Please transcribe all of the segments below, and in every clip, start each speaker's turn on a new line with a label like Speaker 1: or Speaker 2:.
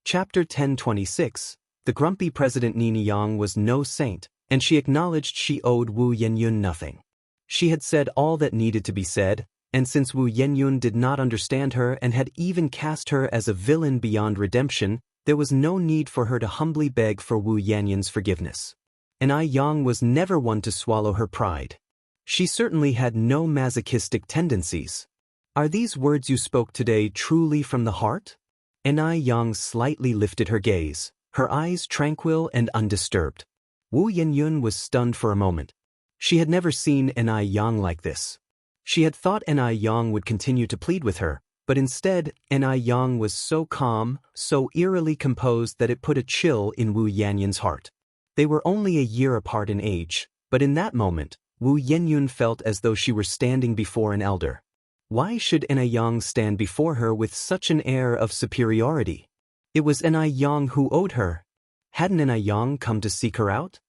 Speaker 1: Chapter 1026. The grumpy President Nini Yang was no saint, and she acknowledged she owed Wu Yenyun nothing. She had said all that needed to be said, and since Wu Yenyun did not understand her and had even cast her as a villain beyond redemption, there was no need for her to humbly beg for Wu Yenyun's forgiveness. And Yang was never one to swallow her pride. She certainly had no masochistic tendencies. Are these words you spoke today truly from the heart? And Yang slightly lifted her gaze, her eyes tranquil and undisturbed. Wu Yenyun was stunned for a moment. She had never seen Yang like this. She had thought Yang would continue to plead with her, but instead, Yang was so calm, so eerily composed that it put a chill in Wu Yenyun's heart. They were only a year apart in age, but in that moment, Wu Yenyun felt as though she were standing before an elder. Why should Yang stand before her with such an air of superiority? It was Yang who owed her. Hadn't Yang come to seek her out?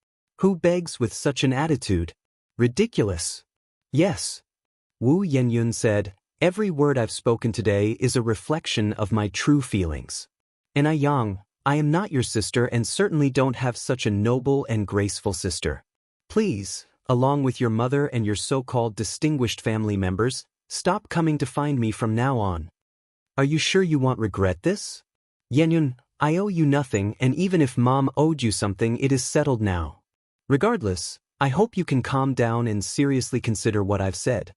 Speaker 1: Who begs with such an attitude? Ridiculous. Yes. Wu Yenyun said, "Every word I've spoken today is a reflection of my true feelings. Yang, I am not your sister and certainly don't have such a noble and graceful sister. Please, along with your mother and your so-called distinguished family members, stop coming to find me from now on. Are you sure you won't regret this? Yenyun, I owe you nothing, and even if Mom owed you something, it is settled now. Regardless, I hope you can calm down and seriously consider what I've said."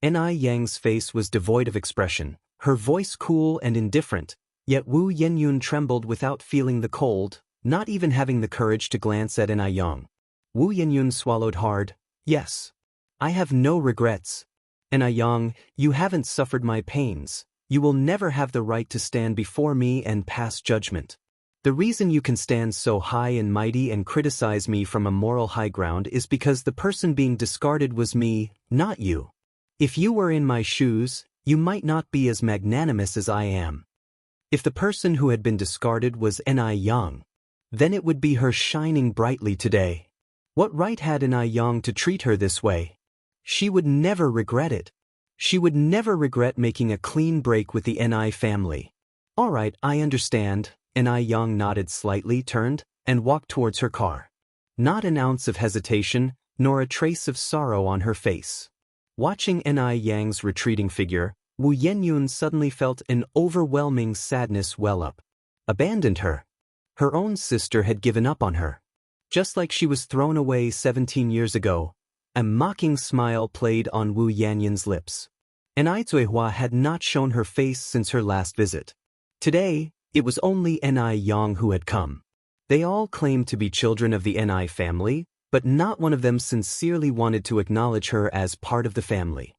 Speaker 1: Yang's face was devoid of expression, her voice cool and indifferent, yet Wu Yenyun trembled without feeling the cold, not even having the courage to glance at Yang. Wu Yenyun swallowed hard. "Yes. I have no regrets. Yang, you haven't suffered my pains. You will never have the right to stand before me and pass judgment. The reason you can stand so high and mighty and criticize me from a moral high ground is because the person being discarded was me, not you. If you were in my shoes, you might not be as magnanimous as I am. If the person who had been discarded was Yang, then it would be her shining brightly today. What right had Yang to treat her this way? She would never regret it. She would never regret making a clean break with the family." "All right, I understand." Yang nodded slightly, turned, and walked towards her car. Not an ounce of hesitation, nor a trace of sorrow on her face. Watching Yang's retreating figure, Wu Yenyun suddenly felt an overwhelming sadness well up. Abandoned her. Her own sister had given up on her. Just like she was thrown away 17 years ago. A mocking smile played on Wu Yenyun's lips. Zuihua had not shown her face since her last visit. Today, it was only Yang who had come. They all claimed to be children of the family, but not one of them sincerely wanted to acknowledge her as part of the family.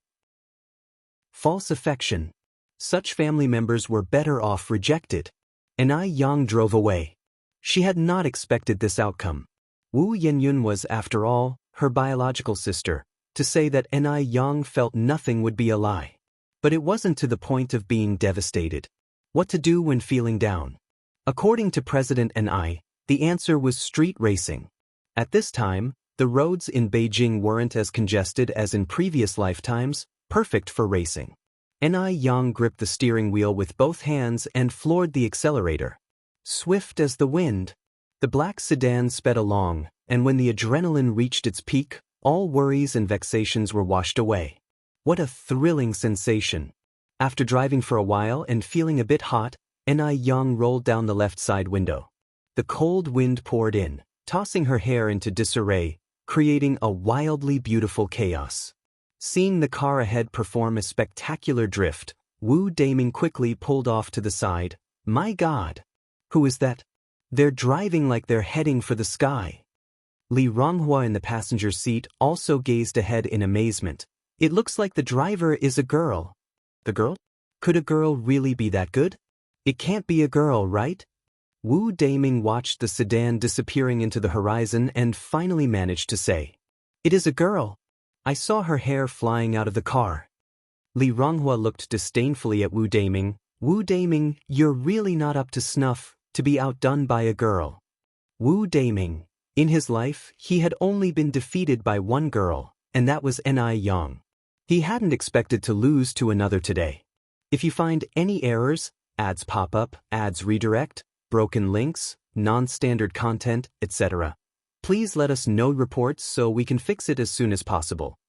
Speaker 1: False affection. Such family members were better off rejected. Yang drove away. She had not expected this outcome. Wu Yenyun was, after all, her biological sister. To say that Yang felt nothing would be a lie. But it wasn't to the point of being devastated. What to do when feeling down? According to President the answer was street racing. At this time, the roads in Beijing weren't as congested as in previous lifetimes, perfect for racing. Yang gripped the steering wheel with both hands and floored the accelerator. Swift as the wind, the black sedan sped along, and when the adrenaline reached its peak, all worries and vexations were washed away. What a thrilling sensation. After driving for a while and feeling a bit hot, Yang rolled down the left side window. The cold wind poured in, tossing her hair into disarray, creating a wildly beautiful chaos. Seeing the car ahead perform a spectacular drift, Wu Daming quickly pulled off to the side. "My God! Who is that? They're driving like they're heading for the sky." Li Ronghua in the passenger seat also gazed ahead in amazement. "It looks like the driver is a girl." "The girl? Could a girl really be that good? It can't be a girl, right?" Wu Daming watched the sedan disappearing into the horizon and finally managed to say, "It is a girl. I saw her hair flying out of the car." Li Ronghua looked disdainfully at Wu Daming. "Wu Daming, you're really not up to snuff, to be outdone by a girl." Wu Daming. In his life, he had only been defeated by one girl, and that was Yang. He hadn't expected to lose to another today. If you find any errors, ads pop up, ads redirect, broken links, non-standard content, etc. Please let us know reports so we can fix it as soon as possible.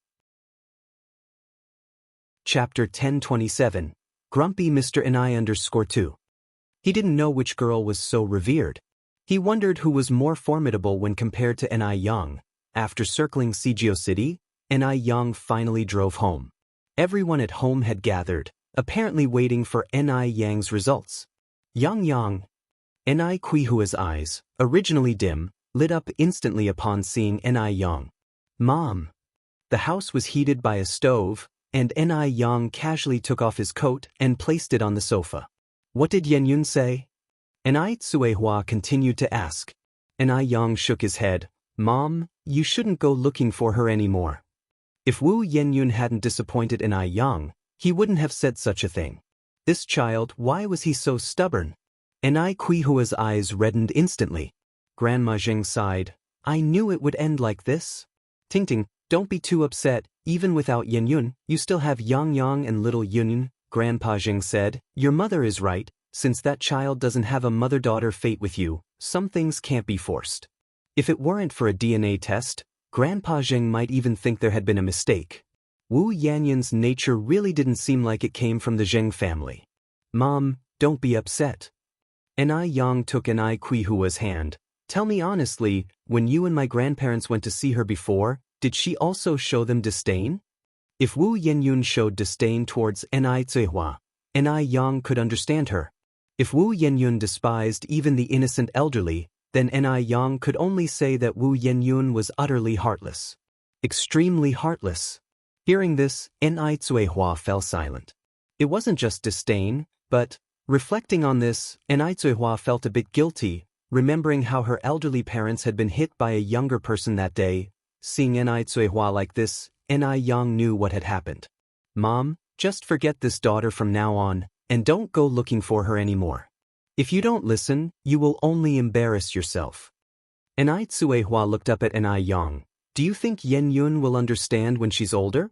Speaker 1: Chapter 1027. Grumpy Mr. NI_2. He didn't know which girl was so revered. He wondered who was more formidable when compared to Ni Yang. After circling Sijio City, Ni Yang finally drove home. Everyone at home had gathered, apparently waiting for Ni Yang's results. Yang. Ni Kuihua's eyes, originally dim, lit up instantly upon seeing Ni Yang. Mom. The house was heated by a stove, and Ni Yang casually took off his coat and placed it on the sofa. What did Yenyun say? Ni Tsuehua continued to ask. Ni Yang shook his head. Mom, you shouldn't go looking for her anymore. If Wu Yenyun hadn't disappointed Ni Yang, he wouldn't have said such a thing. This child, why was he so stubborn? Ni Kuihua's eyes reddened instantly. Grandma Jing sighed. I knew it would end like this. Tingting, don't be too upset. Even without Yenyun, you still have Yang and little Yunyun, Grandpa Jing said. Your mother is right. Since that child doesn't have a mother-daughter fate with you, some things can't be forced. If it weren't for a DNA test, Grandpa Jing might even think there had been a mistake. Wu Yanyun's nature really didn't seem like it came from the Zheng family. Mom, don't be upset. Ni Yang took Ni Kuihua's hand. Tell me honestly, when you and my grandparents went to see her before, did she also show them disdain? If Wu Yenyun showed disdain towards Ni Tsuehua, Ni Yang could understand her. If Wu Yenyun despised even the innocent elderly, then Ni Yang could only say that Wu Yenyun was utterly heartless. Extremely heartless. Hearing this, Ni Tsuehua fell silent. It wasn't just disdain, but, reflecting on this, Ni Tsuehua felt a bit guilty, remembering how her elderly parents had been hit by a younger person that day. Seeing Ni Tsuehua like this, Ni Yang knew what had happened. Mom, just forget this daughter from now on, and don't go looking for her anymore. If you don't listen, you will only embarrass yourself. Ni Tsuehua looked up at Ni Yang. Do you think Yenyun will understand when she's older?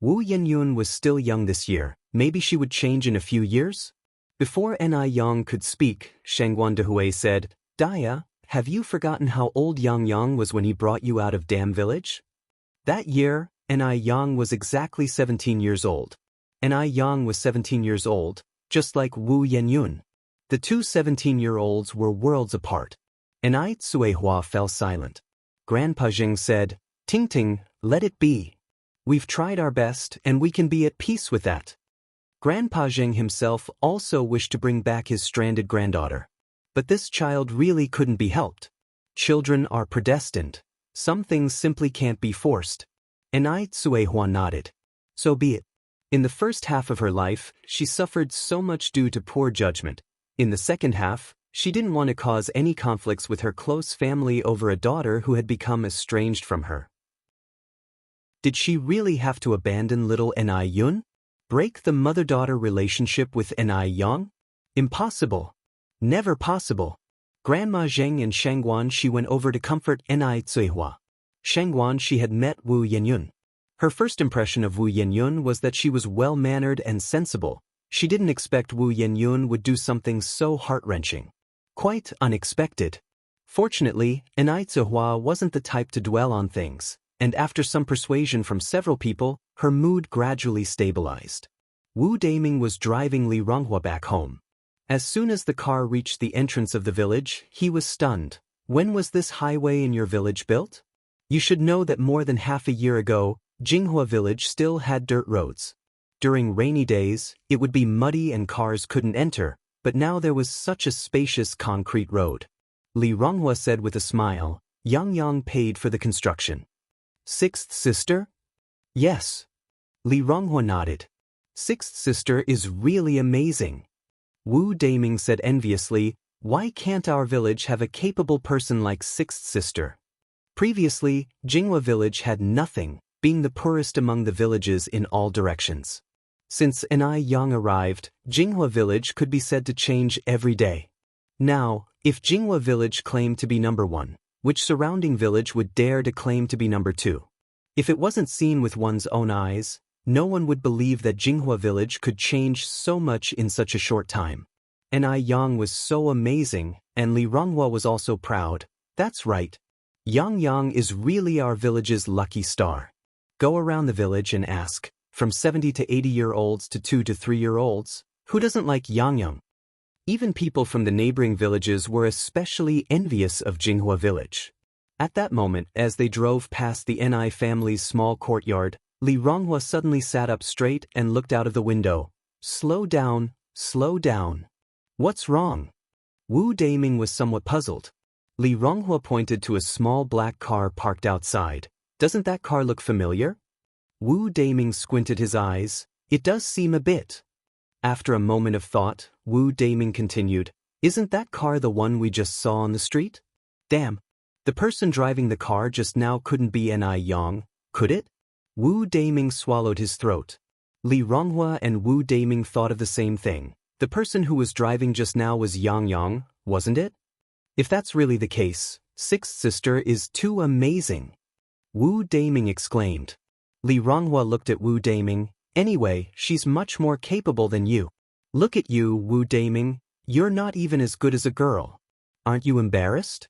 Speaker 1: Wu Yenyun was still young this year. Maybe she would change in a few years? Before Ni Yang could speak, Shangguan Dehui said, Daya, have you forgotten how old Yang was when he brought you out of Dam Village? That year, Ni Yang was exactly 17 years old. Ni Yang was 17 years old, just like Wu Yenyun. The two 17-year-olds were worlds apart. Ni Tsuehua fell silent. Grandpa Jing said, Tingting, let it be. We've tried our best and we can be at peace with that. Grandpa Jing himself also wished to bring back his stranded granddaughter. But this child really couldn't be helped. Children are predestined. Some things simply can't be forced. Ni Tsuehua nodded. So be it. In the first half of her life, she suffered so much due to poor judgment. In the second half, she didn't want to cause any conflicts with her close family over a daughter who had become estranged from her. Did she really have to abandon little Ni Yun? Break the mother-daughter relationship with Ni Yang? Impossible. Never possible. Grandma Zheng and Shangguan she went over to comfort Ni Tsuehua. Shangguan she had met Wu Yenyun. Her first impression of Wu Yenyun was that she was well-mannered and sensible. She didn't expect Wu Yenyun would do something so heart-wrenching. Quite unexpected. Fortunately, Ni Tsuehua wasn't the type to dwell on things, and after some persuasion from several people, her mood gradually stabilized. Wu Daming was driving Li Ronghua back home. As soon as the car reached the entrance of the village, he was stunned. When was this highway in your village built? You should know that more than half a year ago, Jinghua village still had dirt roads. During rainy days, it would be muddy and cars couldn't enter, but now there was such a spacious concrete road. Li Ronghua said with a smile, Yang paid for the construction. Sixth sister? Yes. Li Ronghua nodded. Sixth sister is really amazing. Wu Daming said enviously, why can't our village have a capable person like sixth sister? Previously, Jinghua village had nothing, being the poorest among the villages in all directions. Since Ni Yang arrived, Jinghua village could be said to change every day. Now, if Jinghua village claimed to be number 1, which surrounding village would dare to claim to be number 2? If it wasn't seen with one's own eyes, no one would believe that Jinghua village could change so much in such a short time. And Yang was so amazing, and Li Ronghua was also proud. That's right. Yang is really our village's lucky star. Go around the village and ask, from 70 to 80-year-olds to 2 to 3-year-olds, who doesn't like Yang? Even people from the neighboring villages were especially envious of Jinghua village. At that moment, as they drove past the Ni family's small courtyard, Li Ronghua suddenly sat up straight and looked out of the window. Slow down, slow down. What's wrong? Wu Daming was somewhat puzzled. Li Ronghua pointed to a small black car parked outside. Doesn't that car look familiar? Wu Daming squinted his eyes. It does seem a bit. After a moment of thought, Wu Daming continued, isn't that car the one we just saw on the street? Damn. The person driving the car just now couldn't be Ni Yang, could it? Wu Daming swallowed his throat. Li Ronghua and Wu Daming thought of the same thing. The person who was driving just now was Yang, wasn't it? If that's really the case, sixth sister is too amazing. Wu Daming exclaimed. Li Ronghua looked at Wu Daming. Anyway, she's much more capable than you. Look at you, Wu Daming. You're not even as good as a girl. Aren't you embarrassed?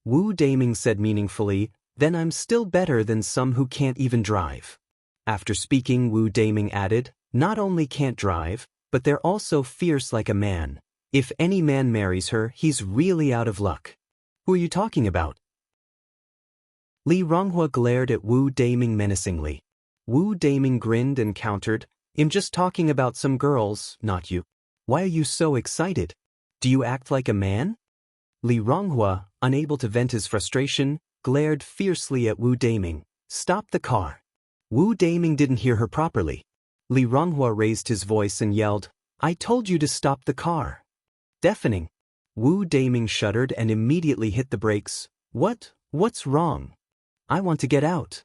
Speaker 1: Wu Daming said meaningfully, then I'm still better than some who can't even drive. After speaking, Wu Daming added, not only can't drive, but they're also fierce like a man. If any man marries her, he's really out of luck. Who are you talking about? Li Ronghua glared at Wu Daming menacingly. Wu Daming grinned and countered, I'm just talking about some girls, not you. Why are you so excited? Do you act like a man? Li Ronghua, unable to vent his frustration, glared fiercely at Wu Daming. Stop the car. Wu Daming didn't hear her properly. Li Ronghua raised his voice and yelled, I told you to stop the car. Deafening. Wu Daming shuddered and immediately hit the brakes. What's wrong? I want to get out.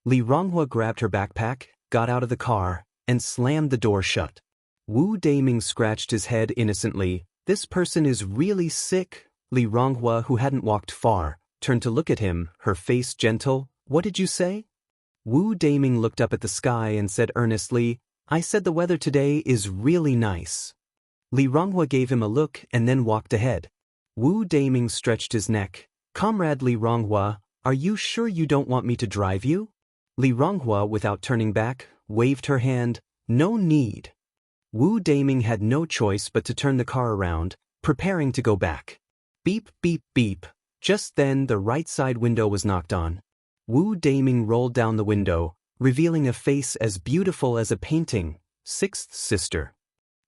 Speaker 1: Li Ronghua grabbed her backpack, got out of the car, and slammed the door shut. Wu Daming scratched his head innocently. This person is really sick. Li Ronghua, who hadn't walked far, turned to look at him, her face gentle. What did you say? Wu Daming looked up at the sky and said earnestly, I said the weather today is really nice. Li Ronghua gave him a look and then walked ahead. Wu Daming stretched his neck. Comrade Li Ronghua, are you sure you don't want me to drive you? Li Ronghua, without turning back, waved her hand. No need. Wu Daming had no choice but to turn the car around, preparing to go back. Beep, beep, beep. Just then the right side window was knocked on. Wu Daming rolled down the window, revealing a face as beautiful as a painting. Sixth sister.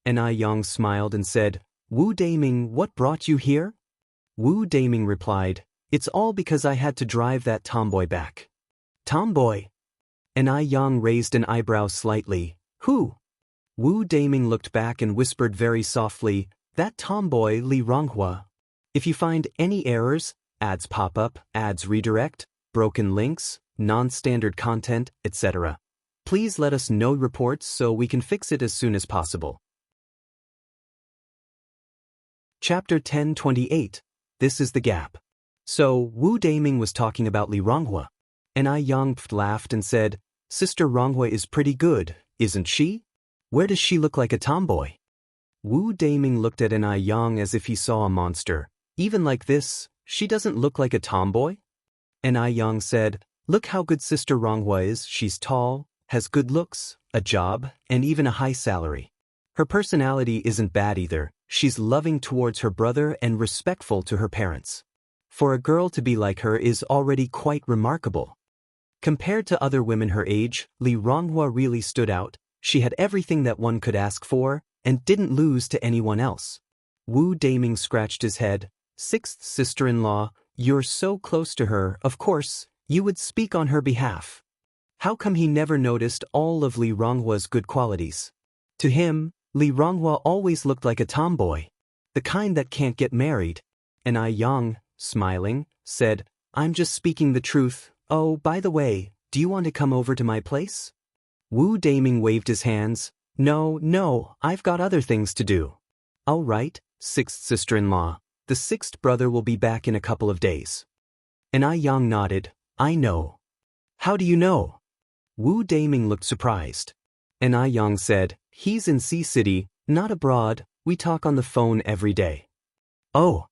Speaker 1: Ni Yang smiled and said, Wu Daming, what brought you here? Wu Daming replied, it's all because I had to drive that tomboy back. Tomboy? Ni Yang raised an eyebrow slightly. Who? Wu Daming looked back and whispered very softly, that tomboy Li Ronghua. If you find any errors, ads pop up, ads redirect, broken links, non-standard content, etc., please let us know reports so we can fix it as soon as possible. Chapter 10:28. This is the gap. So, Wu Daming was talking about Li Ronghua. Ni Yang laughed and said, Sister Ronghua is pretty good, isn't she? Where does she look like a tomboy? Wu Daming looked at Ni Yang as if he saw a monster. Even like this, she doesn't look like a tomboy? Ni Yang said, look how good Sister Ronghua is. She's tall, has good looks, a job, and even a high salary. Her personality isn't bad either. She's loving towards her brother and respectful to her parents. For a girl to be like her is already quite remarkable. Compared to other women her age, Li Ronghua really stood out. She had everything that one could ask for, and didn't lose to anyone else. Wu Daming scratched his head. Sixth sister-in-law, you're so close to her, of course, you would speak on her behalf. How come he never noticed all of Li Ronghua's good qualities? To him, Li Ronghua always looked like a tomboy, the kind that can't get married. Ni Yang, smiling, said, I'm just speaking the truth. Oh, by the way, do you want to come over to my place? Wu Daming waved his hands. No, I've got other things to do. All right, sixth sister-in-law. The sixth brother will be back in a couple of days. Ni Yang nodded. I know. How do you know? Wu Daming looked surprised. Ni Yang said, he's in Sea City, not abroad. We talk on the phone every day. Oh.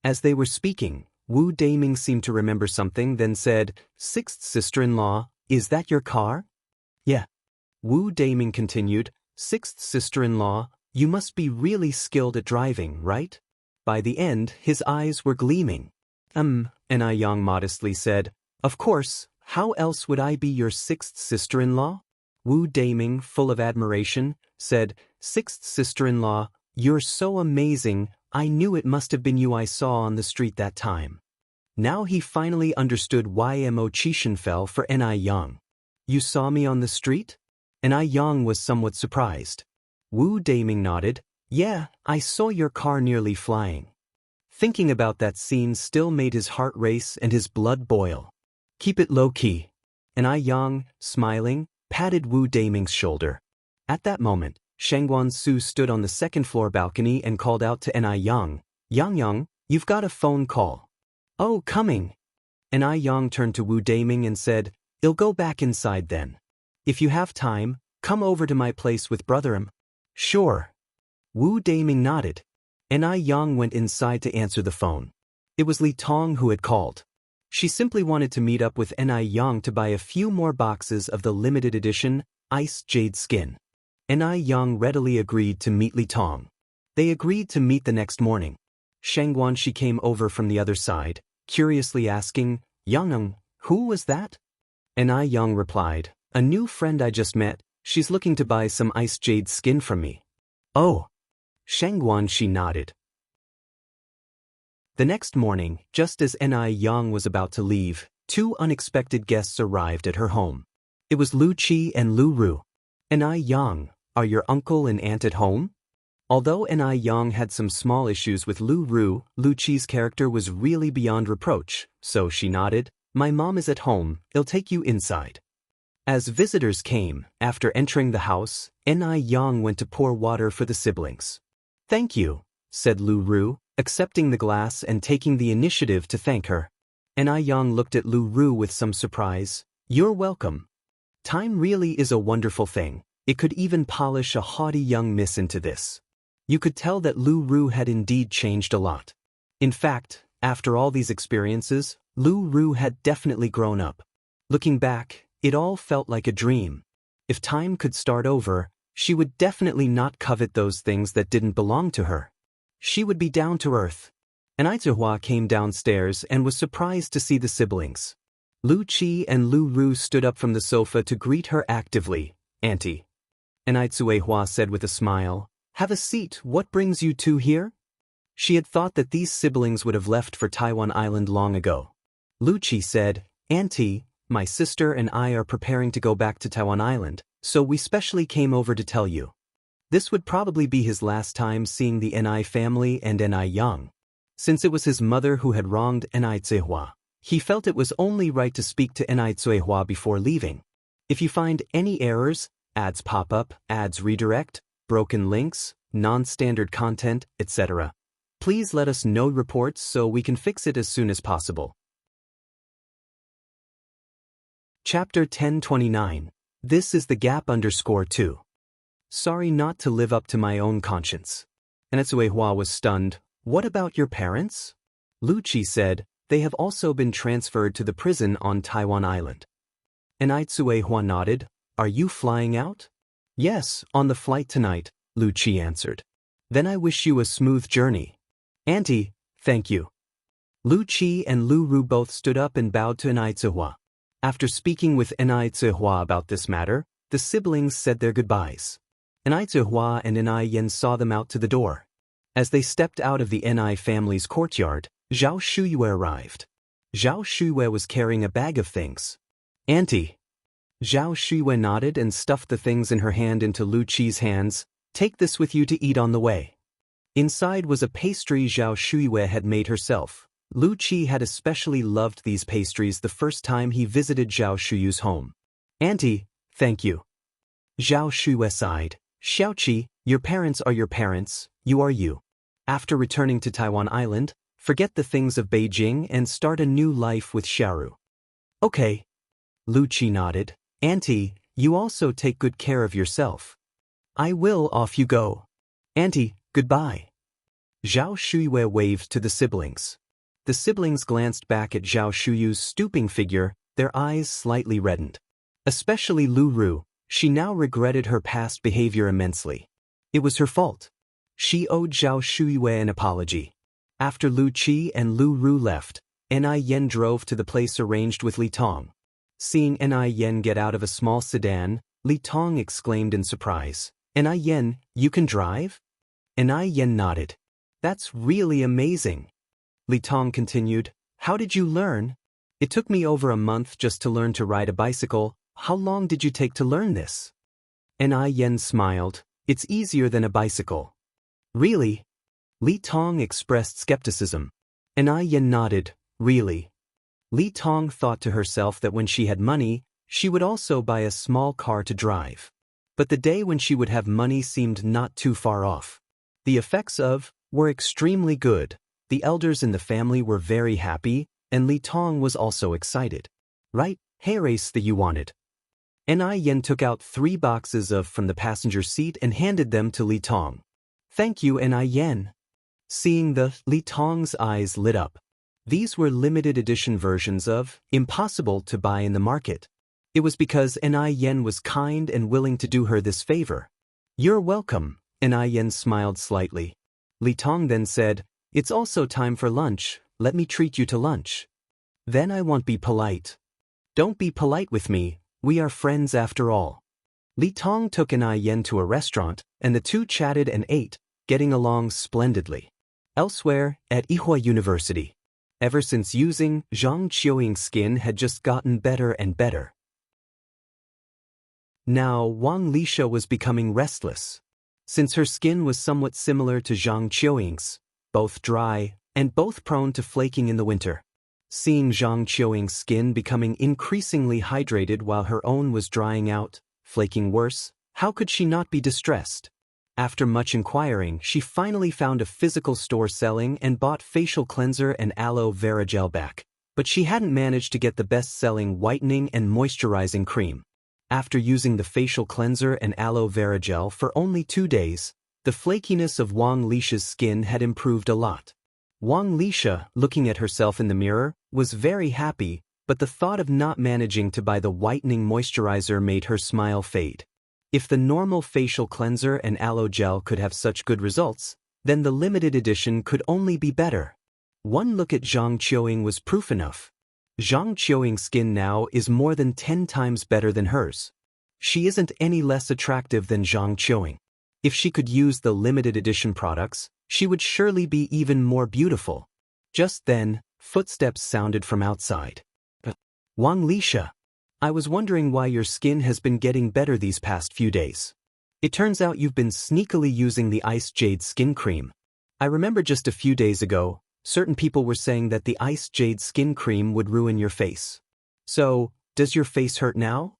Speaker 1: As they were speaking, Wu Daming seemed to remember something, then said, "Sixth sister-in-law, is that your car?" Yeah. Wu Daming continued, "Sixth sister-in-law, you must be really skilled at driving, right?" By the end, his eyes were gleaming. And Yang modestly said, "Of course, how else would I be your sixth sister-in-law?" Wu Daming, full of admiration, said, "Sixth sister-in-law, you're so amazing, I knew it must have been you I saw on the street that time." Now he finally understood why Mo Chishan fell for Yang. "You saw me on the street?" Yang was somewhat surprised. Wu Daming nodded, "Yeah, I saw your car nearly flying." Thinking about that scene still made his heart race and his blood boil. "Keep it low-key." Yang, smiling, patted Wu Daming's shoulder. At that moment, Shangguan Su stood on the second-floor balcony and called out to Yang, "Yang, you've got a phone call." "Oh, coming." Yang turned to Wu Daming and said, "I'll go back inside then. If you have time, come over to my place with Brother. "Sure." Wu Daming nodded. Yang went inside to answer the phone. It was Li Tong who had called. She simply wanted to meet up with Yang to buy a few more boxes of the limited edition Ice Jade Skin. Yang readily agreed to meet Li Tong. They agreed to meet the next morning. Shangguan Shi came over from the other side, curiously asking, "Yang, who was that?" Yang replied, "A new friend I just met, she's looking to buy some Ice Jade Skin from me." "Oh." Shangguan Shi nodded. The next morning, just as Yang was about to leave, two unexpected guests arrived at her home. It was Lu Qi and Lu Ru. "Yang, are your uncle and aunt at home?" Although Yang had some small issues with Lu Ru, Lu Qi's character was really beyond reproach, so she nodded, "My mom is at home, I'll take you inside." As visitors came, after entering the house, Yang went to pour water for the siblings. "Thank you," said Lu Ru, accepting the glass and taking the initiative to thank her. Yang looked at Lu Ru with some surprise. "You're welcome. Time really is a wonderful thing. It could even polish a haughty young miss into this." You could tell that Lu Ru had indeed changed a lot. In fact, after all these experiences, Lu Ru had definitely grown up. Looking back, it all felt like a dream. If time could start over, she would definitely not covet those things that didn't belong to her. She would be down to earth. Aizihua came downstairs and was surprised to see the siblings. Lu Qi and Lu Ru stood up from the sofa to greet her actively. "Auntie." Aizihua said with a smile, "Have a seat, what brings you two here?" She had thought that these siblings would have left for Taiwan Island long ago. Lu Qi said, "Auntie, my sister and I are preparing to go back to Taiwan Island, so we specially came over to tell you." This would probably be his last time seeing the Ni family and Yang. Since it was his mother who had wronged Aizihua, he felt it was only right to speak to Aizihua before leaving. If you find any errors, ads pop up, ads redirect, broken links, non-standard content, etc., please let us know reports so we can fix it as soon as possible. Chapter 1029. This is the gap_2. Sorry not to live up to my own conscience. Aizihua was stunned. "What about your parents?" Lu Qi said, "They have also been transferred to the prison on Taiwan Island." Aizihua nodded. "Are you flying out?" "Yes, on the flight tonight," Lu Qi answered. "Then I wish you a smooth journey." "Auntie, thank you." Lu Qi and Lu Ru both stood up and bowed to Aizihua. After speaking with Aizihua about this matter, the siblings said their goodbyes. Aizihua and Yen saw them out to the door. As they stepped out of the Ni family's courtyard, Zhao Shuyue arrived. Zhao Shuyue was carrying a bag of things. "Auntie." Zhao Shuyue nodded and stuffed the things in her hand into Lu Qi's hands. "Take this with you to eat on the way." Inside was a pastry Zhao Shuyue had made herself. Lu Qi had especially loved these pastries the first time he visited Zhao Shuyue's home. "Auntie, thank you." Zhao Shuyue sighed. "Xiaoqi, your parents are your parents, you are you. After returning to Taiwan Island, forget the things of Beijing and start a new life with Xiaoru." "Okay." Lu Qi nodded. "Auntie, you also take good care of yourself." "I will, off you go." "Auntie, Goodbye. Zhao Shuyue waved to the siblings. The siblings glanced back at Zhao Shuyu's stooping figure, their eyes slightly reddened. Especially Lu Ru, she now regretted her past behavior immensely. It was her fault. She owed Zhao Shuyue an apology. After Lu Qi and Lu Ru left, Ni Yen drove to the place arranged with Li Tong. Seeing Ni Yen get out of a small sedan, Li Tong exclaimed in surprise, Ni Yen, you can drive? Ni Yen nodded. That's really amazing. Li Tong continued, how did you learn? It took me over a month just to learn to ride a bicycle. How long did you take to learn this? Ni Yen smiled, it's easier than a bicycle. Really? Li Tong expressed skepticism. Ni Yen nodded, really. Li Tong thought to herself that when she had money, she would also buy a small car to drive. But the day when she would have money seemed not too far off. The effects of were extremely good. The elders in the family were very happy, and Li Tong was also excited. Right, hey race that you wanted. Ni Yen took out 3 boxes from the passenger seat and handed them to Li Tong. Thank you, Ni Yen. Seeing Li Tong's eyes lit up. These were limited edition versions of impossible to buy in the market. It was because Ni Yen was kind and willing to do her this favor. You're welcome, Ni Yen smiled slightly. Li Tong then said, it's also time for lunch, let me treat you to lunch. Then I won't be polite. Don't be polite with me, we are friends after all. Li Tong took Ni Yen to a restaurant, and the two chatted and ate, getting along splendidly. Elsewhere, at Ihua University. Ever since using Zhang Qiuying's skin had just gotten better and better. Now Wang Lixia was becoming restless. Since her skin was somewhat similar to Zhang Qiuying's, both dry, and both prone to flaking in the winter. Seeing Zhang Qiuying's skin becoming increasingly hydrated while her own was drying out, flaking worse, how could she not be distressed? After much inquiring, she finally found a physical store selling and bought facial cleanser and aloe vera gel back, but she hadn't managed to get the best-selling whitening and moisturizing cream. After using the facial cleanser and aloe vera gel for only 2 days, the flakiness of Wang Lixia's skin had improved a lot. Wang Lixia, looking at herself in the mirror, was very happy, but the thought of not managing to buy the whitening moisturizer made her smile fade. If the normal facial cleanser and aloe gel could have such good results, then the limited edition could only be better. One look at Zhang Qiuying was proof enough. Zhang Qiuying's skin now is more than 10 times better than hers. She isn't any less attractive than Zhang Qiuying. If she could use the limited edition products, she would surely be even more beautiful. Just then, footsteps sounded from outside. Wang Lixia, I was wondering why your skin has been getting better these past few days. It turns out you've been sneakily using the Ice Jade skin cream. I remember just a few days ago, certain people were saying that the Ice Jade skin cream would ruin your face. So, does your face hurt now?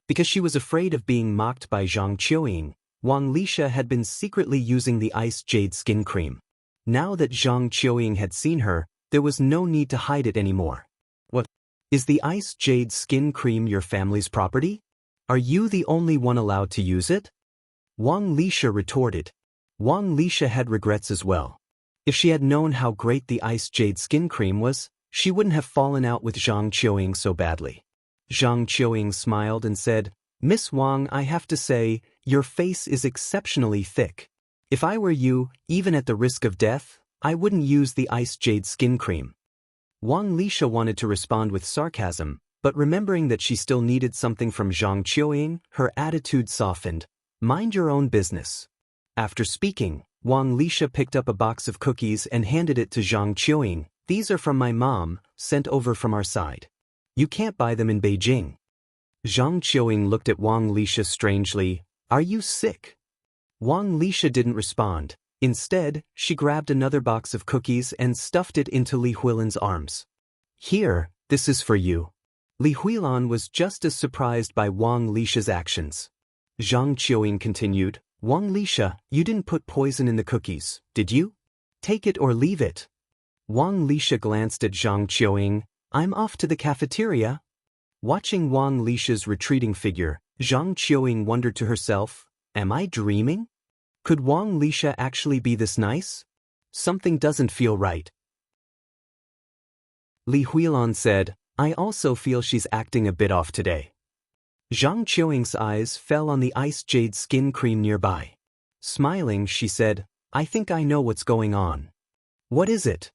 Speaker 1: Because she was afraid of being mocked by Zhang Qiuying, Wang Lixia had been secretly using the Ice Jade skin cream. Now that Zhang Qiuying had seen her, there was no need to hide it anymore. What? Is the Ice Jade skin cream your family's property? Are you the only one allowed to use it? Wang Lixia retorted. Wang Lixia had regrets as well. If she had known how great the Ice Jade skin cream was, she wouldn't have fallen out with Zhang Qiuying so badly. Zhang Qiuying smiled and said, Miss Wang, I have to say, your face is exceptionally thick. If I were you, even at the risk of death, I wouldn't use the Ice Jade skin cream. Wang Lixia wanted to respond with sarcasm, but remembering that she still needed something from Zhang Qiuying, her attitude softened. Mind your own business. After speaking, Wang Lixia picked up a box of cookies and handed it to Zhang Qiuying. These are from my mom, sent over from our side. You can't buy them in Beijing. Zhang Qiuying looked at Wang Lixia strangely. Are you sick? Wang Lixia didn't respond. Instead, she grabbed another box of cookies and stuffed it into Li Huilan's arms. Here, this is for you. Li Huilan was just as surprised by Wang Lixia's actions. Zhang Qiuying continued, Wang Lixia, you didn't put poison in the cookies, did you? Take it or leave it. Wang Lixia glanced at Zhang Qiuying. I'm off to the cafeteria. Watching Wang Lixia's retreating figure, Zhang Qiuying wondered to herself, am I dreaming? Could Wang Lisha actually be this nice? Something doesn't feel right. Li Huilan said, I also feel she's acting a bit off today. Zhang Qiuying's eyes fell on the ice jade skin cream nearby. Smiling, she said, I think I know what's going on. What is it?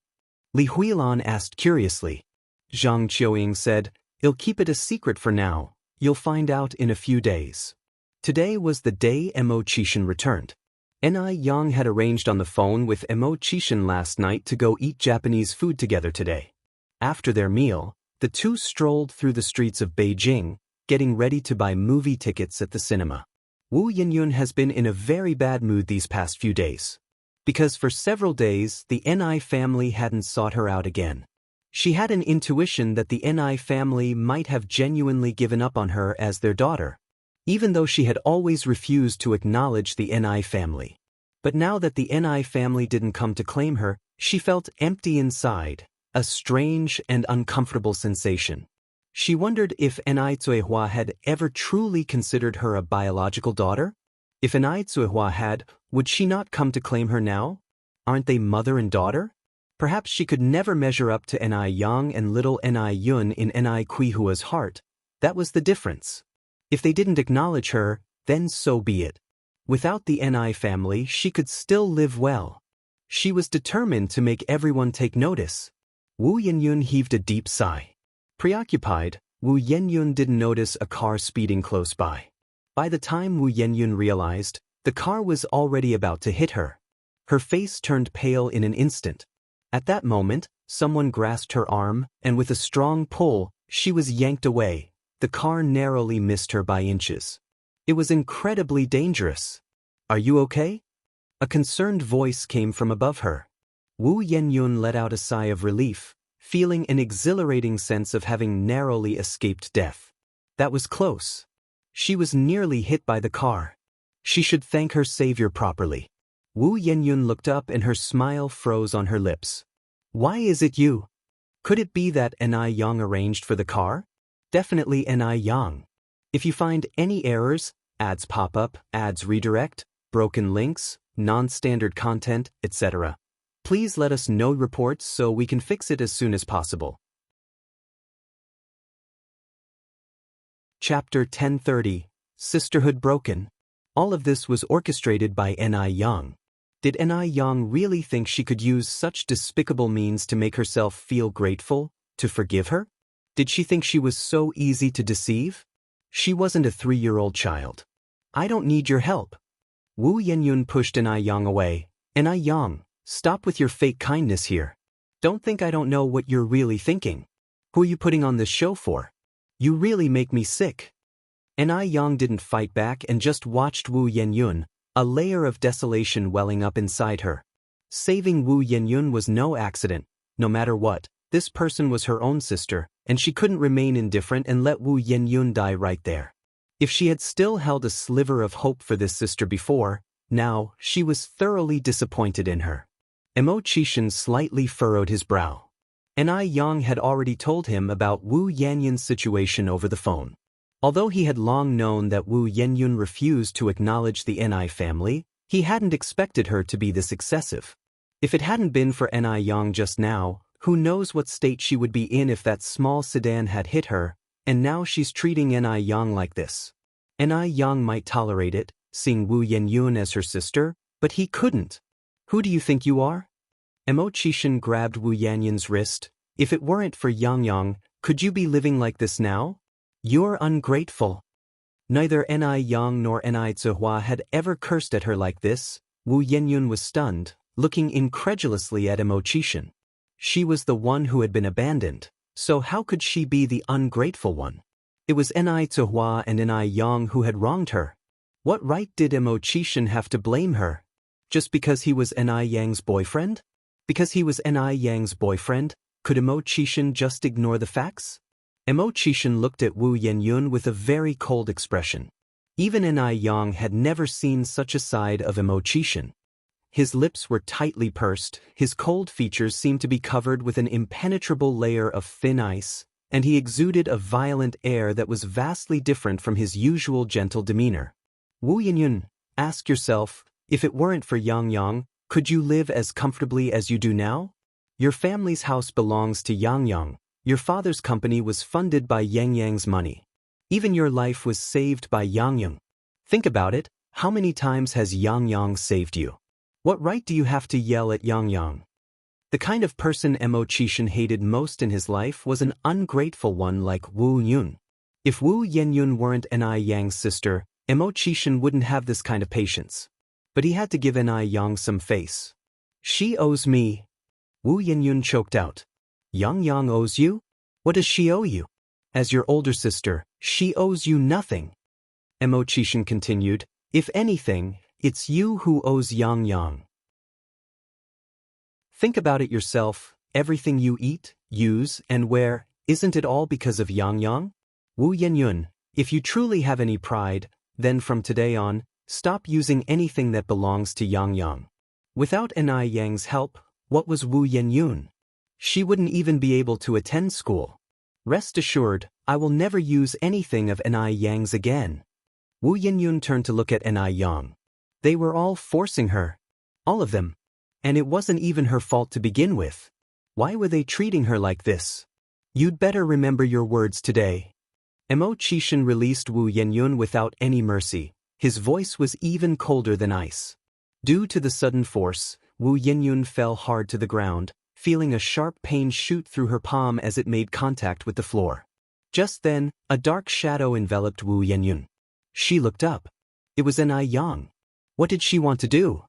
Speaker 1: Li Huilan asked curiously. Zhang Qiuying said, I'll keep it a secret for now. You'll find out in a few days. Today was the day Mo Qishan returned. Ni Yang had arranged on the phone with Mo Qishan last night to go eat Japanese food together today. After their meal, the two strolled through the streets of Beijing, getting ready to buy movie tickets at the cinema. Wu Yinyun has been in a very bad mood these past few days. Because for several days, the Ni family hadn't sought her out again. She had an intuition that the Ni family might have genuinely given up on her as their daughter, even though she had always refused to acknowledge the Ni family. But now that the Ni family didn't come to claim her, she felt empty inside, a strange and uncomfortable sensation. She wondered if Ni Zuihua had ever truly considered her a biological daughter? If Ni Zuihua had, would she not come to claim her now? Aren't they mother and daughter? Perhaps she could never measure up to Ni Yang and little Ni Yun in Ni Kuihua's heart. That was the difference. If they didn't acknowledge her, then so be it. Without the Ni family, she could still live well. She was determined to make everyone take notice. Wu Yinyun heaved a deep sigh. Preoccupied, Wu Yinyun didn't notice a car speeding close by. By the time Wu Yinyun realized, the car was already about to hit her. Her face turned pale in an instant. At that moment, someone grasped her arm, and with a strong pull, she was yanked away. The car narrowly missed her by inches. It was incredibly dangerous. Are you okay? A concerned voice came from above her. Wu Yinyun let out a sigh of relief, feeling an exhilarating sense of having narrowly escaped death. That was close. She was nearly hit by the car. She should thank her savior properly. Wu Yinyun looked up and her smile froze on her lips. Why is it you? Could it be that Ni Yang arranged for the car? Definitely Ni Yang. If you find any errors, ads pop up, ads redirect, broken links, non-standard content, etc., please let us know reports so we can fix it as soon as possible. Chapter 1030, Sisterhood Broken. All of this was orchestrated by Ni Yang. Did Ni Yang really think she could use such despicable means to make herself feel grateful, to forgive her? Did she think she was so easy to deceive? She wasn't a 3-year-old child. I don't need your help. Wu Yinyun pushed Ni Yang away. Ni Yang, stop with your fake kindness here. Don't think I don't know what you're really thinking. Who are you putting on this show for? You really make me sick. Ni Yang didn't fight back and just watched Wu Yinyun, a layer of desolation welling up inside her. Saving Wu Yinyun was no accident. No matter what, this person was her own sister, and she couldn't remain indifferent and let Wu Yinyun die right there. If she had still held a sliver of hope for this sister before, now she was thoroughly disappointed in her. Mo Qishan slightly furrowed his brow. Ni Yang had already told him about Wu Yanyun's situation over the phone. Although he had long known that Wu Yinyun refused to acknowledge the Ni family, he hadn't expected her to be this excessive. If it hadn't been for Ni Yang just now, who knows what state she would be in if that small sedan had hit her, and now she's treating Ni Yang like this. Ni Yang might tolerate it, seeing Wu Yinyun as her sister, but he couldn't. Who do you think you are? Mo Qishan grabbed Wu Yanyun's wrist. If it weren't for Yang, could you be living like this now? You're ungrateful. Neither Ni Yang nor Ni Zuihua had ever cursed at her like this. Wu Yinyun was stunned, looking incredulously at Mo Qishan. She was the one who had been abandoned, so how could she be the ungrateful one? It was Ni Zuihua and Ni Yang who had wronged her. What right did Mo Qishan have to blame her? Just because he was Ni Yang's boyfriend? Because he was Ni Yang's boyfriend, could Mo Qishan just ignore the facts? Mo Qishan looked at Wu Yinyun with a very cold expression. Even Ni Yang had never seen such a side of Mo Qishan. His lips were tightly pursed, his cold features seemed to be covered with an impenetrable layer of thin ice, and he exuded a violent air that was vastly different from his usual gentle demeanor. Wu Yinyun, ask yourself, If it weren't for Yang Yang, could you live as comfortably as you do now? Your family's house belongs to Yang Yang. Your father's company was funded by Yang Yang's money. Even your life was saved by Yang Yang. Think about it, how many times has Yang Yang saved you? What right do you have to yell at Yang Yang? The kind of person Mo Qixin hated most in his life was an ungrateful one like Wu Yun. If Wu Yenyun weren't Ni Yang's sister, Mo Qixin wouldn't have this kind of patience. But he had to give Ni Yang some face. She owes me. Wu Yenyun choked out. Yang Yang owes you? What does she owe you? As your older sister, she owes you nothing. Mo Qixin continued, if anything, it's you who owes Yang Yang. Think about it yourself, everything you eat, use, and wear, isn't it all because of Yang Yang? Wu Yenyun, if you truly have any pride, then from today on, stop using anything that belongs to Yang Yang. Without Ni Yang's help, what was Wu Yenyun? She wouldn't even be able to attend school. Rest assured, I will never use anything of Ni Yang's again. Wu Yenyun turned to look at Ni Yang. They were all forcing her. All of them. And it wasn't even her fault to begin with. Why were they treating her like this? You'd better remember your words today. Mo Qixin released Wu Yenyun without any mercy. His voice was even colder than ice. Due to the sudden force, Wu Yenyun fell hard to the ground, feeling a sharp pain shoot through her palm as it made contact with the floor. Just then, a dark shadow enveloped Wu Yenyun. She looked up. It was Ni Yang. What did she want to do?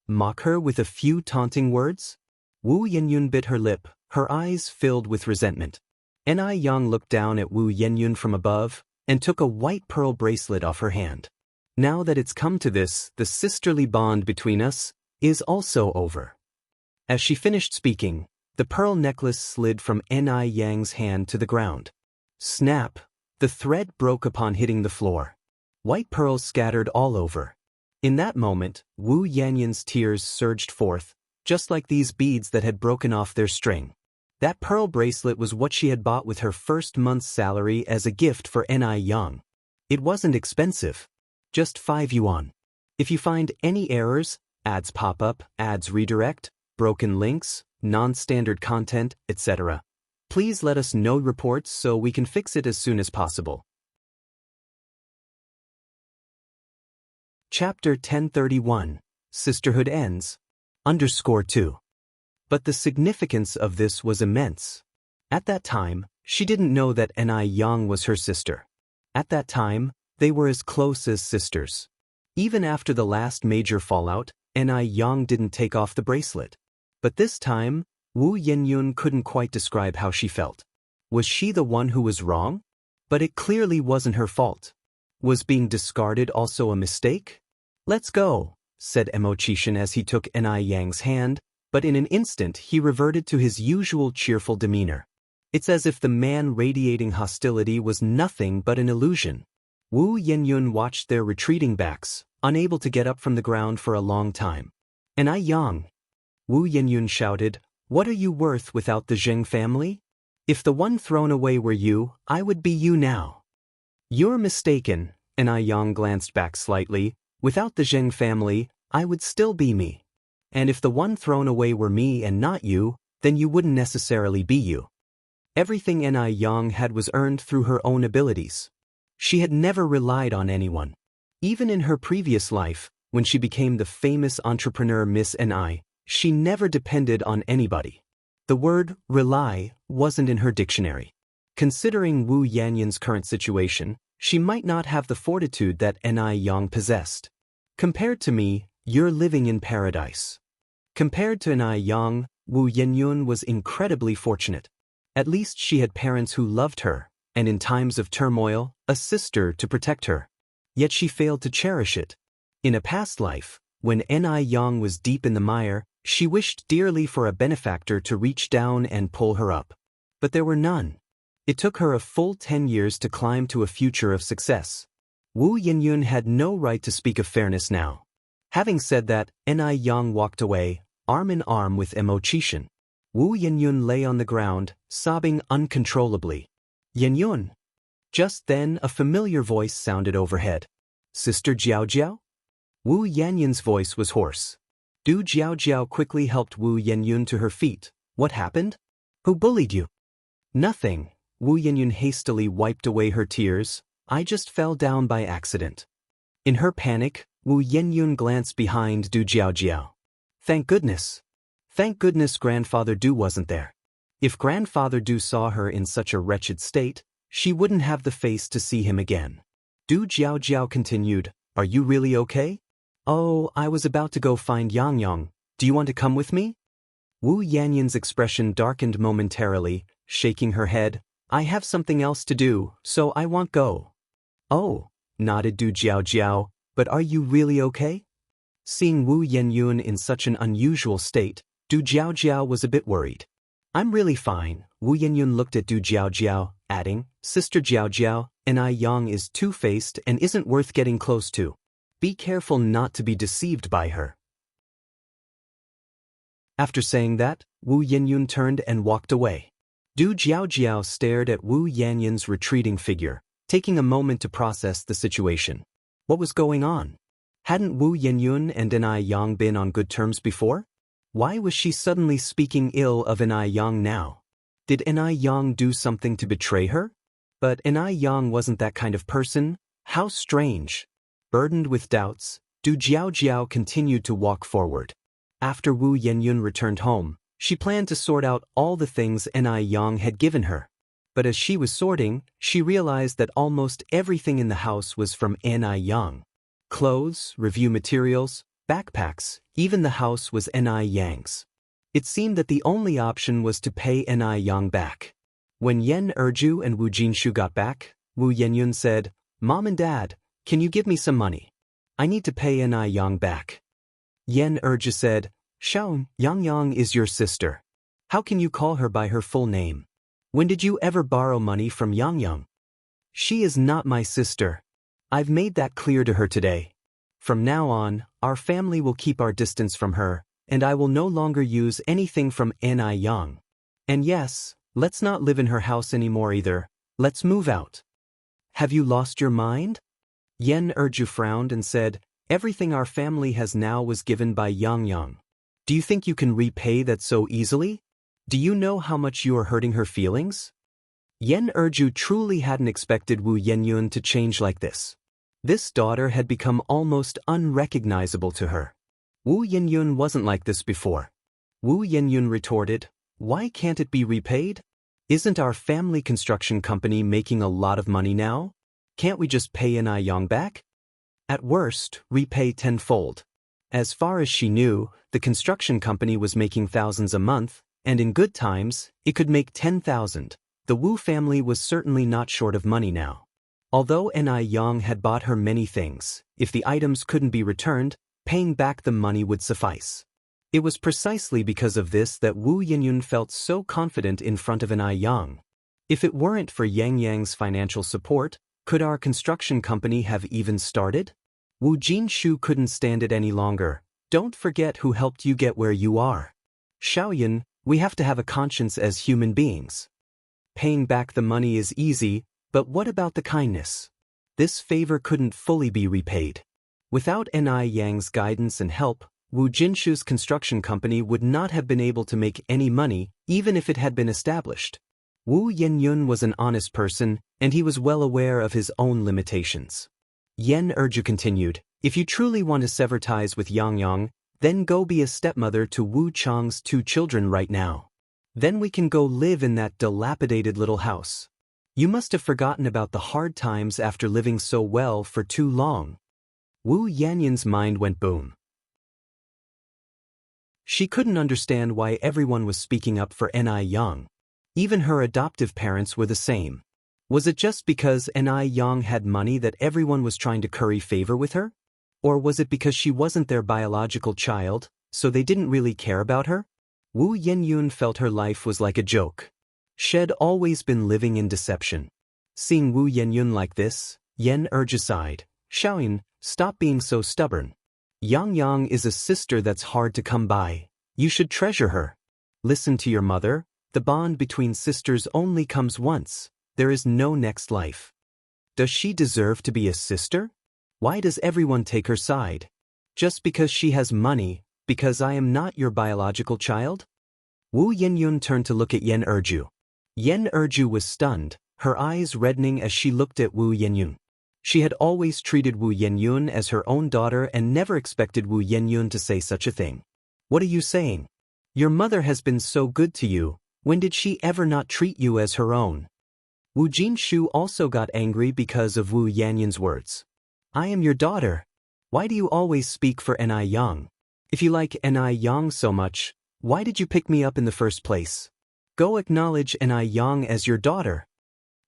Speaker 1: Mock her with a few taunting words? Wu Yenyun bit her lip, her eyes filled with resentment. Ni Yang looked down at Wu Yenyun from above, and took a white pearl bracelet off her hand. Now that it's come to this, the sisterly bond between us is also over. As she finished speaking, the pearl necklace slid from Ni Yang's hand to the ground. Snap! The thread broke upon hitting the floor. White pearls scattered all over. In that moment, Wu Yenyun's tears surged forth, just like these beads that had broken off their string. That pearl bracelet was what she had bought with her first month's salary as a gift for Ni Yang. It wasn't expensive. Just 5 yuan. If you find any errors, ads pop up, ads redirect, broken links, non-standard content, etc., please let us know reports so we can fix it as soon as possible. Chapter 1031, Sisterhood Ends, _2. But the significance of this was immense. At that time, she didn't know that Ni Yang was her sister. At that time, they were as close as sisters. Even after the last major fallout, Ni Yang didn't take off the bracelet. But this time, Wu Yenyun couldn't quite describe how she felt. Was she the one who was wrong? But it clearly wasn't her fault. Was being discarded also a mistake? Let's go, said Mo Qixin as he took Ni Yang's hand, but in an instant he reverted to his usual cheerful demeanor. It's as if the man radiating hostility was nothing but an illusion. Wu Yenyun watched their retreating backs, unable to get up from the ground for a long time. Ni Yang! Wu Yenyun shouted, what are you worth without the Zheng family? If the one thrown away were you, I would be you now. You're mistaken, Ni Yang glanced back slightly. Without the Zheng family, I would still be me. And if the one thrown away were me and not you, then you wouldn't necessarily be you. Everything Ni Yang had was earned through her own abilities. She had never relied on anyone. Even in her previous life, when she became the famous entrepreneur Miss Ni, she never depended on anybody. The word rely wasn't in her dictionary. Considering Wu Yenyun's current situation, she might not have the fortitude that Ni Yang possessed. Compared to me, you're living in paradise. Compared to Ni Yang, Wu Yenyun was incredibly fortunate. At least she had parents who loved her, and in times of turmoil, a sister to protect her. Yet she failed to cherish it. In a past life, when Ni Yang was deep in the mire, she wished dearly for a benefactor to reach down and pull her up. But there were none. It took her a full 10 years to climb to a future of success. Wu Yenyun had no right to speak of fairness now. Having said that, Ni Yang walked away, arm in arm with Mo Qixin. Wu Yenyun lay on the ground, sobbing uncontrollably. Yenyun! Just then a familiar voice sounded overhead. Sister Jiao Jiao? Wu Yanyan's voice was hoarse. Du Jiaojiao quickly helped Wu Yanyun to her feet. What happened? Who bullied you? Nothing. Wu Yanyun hastily wiped away her tears. I just fell down by accident. In her panic, Wu Yanyun glanced behind Du Jiaojiao. Thank goodness. Thank goodness Grandfather Du wasn't there. If Grandfather Du saw her in such a wretched state, she wouldn't have the face to see him again. Du Jiaojiao continued, Are you really okay? Oh, I was about to go find Yang. Do you want to come with me? Wu Yanyan's expression darkened momentarily, shaking her head. I have something else to do, so I won't go. Oh, nodded Du Jiaojiao, but are you really okay? Seeing Wu Yanyun in such an unusual state, Du Jiaojiao was a bit worried. I'm really fine. Wu Yanyun looked at Du Jiaojiao, adding, Sister Jiaojiao, Yang is two-faced and isn't worth getting close to. Be careful not to be deceived by her. After saying that, Wu Yanyun turned and walked away. Du Jiaojiao stared at Wu Yanyan's retreating figure, taking a moment to process the situation. What was going on? Hadn't Wu Yanyun and Yang been on good terms before? Why was she suddenly speaking ill of Yang now? Did Yang do something to betray her? But Yang wasn't that kind of person. How strange. Burdened with doubts, Du Jiaojiao continued to walk forward. After Wu Yanyun returned home, she planned to sort out all the things Yang had given her. But as she was sorting, she realized that almost everything in the house was from Yang. Clothes, review materials, backpacks, even the house was Yang's. It seemed that the only option was to pay Yang back. When Yen Erju and Wu Jinshu got back, Wu Yanyun said, Mom and Dad, can you give me some money? I need to pay Yang back. Yen Erju said, Xiao, Yang is your sister. How can you call her by her full name? When did you ever borrow money from Yang? She is not my sister. I've made that clear to her today. From now on, our family will keep our distance from her, and I will no longer use anything from Yang. And yes, let's not live in her house anymore either. Let's move out. Have you lost your mind? Yen Erju frowned and said, Everything our family has now was given by Yang. Do you think you can repay that so easily? Do you know how much you are hurting her feelings? Yen Erju truly hadn't expected Wu Yanyun to change like this. This daughter had become almost unrecognizable to her. Wu Yanyun wasn't like this before. Wu Yanyun retorted, Why can't it be repaid? Isn't our family construction company making a lot of money now? Can't we just pay Yang back? At worst, repay tenfold. As far as she knew, the construction company was making thousands a month, and in good times, it could make 10,000. The Wu family was certainly not short of money now. Although Yang had bought her many things, if the items couldn't be returned, paying back the money would suffice. It was precisely because of this that Wu Yanyun felt so confident in front of Yang. If it weren't for Yang's financial support, could our construction company have even started? Wu Jinshu couldn't stand it any longer. Don't forget who helped you get where you are. Xiaoyan, we have to have a conscience as human beings. Paying back the money is easy, but what about the kindness? This favor couldn't fully be repaid. Without Yang's guidance and help, Wu Jinshu's construction company would not have been able to make any money, even if it had been established. Wu Yanyun was an honest person, and he was well aware of his own limitations. Yen Erju continued, If you truly want to sever ties with Yang, then go be a stepmother to Wu Chang's 2 children right now. Then we can go live in that dilapidated little house. You must have forgotten about the hard times after living so well for too long. Wu Yanyun's mind went boom. She couldn't understand why everyone was speaking up for Yang. Even her adoptive parents were the same. Was it just because Yang had money that everyone was trying to curry favor with her? Or was it because she wasn't their biological child, so they didn't really care about her? Wu Yanyun felt her life was like a joke. She'd always been living in deception. Seeing Wu Yanyun like this, Yen Erju sighed. Xiaoyan, stop being so stubborn. Yang is a sister that's hard to come by. You should treasure her. Listen to your mother. The bond between sisters only comes once. There is no next life. Does she deserve to be a sister? Why does everyone take her side? Just because she has money, because I am not your biological child? Wu Yenyun turned to look at Yen Erju. Yen Erju was stunned, her eyes reddening as she looked at Wu Yenyun. She had always treated Wu Yenyun as her own daughter and never expected Wu Yenyun to say such a thing. What are you saying? Your mother has been so good to you, when did she ever not treat you as her own? Wu Jinshu also got angry because of Wu Yanyun's words. I am your daughter. Why do you always speak for Ni Yang? If you like Ni Yang so much, why did you pick me up in the first place? Go acknowledge Ni Yang as your daughter.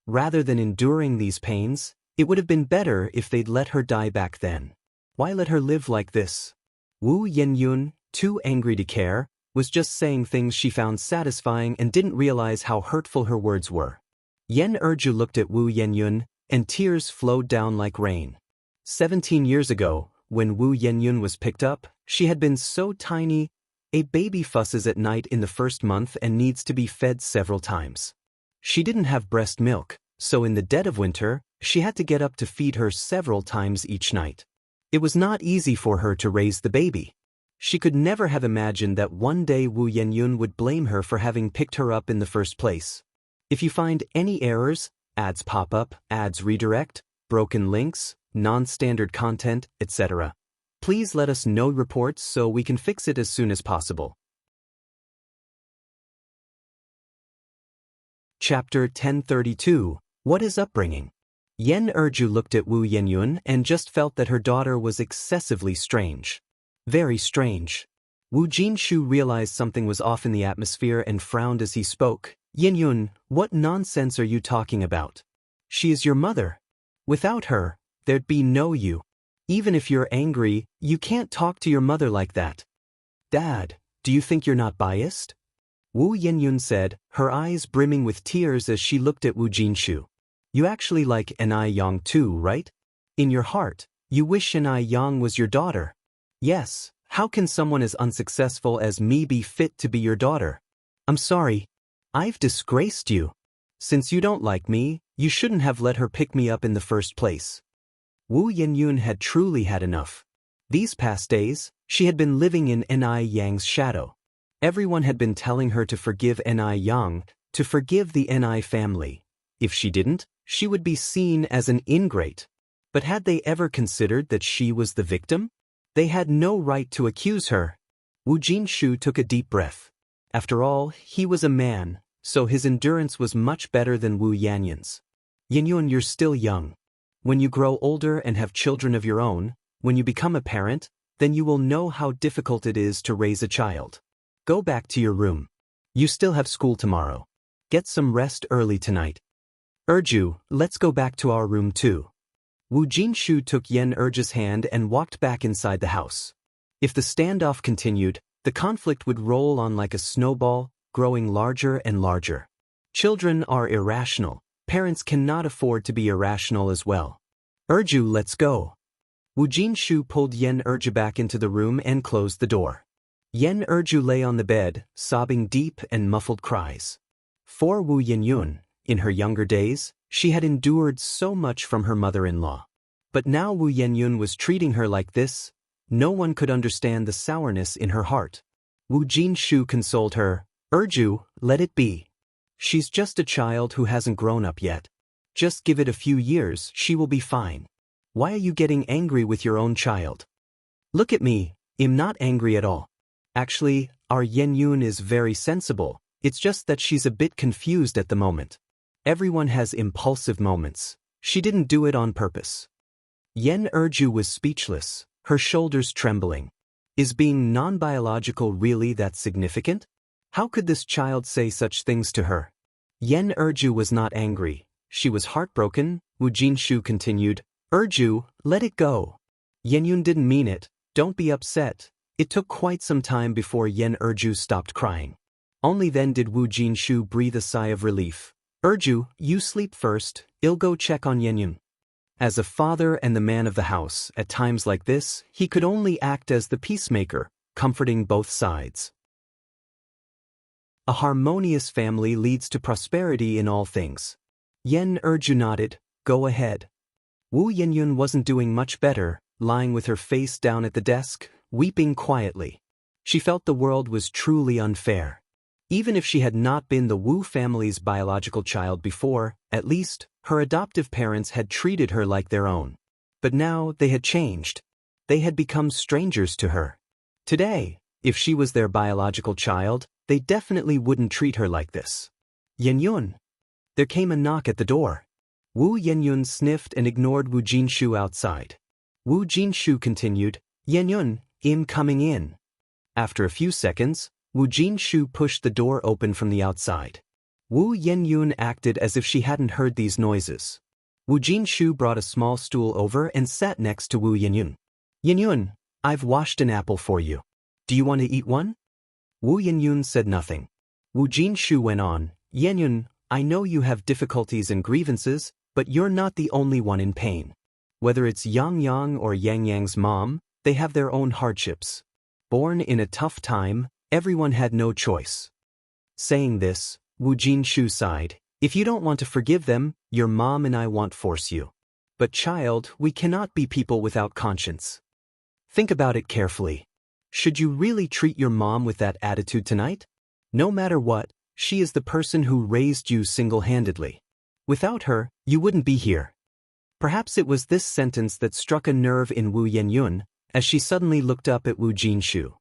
Speaker 1: Rather than enduring these pains, it would have been better if they'd let her die back then. Why let her live like this? Wu Yenyun, too angry to care, was just saying things she found satisfying and didn't realize how hurtful her words were. Yen Erju looked at Wu Yenyun, and tears flowed down like rain. 17 years ago, when Wu Yenyun was picked up, she had been so tiny. A baby fusses at night in the first month and needs to be fed several times. She didn't have breast milk, so in the dead of winter, she had to get up to feed her several times each night. It was not easy for her to raise the baby. She could never have imagined that one day Wu Yenyun would blame her for having picked her up in the first place. If you find any errors, ads pop up, ads redirect, broken links, non-standard content, etc., please let us know reports so we can fix it as soon as possible. Chapter 1032. What is upbringing? Yen Erju looked at Wu Yenyun and just felt that her daughter was excessively strange. Very strange. Wu Jinshu realized something was off in the atmosphere and frowned as he spoke. Yenyun, what nonsense are you talking about? She is your mother. Without her, there'd be no you. Even if you're angry, you can't talk to your mother like that. Dad, do you think you're not biased? Wu Yenyun said, her eyes brimming with tears as she looked at Wu Jinshu. You actually like Ni Yang too, right? In your heart, you wish Ni Yang was your daughter. Yes, how can someone as unsuccessful as me be fit to be your daughter? I'm sorry. I've disgraced you. Since you don't like me, you shouldn't have let her pick me up in the first place. Wu Yenyun had truly had enough. These past days, she had been living in Ni Yang's shadow. Everyone had been telling her to forgive Ni Yang, to forgive the Ni family. If she didn't, she would be seen as an ingrate. But had they ever considered that she was the victim? They had no right to accuse her. Wu Jinshu took a deep breath. After all, he was a man, so his endurance was much better than Wu Yanyun's. Yenyun, you're still young. When you grow older and have children of your own, when you become a parent, then you will know how difficult it is to raise a child. Go back to your room. You still have school tomorrow. Get some rest early tonight. Erju, let's go back to our room too. Wu Jinshu took Yen Erju's hand and walked back inside the house. If the standoff continued, the conflict would roll on like a snowball, growing larger and larger. Children are irrational. Parents cannot afford to be irrational as well. Erju, let's go. Wu Jinshu pulled Yen Erju back into the room and closed the door. Yen Erju lay on the bed, sobbing deep and muffled cries. For Wu Yenyun, in her younger days, she had endured so much from her mother-in-law. But now Wu Yenyun was treating her like this. No one could understand the sourness in her heart. Wu Jinshu consoled her. Erju, let it be. She's just a child who hasn't grown up yet. Just give it a few years, she will be fine. Why are you getting angry with your own child? Look at me, I'm not angry at all. Actually, our Yenyun is very sensible, it's just that she's a bit confused at the moment. Everyone has impulsive moments. She didn't do it on purpose. Yen Erju was speechless, her shoulders trembling. Is being non-biological really that significant? How could this child say such things to her? Yen Erju was not angry. She was heartbroken. Wu Jinshu continued. Erju, let it go. Yenyun didn't mean it. Don't be upset. It took quite some time before Yen Erju stopped crying. Only then did Wu Jinshu breathe a sigh of relief. Erju, you sleep first. I'll go check on Yenyun. As a father and the man of the house, at times like this, he could only act as the peacemaker, comforting both sides. A harmonious family leads to prosperity in all things. Yen Erju nodded. Go ahead. Wu Yenyun wasn't doing much better. lying with her face down at the desk, weeping quietly. She felt the world was truly unfair. Even if she had not been the Wu family's biological child before, at least, her adoptive parents had treated her like their own. But now they had changed. They had become strangers to her. Today, if she was their biological child, they definitely wouldn't treat her like this. Yenyun. There came a knock at the door. Wu Yenyun sniffed and ignored Wu Jinshu outside. Wu Jinshu continued, Yenyun, I'm coming in. After a few seconds, Wu Jinshu pushed the door open from the outside. Wu Yenyun acted as if she hadn't heard these noises. Wu Jinshu brought a small stool over and sat next to Wu Yenyun. Yenyun, I've washed an apple for you. Do you want to eat one? Wu Yenyun said nothing. Wu Jinshu went on, Yenyun, I know you have difficulties and grievances, but you're not the only one in pain. Whether it's Yang or Yang's mom, they have their own hardships. Born in a tough time, everyone had no choice. Saying this, Wu Jinshu sighed, if you don't want to forgive them, your mom and I won't force you. But child, we cannot be people without conscience. Think about it carefully. Should you really treat your mom with that attitude tonight? No matter what, she is the person who raised you single-handedly. Without her, you wouldn't be here. Perhaps it was this sentence that struck a nerve in Wu Yenyun, as she suddenly looked up at Wu Jinshu.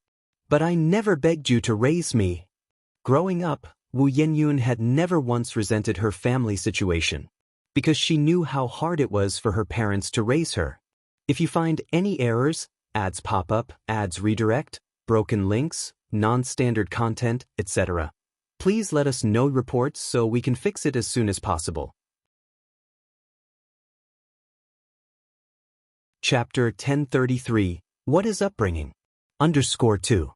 Speaker 1: But I never begged you to raise me. Growing up, Wu Yenyun had never once resented her family situation, because she knew how hard it was for her parents to raise her. If you find any errors, ads pop up, ads redirect, broken links, non-standard content, etc., please let us know reports so we can fix it as soon as possible. Chapter 1033, What is Upbringing? _2.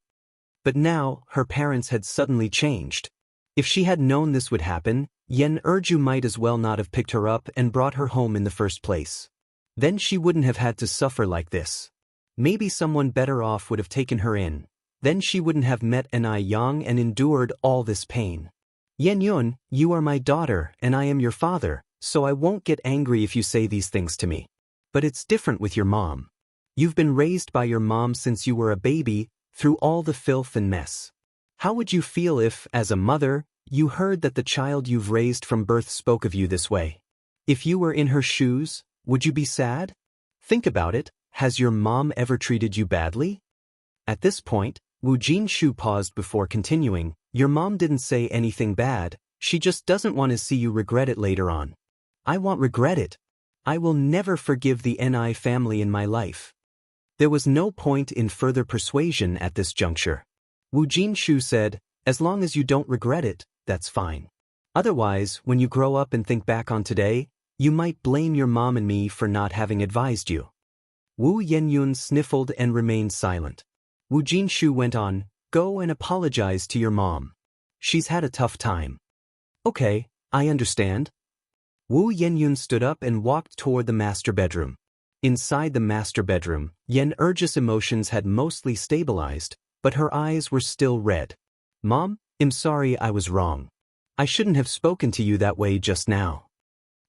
Speaker 1: But now, her parents had suddenly changed. If she had known this would happen, Yen Erju might as well not have picked her up and brought her home in the first place. Then she wouldn't have had to suffer like this. Maybe someone better off would have taken her in. Then she wouldn't have met Yang and endured all this pain. Yenyun, you are my daughter and I am your father, so I won't get angry if you say these things to me. But it's different with your mom. You've been raised by your mom since you were a baby, through all the filth and mess. How would you feel if, as a mother, you heard that the child you've raised from birth spoke of you this way? If you were in her shoes, would you be sad? Think about it, has your mom ever treated you badly? At this point, Wu Jinshu paused before continuing, your mom didn't say anything bad, she just doesn't want to see you regret it later on. I won't regret it. I will never forgive the Ni family in my life. There was no point in further persuasion at this juncture. Wu Jinshu said, as long as you don't regret it, that's fine. Otherwise, when you grow up and think back on today, you might blame your mom and me for not having advised you. Wu Yenyun sniffled and remained silent. Wu Jinshu went on, go and apologize to your mom. She's had a tough time. Okay, I understand. Wu Yenyun stood up and walked toward the master bedroom. Inside the master bedroom, Yen Erju's emotions had mostly stabilized, but her eyes were still red. Mom, I'm sorry I was wrong. I shouldn't have spoken to you that way just now.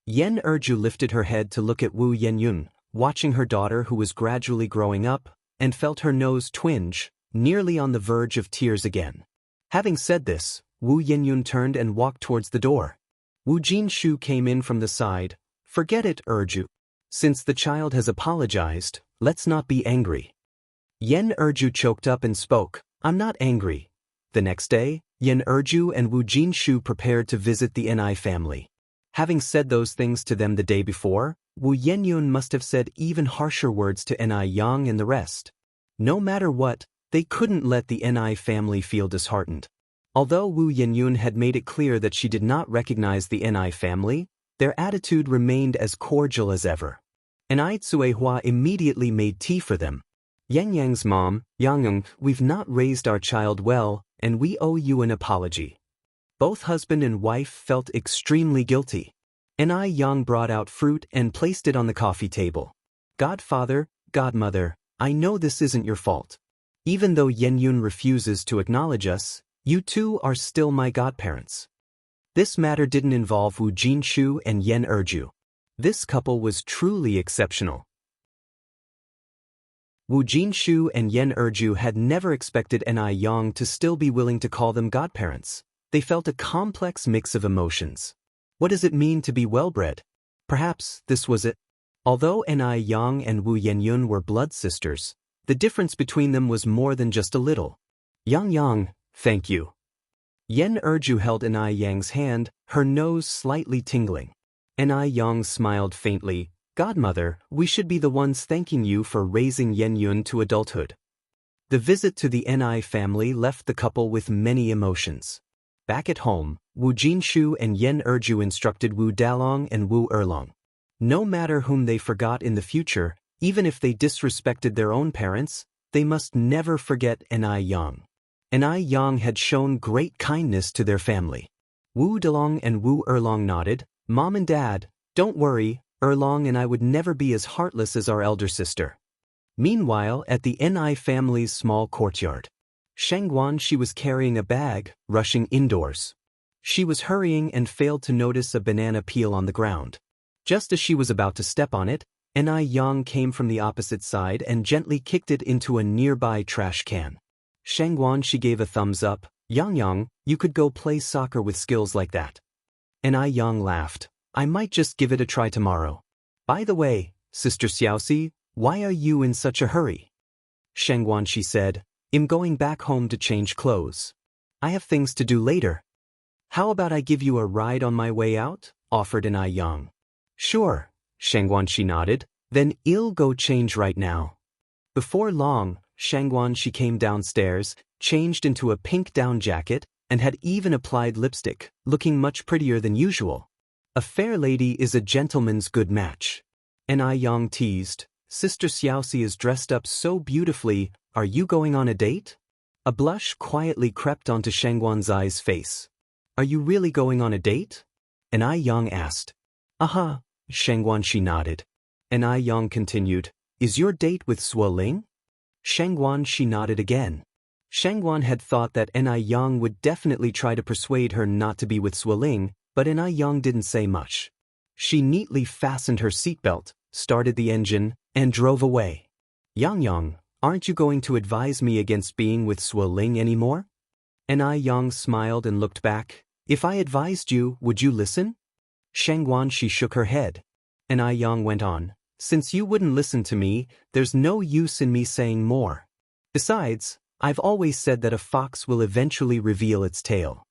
Speaker 1: Yen Erju lifted her head to look at Wu Yenyun, watching her daughter who was gradually growing up, and felt her nose twinge, nearly on the verge of tears again. Having said this, Wu Yenyun turned and walked towards the door. Wu Jinshu came in from the side. Forget it, Erju. Since the child has apologized, let's not be angry. Yen Erju choked up and spoke, I'm not angry. The next day, Yen Erju and Wu Jinshu prepared to visit the Ni family. Having said those things to them the day before, Wu Yenyun must have said even harsher words to Yang and the rest. No matter what, they couldn't let the Ni family feel disheartened. Although Wu Yenyun had made it clear that she did not recognize the Ni family, their attitude remained as cordial as ever. Ni Tsuehua immediately made tea for them. Yang's mom, Yang, we've not raised our child well, and we owe you an apology. Both husband and wife felt extremely guilty. Yang brought out fruit and placed it on the coffee table. Godfather, godmother, I know this isn't your fault. Even though Yenyun refuses to acknowledge us, you two are still my godparents. This matter didn't involve Wu Jinshu and Yen Erju. This couple was truly exceptional. Wu Jinshu and Yen Erju had never expected Ni Yang to still be willing to call them godparents. They felt a complex mix of emotions. What does it mean to be well-bred? Perhaps this was it. Although Ni Yang and Wu Yenyun were blood sisters, the difference between them was more than just a little. Yang, thank you. Yen Erju held Ni Yang's hand, her nose slightly tingling. Ni Yang smiled faintly. Godmother, we should be the ones thanking you for raising Yenyun to adulthood. The visit to the Ni family left the couple with many emotions. Back at home, Wu Jinshu and Yen Erju instructed Wu Dalong and Wu Erlong. No matter whom they forgot in the future, even if they disrespected their own parents, they must never forget Ni Yang. Ni Yang had shown great kindness to their family. Wu Dalong and Wu Erlong nodded. Mom and Dad, don't worry, Erlong and I would never be as heartless as our elder sister. Meanwhile, at the Ni family's small courtyard, Shangguan she was carrying a bag, rushing indoors. She was hurrying and failed to notice a banana peel on the ground. Just as she was about to step on it, Ni Yang came from the opposite side and gently kicked it into a nearby trash can. Shangguan she gave a thumbs up. Yang, you could go play soccer with skills like that. Ni Yang laughed. I might just give it a try tomorrow. By the way, Sister Xiaoxi, why are you in such a hurry? Shangguan she said, I'm going back home to change clothes. I have things to do later. How about I give you a ride on my way out? Offered Ni Yang. Sure, Shangguan she nodded, then I'll go change right now. Before long, Shangguan she came downstairs, changed into a pink down jacket, and had even applied lipstick, looking much prettier than usual. A fair lady is a gentleman's good match. Ni Yang teased, Sister Xiaoxi is dressed up so beautifully, are you going on a date? A blush quietly crept onto Shangguan's eyes face. Are you really going on a date? Ni Yang asked. Aha, Shangguan she nodded. Ni Yang continued, is your date with Suoling? Shangguan she nodded again. Shangguan had thought that Ni Yang would definitely try to persuade her not to be with Suoling, but Ni Yang didn't say much. She neatly fastened her seatbelt, started the engine, and drove away. Yang, aren't you going to advise me against being with Suoling anymore? Ni Yang smiled and looked back. If I advised you, would you listen? Shangguan she shook her head. Ni Yang went on. Since you wouldn't listen to me, there's no use in me saying more. Besides, I've always said that a fox will eventually reveal its tail.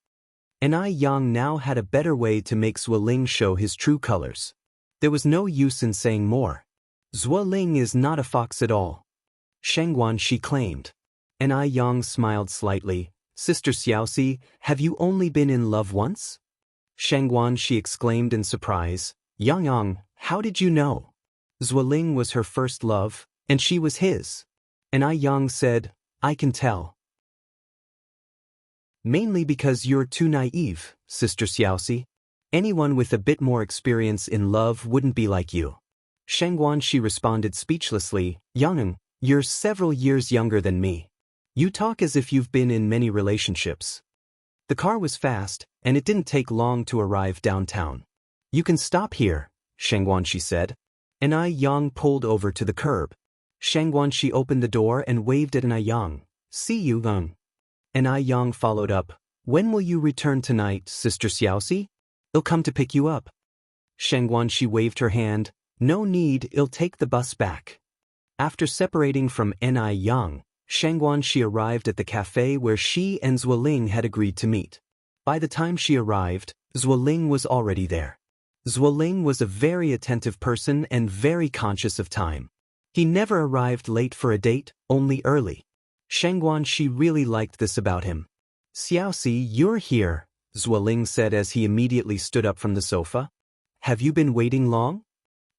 Speaker 1: Ni Yang now had a better way to make Suoling show his true colors. There was no use in saying more. Suoling is not a fox at all. Shangguan she claimed. Ni Yang smiled slightly. Sister Xiaoxi, have you only been in love once? Shangguan she exclaimed in surprise. Yang, how did you know? Suoling was her first love, and she was his. Ni Yang said, I can tell. Mainly because you're too naive, Sister Xiaoxi. Anyone with a bit more experience in love wouldn't be like you. Shangguan she responded speechlessly. Yang, you're several years younger than me. You talk as if you've been in many relationships. The car was fast, and it didn't take long to arrive downtown. You can stop here, Shangguan she said. Ni Yang pulled over to the curb. Shangguan she opened the door and waved at Ni Yang. See you, Ng. Ni Yang followed up. When will you return tonight, Sister Xiaoxi? I'll come to pick you up. Shangguan she waved her hand. No need, I'll take the bus back. After separating from Ni Yang, Shangguan she arrived at the cafe where she and Suoling had agreed to meet. By the time she arrived, Suoling was already there. Suoling was a very attentive person and very conscious of time. He never arrived late for a date, only early. Shangguan she really liked this about him. Xiaoxi, you're here, Suoling said as he immediately stood up from the sofa. Have you been waiting long?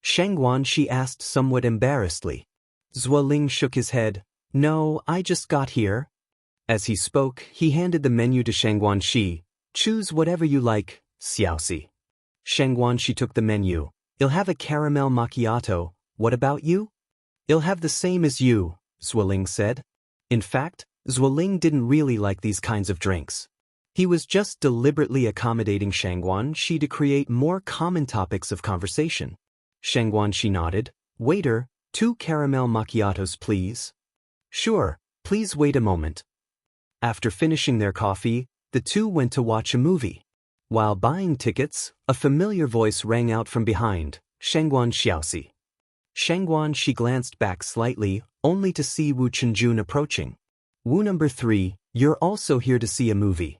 Speaker 1: Shangguan she asked somewhat embarrassedly. Suoling shook his head. No, I just got here. As he spoke, he handed the menu to Shangguan she. Choose whatever you like, Xiaoxi. Shangguan she took the menu. I'll have a caramel macchiato. What about you? I'll have the same as you, Suoling said. In fact, Suoling didn't really like these kinds of drinks. He was just deliberately accommodating Shangguan she to create more common topics of conversation. Shangguan she nodded. Waiter, 2 caramel macchiatos, please. Sure, please wait a moment. After finishing their coffee, the two went to watch a movie. While buying tickets, a familiar voice rang out from behind, Shangguan Xiaoxi. Shangguan, she glanced back slightly, only to see Wu Chenjun approaching. Wu number 3, you're also here to see a movie.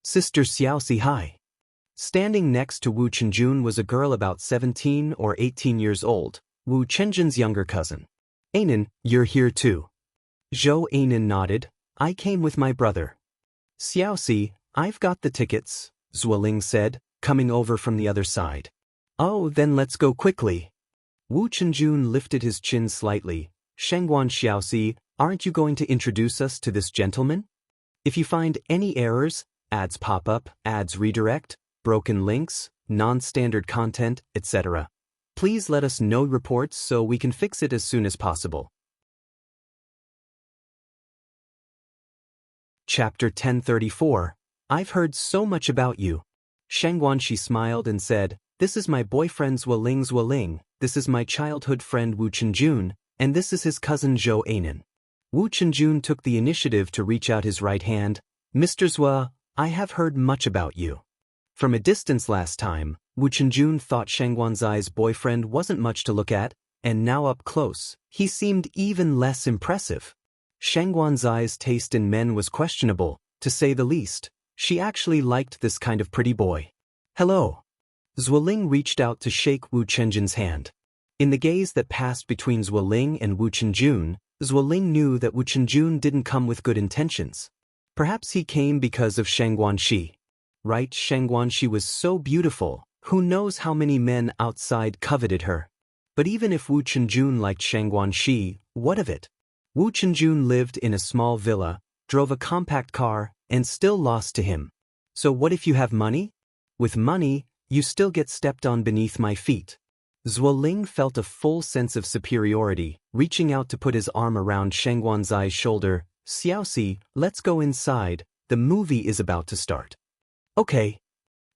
Speaker 1: Sister Xiaoxi, hi. Standing next to Wu Chenjun was a girl about 17 or 18 years old, Wu Chenjun's younger cousin. Anan, you're here too. Zhou Anan nodded. I came with my brother. Xiaoxi, I've got the tickets, Zuoling said, coming over from the other side. Oh, then let's go quickly. Wu Chenjun lifted his chin slightly. Shangguan Xiaoxi, aren't you going to introduce us to this gentleman? If you find any errors, ads pop up, ads redirect, broken links, non-standard content, etc., please let us know reports so we can fix it as soon as possible. Chapter 1034. I've heard so much about you. Shangguan, she smiled and said, this is my boyfriend Zuoling, this is my childhood friend Wu Chenjun, and this is his cousin Zhou Anan. Wu Chenjun took the initiative to reach out his right hand. Mr. Zhou, I have heard much about you. From a distance last time, Wu Chenjun thought Shangguan's boyfriend wasn't much to look at, and now up close, he seemed even less impressive. Shangguan's taste in men was questionable, to say the least. She actually liked this kind of pretty boy. Hello. Zuoling reached out to shake Wu Chenjun's hand. In the gaze that passed between Zuoling and Wu Chenjun, Zuoling knew that Wu Chenjun didn't come with good intentions. Perhaps he came because of Shangguan Shi. Right, Shangguan Shi was so beautiful, who knows how many men outside coveted her. But even if Wu Chenjun liked Shangguan Shi, what of it? Wu Chenjun lived in a small villa, drove a compact car, and still lost to him. So what if you have money? With money, you still get stepped on beneath my feet. Zuoling felt a full sense of superiority, reaching out to put his arm around Shangguan's shoulder. Xiaoxi, let's go inside, the movie is about to start. Okay.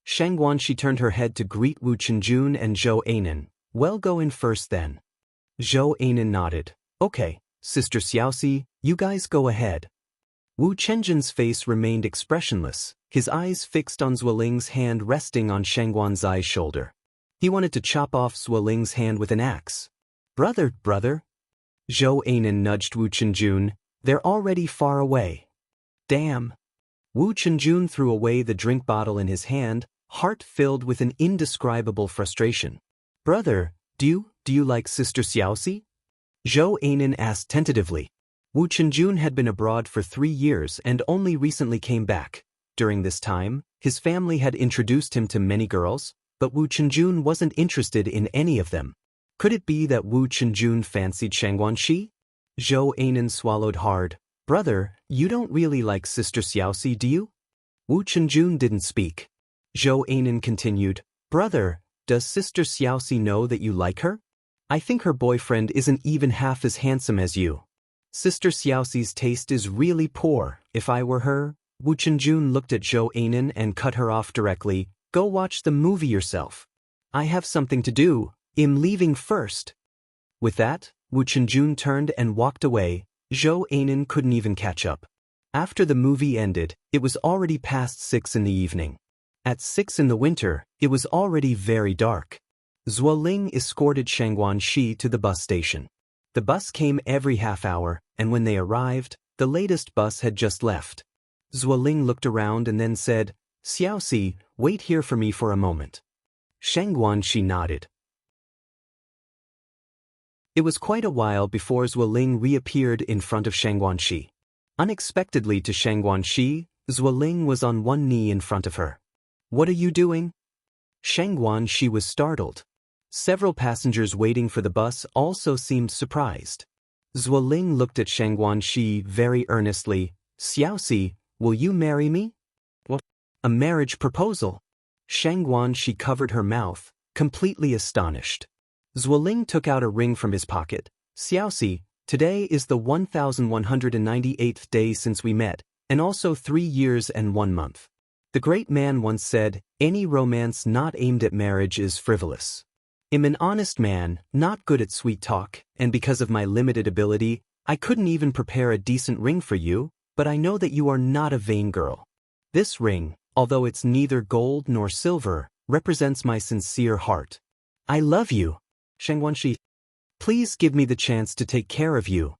Speaker 1: Shangguan, she turned her head to greet Wu Chenjun and Zhou Anan. Well, go in first then. Zhou Anan nodded. Okay, Sister Xiaoxi, you guys go ahead. Wu Chenjun's face remained expressionless, his eyes fixed on Zuoling's hand resting on Shangguan's shoulder. He wanted to chop off Zuoling's hand with an axe. Brother. Zhou Anan nudged Wu Chenjun. They're already far away. Damn. Wu Chenjun threw away the drink bottle in his hand, heart filled with an indescribable frustration. Brother, do you like Sister Xiaoxi? Zhou Anan asked tentatively. Wu Chenjun had been abroad for 3 years and only recently came back. During this time, his family had introduced him to many girls, but Wu Chenjun wasn't interested in any of them. Could it be that Wu Chenjun fancied Shangguan Shi? Zhou Anan swallowed hard. Brother, you don't really like Sister Xiaoxi, do you? Wu Chenjun didn't speak. Zhou Anan continued. Brother, does Sister Xiaoxi know that you like her? I think her boyfriend isn't even half as handsome as you. Sister Xiaoxi's taste is really poor. If I were her, Wu Chenjun looked at Zhou Anan and cut her off directly. Go watch the movie yourself. I have something to do. I'm leaving first. With that, Wu Chenjun turned and walked away. Zhou Anan couldn't even catch up. After the movie ended, it was already past 6 in the evening. At 6 in the winter, it was already very dark. Zuoling escorted Shangguan Shi to the bus station. The bus came every half hour, and when they arrived, the latest bus had just left. Zuoling looked around and then said, Xiaoxi, wait here for me for a moment. Shangguan Shi nodded. It was quite a while before Zuoling reappeared in front of Shangguan Shi. Unexpectedly to Shangguan Shi, Zuoling was on one knee in front of her. What are you doing? Shangguan Shi was startled. Several passengers waiting for the bus also seemed surprised. Zuoling looked at Shangguan Shi very earnestly. Xiaoxi, will you marry me? What? A marriage proposal? Shangguan Shi covered her mouth, completely astonished. Zuoling took out a ring from his pocket. Xiaoxi, today is the 1198th day since we met, and also 3 years and 1 month. The great man once said, any romance not aimed at marriage is frivolous. I'm an honest man, not good at sweet talk, and because of my limited ability, I couldn't even prepare a decent ring for you, but I know that you are not a vain girl. This ring, although it's neither gold nor silver, represents my sincere heart. I love you. Xianxia, please give me the chance to take care of you.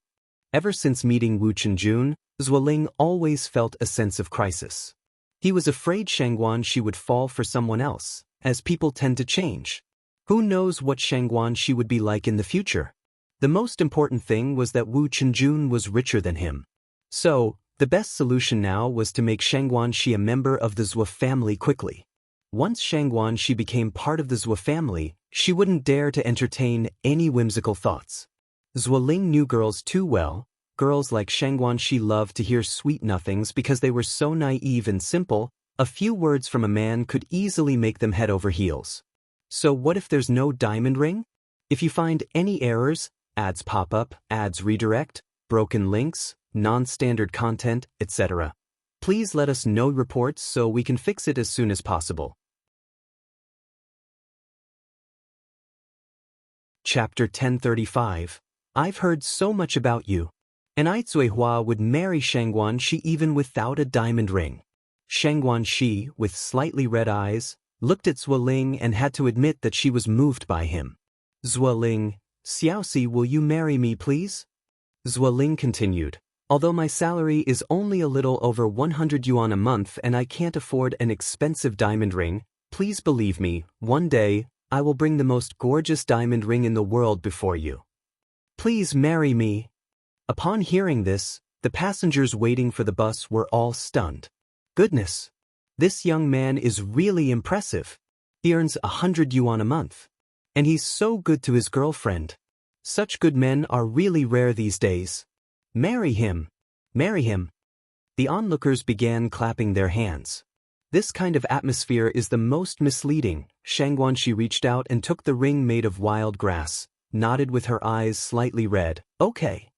Speaker 1: Ever since meeting Wu Chenjun, Zuoling always felt a sense of crisis. He was afraid Xianxia would fall for someone else, as people tend to change. Who knows what Xianxia would be like in the future? The most important thing was that Wu Chenjun was richer than him. So, the best solution now was to make Xianxia a member of the Zhuo family quickly. Once Xianxia became part of the Zhuo family, she wouldn't dare to entertain any whimsical thoughts. Zuoling knew girls too well. Girls like Xianxia loved to hear sweet nothings because they were so naive and simple. A few words from a man could easily make them head over heels. So what if there's no diamond ring? If you find any errors, ads pop up, ads redirect, broken links, non-standard content, etc., please let us know reports so we can fix it as soon as possible. Chapter 1035. I've heard so much about you. And Aizuehua would marry Xianxia even without a diamond ring. Xianxia, with slightly red eyes, looked at Zuoling and had to admit that she was moved by him. Zuoling, Xiaoxi, will you marry me please? Zuoling continued, although my salary is only a little over 100 yuan a month and I can't afford an expensive diamond ring, please believe me, one day, I will bring the most gorgeous diamond ring in the world before you. Please marry me. Upon hearing this, the passengers waiting for the bus were all stunned. Goodness! This young man is really impressive. He earns 100 yuan a month. And he's so good to his girlfriend. Such good men are really rare these days. Marry him. Marry him. The onlookers began clapping their hands. This kind of atmosphere is the most misleading. Xianxia reached out and took the ring made of wild grass, nodded with her eyes slightly red. Okay.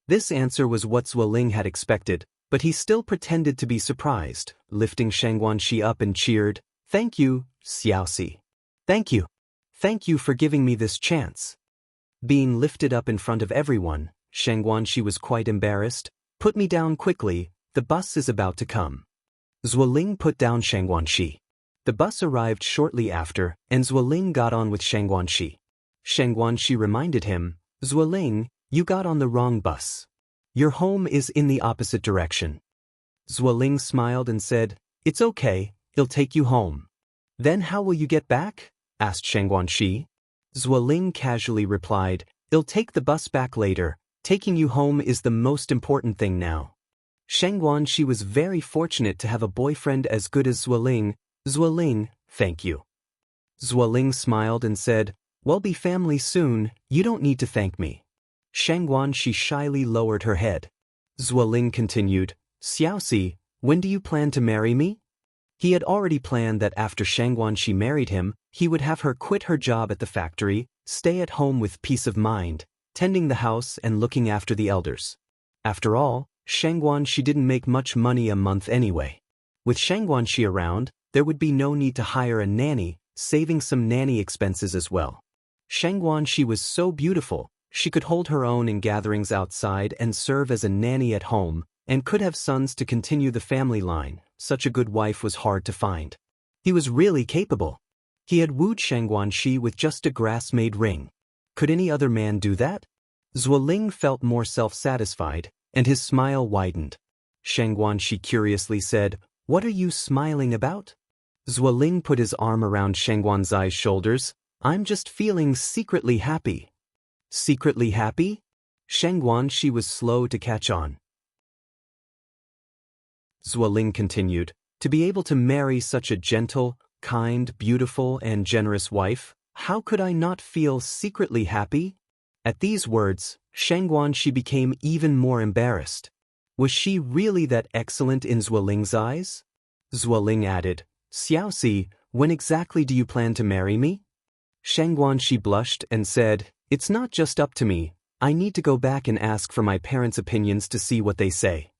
Speaker 1: This answer was what Zuoling had expected, but he still pretended to be surprised, lifting Xianxia up and cheered, "Thank you, Xiaoxi. Thank you. Thank you for giving me this chance." Being lifted up in front of everyone, Xianxia was quite embarrassed. "Put me down quickly, the bus is about to come." Zuoling put down Xianxia. The bus arrived shortly after, and Zuoling got on with Xianxia. Xianxia reminded him, "Zuoling, you got on the wrong bus. Your home is in the opposite direction." Zuoling smiled and said, "It's okay, he'll take you home." "Then how will you get back?" asked Xianxia. Zuoling casually replied, "He'll take the bus back later. Taking you home is the most important thing now." Xianxia was very fortunate to have a boyfriend as good as Zuoling. "Zuoling, thank you." Zuoling smiled and said, "We'll be family soon, you don't need to thank me." Xianxia shyly lowered her head. Zuoling continued, "Xiaoxi, when do you plan to marry me?" He had already planned that after Xianxia married him, he would have her quit her job at the factory, stay at home with peace of mind, tending the house and looking after the elders. After all, Xianxia didn't make much money a month anyway. With Xianxia around, there would be no need to hire a nanny, saving some nanny expenses as well. Xianxia was so beautiful, she could hold her own in gatherings outside and serve as a nanny at home, and could have sons to continue the family line. Such a good wife was hard to find. He was really capable. He had wooed Xianxia with just a grass-made ring. Could any other man do that? Zuoling felt more self-satisfied, and his smile widened. Xianxia curiously said, "What are you smiling about?" Zuoling put his arm around Xianxia's shoulders. "I'm just feeling secretly happy." Secretly happy? Xianxia was slow to catch on. Zuoling continued, "To be able to marry such a gentle, kind, beautiful, and generous wife, how could I not feel secretly happy?" At these words, Xianxia became even more embarrassed. Was she really that excellent in Zuoling's eyes? Zuoling added, "Xiaoxi, when exactly do you plan to marry me?" Xianxia blushed and said, "It's not just up to me. I need to go back and ask for my parents' opinions to see what they say."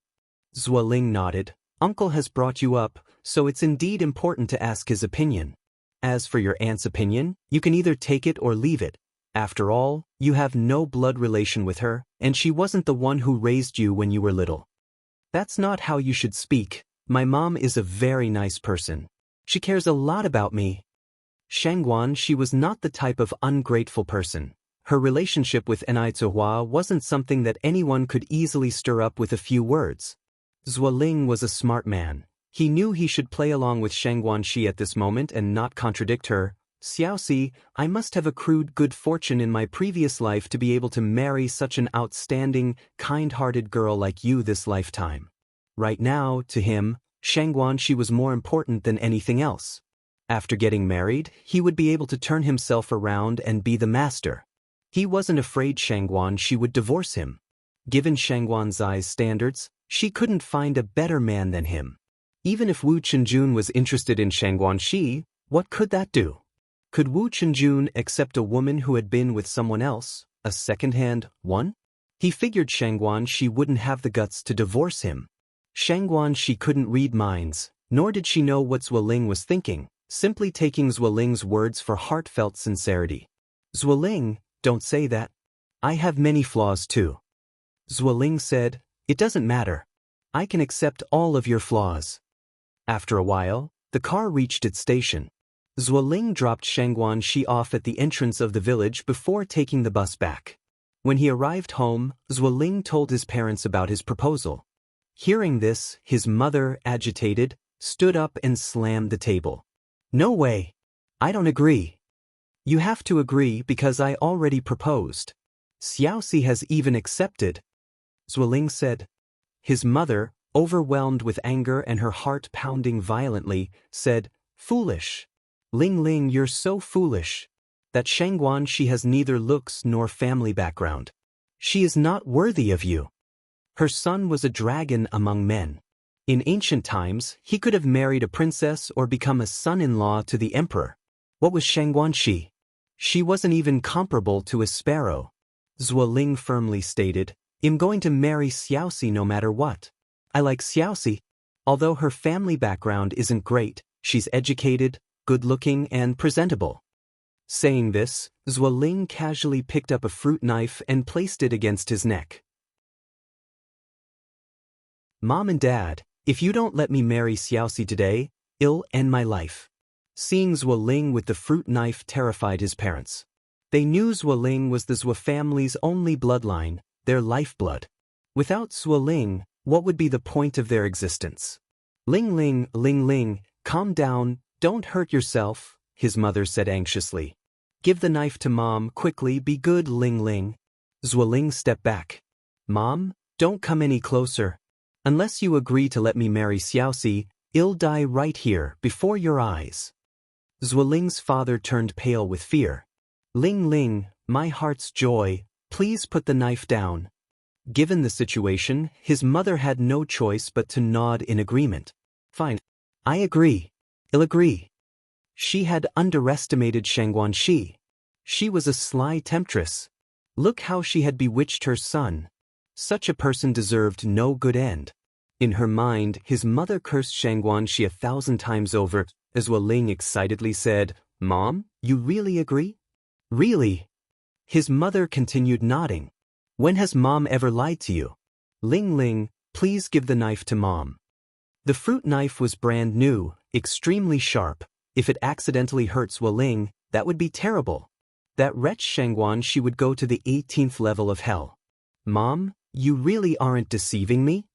Speaker 1: Zuoling nodded. "Uncle has brought you up, so it's indeed important to ask his opinion." As for your aunt's opinion, you can either take it or leave it. After all, you have no blood relation with her, and she wasn't the one who raised you when you were little. That's not how you should speak. My mom is a very nice person. She cares a lot about me. Shangguan, she was not the type of ungrateful person. Her relationship with Enai Zuhua wasn't something that anyone could easily stir up with a few words. Zuoling was a smart man. He knew he should play along with Shangguan Shi at this moment and not contradict her. Xiaoxi, I must have accrued good fortune in my previous life to be able to marry such an outstanding, kind-hearted girl like you this lifetime. Right now, to him, Shangguan Shi was more important than anything else. After getting married, he would be able to turn himself around and be the master. He wasn't afraid Shangguan Shi would divorce him. Given Shangguan Zai's standards, she couldn't find a better man than him. Even if Wu Chenjun was interested in Shangguan Shi, what could that do? Could Wu Chenjun accept a woman who had been with someone else, a second-hand one? He figured Shangguan Shi wouldn't have the guts to divorce him. Shangguan Shi couldn't read minds, nor did she know what Zuoling was thinking, simply taking Zuoling's words for heartfelt sincerity. Zuoling, don't say that. I have many flaws too. Zuoling said, it doesn't matter. I can accept all of your flaws. After a while, the car reached its station. Zuoling dropped Shangguan Shi off at the entrance of the village before taking the bus back. When he arrived home, Zuoling told his parents about his proposal. Hearing this, his mother, agitated, stood up and slammed the table. No way. I don't agree. You have to agree because I already proposed. Xiaoxi has even accepted. Zuoling said. His mother, overwhelmed with anger and her heart pounding violently, said, foolish. Ling Ling, you're so foolish. That Shangguan Shi has neither looks nor family background. She is not worthy of you. Her son was a dragon among men. In ancient times, he could have married a princess or become a son-in-law to the emperor. What was Shangguan Shi? She wasn't even comparable to a sparrow. Zuoling firmly stated, I'm going to marry Xiaoxi no matter what. I like Xiaoxi. Although her family background isn't great, she's educated, good-looking, and presentable. Saying this, Zuoling casually picked up a fruit knife and placed it against his neck. Mom and Dad, if you don't let me marry Xiaoxi today, it'll end my life. Seeing Zuoling with the fruit knife terrified his parents. They knew Zuoling was the Zhuo family's only bloodline, their lifeblood. Without Zuoling, what would be the point of their existence? Ling Ling, calm down, don't hurt yourself, his mother said anxiously. Give the knife to Mom, quickly, be good, Ling Ling. Zuoling stepped back. Mom, don't come any closer. Unless you agree to let me marry Xiaoxi, I'll die right here, before your eyes. Zuoling's father turned pale with fear. Ling Ling, my heart's joy, please put the knife down. Given the situation, his mother had no choice but to nod in agreement. Fine. I agree. I'll agree. She had underestimated Shangguan Shi. She was a sly temptress. Look how she had bewitched her son. Such a person deserved no good end. In her mind, his mother cursed Shangguan Shi 1,000 times over, as Zuoling excitedly said, Mom, you really agree? Really? His mother continued nodding. When has Mom ever lied to you? Ling Ling, please give the knife to Mom. The fruit knife was brand new, extremely sharp. If it accidentally hurt Zuoling, that would be terrible. That wretch Shangguan Shi would go to the 18th level of hell. Mom, you really aren't deceiving me?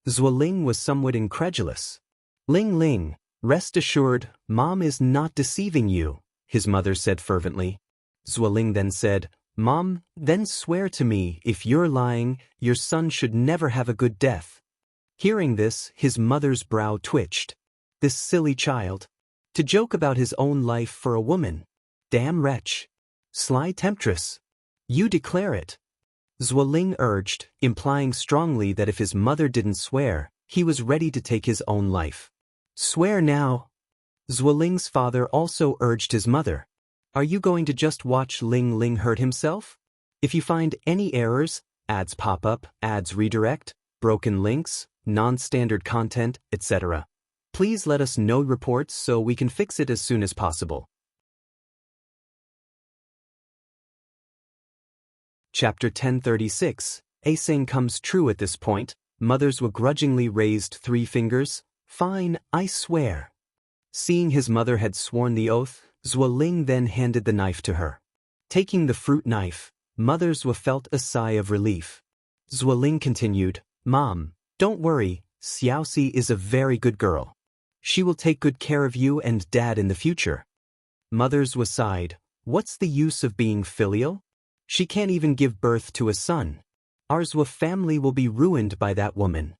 Speaker 1: Zuoling was somewhat incredulous. Ling Ling, rest assured, Mom is not deceiving you, his mother said fervently. Zuoling then said, Mom, then swear to me, if you're lying, your son should never have a good death. Hearing this, his mother's brow twitched. This silly child. To joke about his own life for a woman. Damn wretch. Sly temptress. You declare it. Zuoling urged, implying strongly that if his mother didn't swear, he was ready to take his own life. Swear now. Zuoling's father also urged his mother. Are you going to just watch Ling Ling hurt himself? If you find any errors, ads pop up, ads redirect, broken links, non-standard content, etc., Please let us know reports so we can fix it as soon as possible. Chapter 1036. A saying comes true at this point. Mothers were grudgingly raised 3 fingers. Fine, I swear. Seeing his mother had sworn the oath, Zuoling then handed the knife to her. Taking the fruit knife, Mothers were felt a sigh of relief. Zuoling continued, Mom, don't worry, Xiaoxi is a very good girl. She will take good care of you and Dad in the future. Mothers were sighed, what's the use of being filial? She can't even give birth to a son. Our Zhuo family will be ruined by that woman.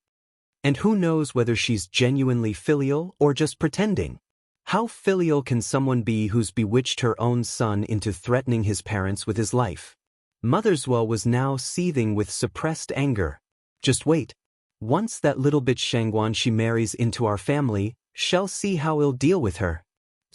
Speaker 1: And who knows whether she's genuinely filial or just pretending? How filial can someone be who's bewitched her own son into threatening his parents with his life? Mother Zhuo was now seething with suppressed anger. Just wait. Once that little bitch Xianxia marries into our family, shall see how I'll deal with her.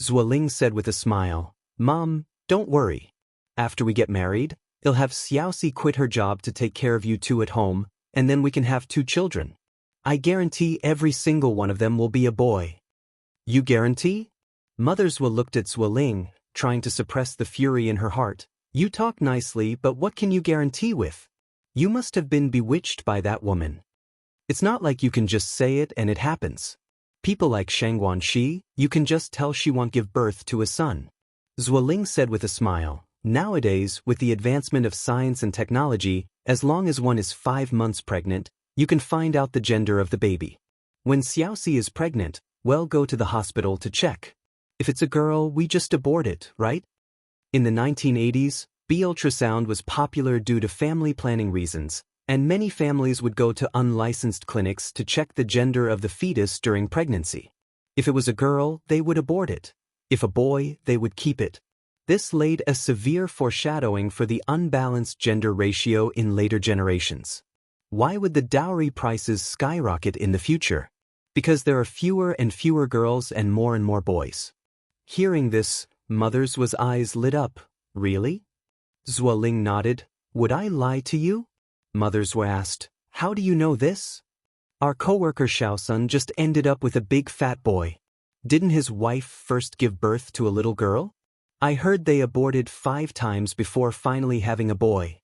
Speaker 1: Zuoling said with a smile, Mom, don't worry. After we get married, I'll have Xiaoxi quit her job to take care of you two at home, and then we can have 2 children. I guarantee every single one of them will be a boy. You guarantee? Mother Zhuo looked at Zuoling, trying to suppress the fury in her heart. You talk nicely, but what can you guarantee with? You must have been bewitched by that woman. It's not like you can just say it and it happens. People like Xianxia, you can just tell she won't give birth to a son. Zuoling said with a smile, nowadays, with the advancement of science and technology, as long as one is 5 months pregnant, you can find out the gender of the baby. When Xiaoxi is pregnant, well, go to the hospital to check. If it's a girl, we just abort it, right? In the 1980s, B-ultrasound was popular due to family planning reasons, and many families would go to unlicensed clinics to check the gender of the fetus during pregnancy. If it was a girl, they would abort it. If a boy, they would keep it. This laid a severe foreshadowing for the unbalanced gender ratio in later generations. Why would the dowry prices skyrocket in the future? Because there are fewer and fewer girls and more boys. Hearing this, Mother Zhuo's eyes lit up. Really? Zuoling nodded. Would I lie to you? Mother Zhuo asked. How do you know this? Our co-worker Xiaosun just ended up with a big fat boy. Didn't his wife first give birth to a little girl? I heard they aborted 5 times before finally having a boy.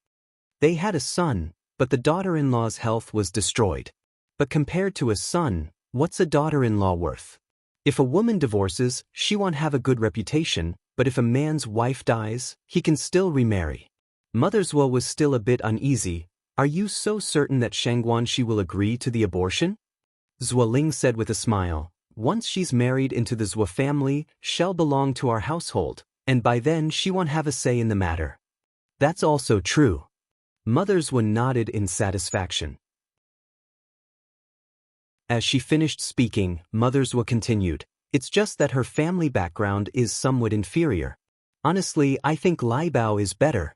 Speaker 1: They had a son, but the daughter-in-law's health was destroyed. But compared to a son, what's a daughter-in-law worth? If a woman divorces, she won't have a good reputation, but if a man's wife dies, he can still remarry. Mother Zhuo was still a bit uneasy. Are you so certain that Xianxia will agree to the abortion? Zuoling said with a smile, once she's married into the Zhuo family, she'll belong to our household, and by then she won't have a say in the matter. That's also true. Mother Zhuo nodded in satisfaction. As she finished speaking, Mother Zhuo continued, it's just that her family background is somewhat inferior. Honestly, I think Lai Bao is better.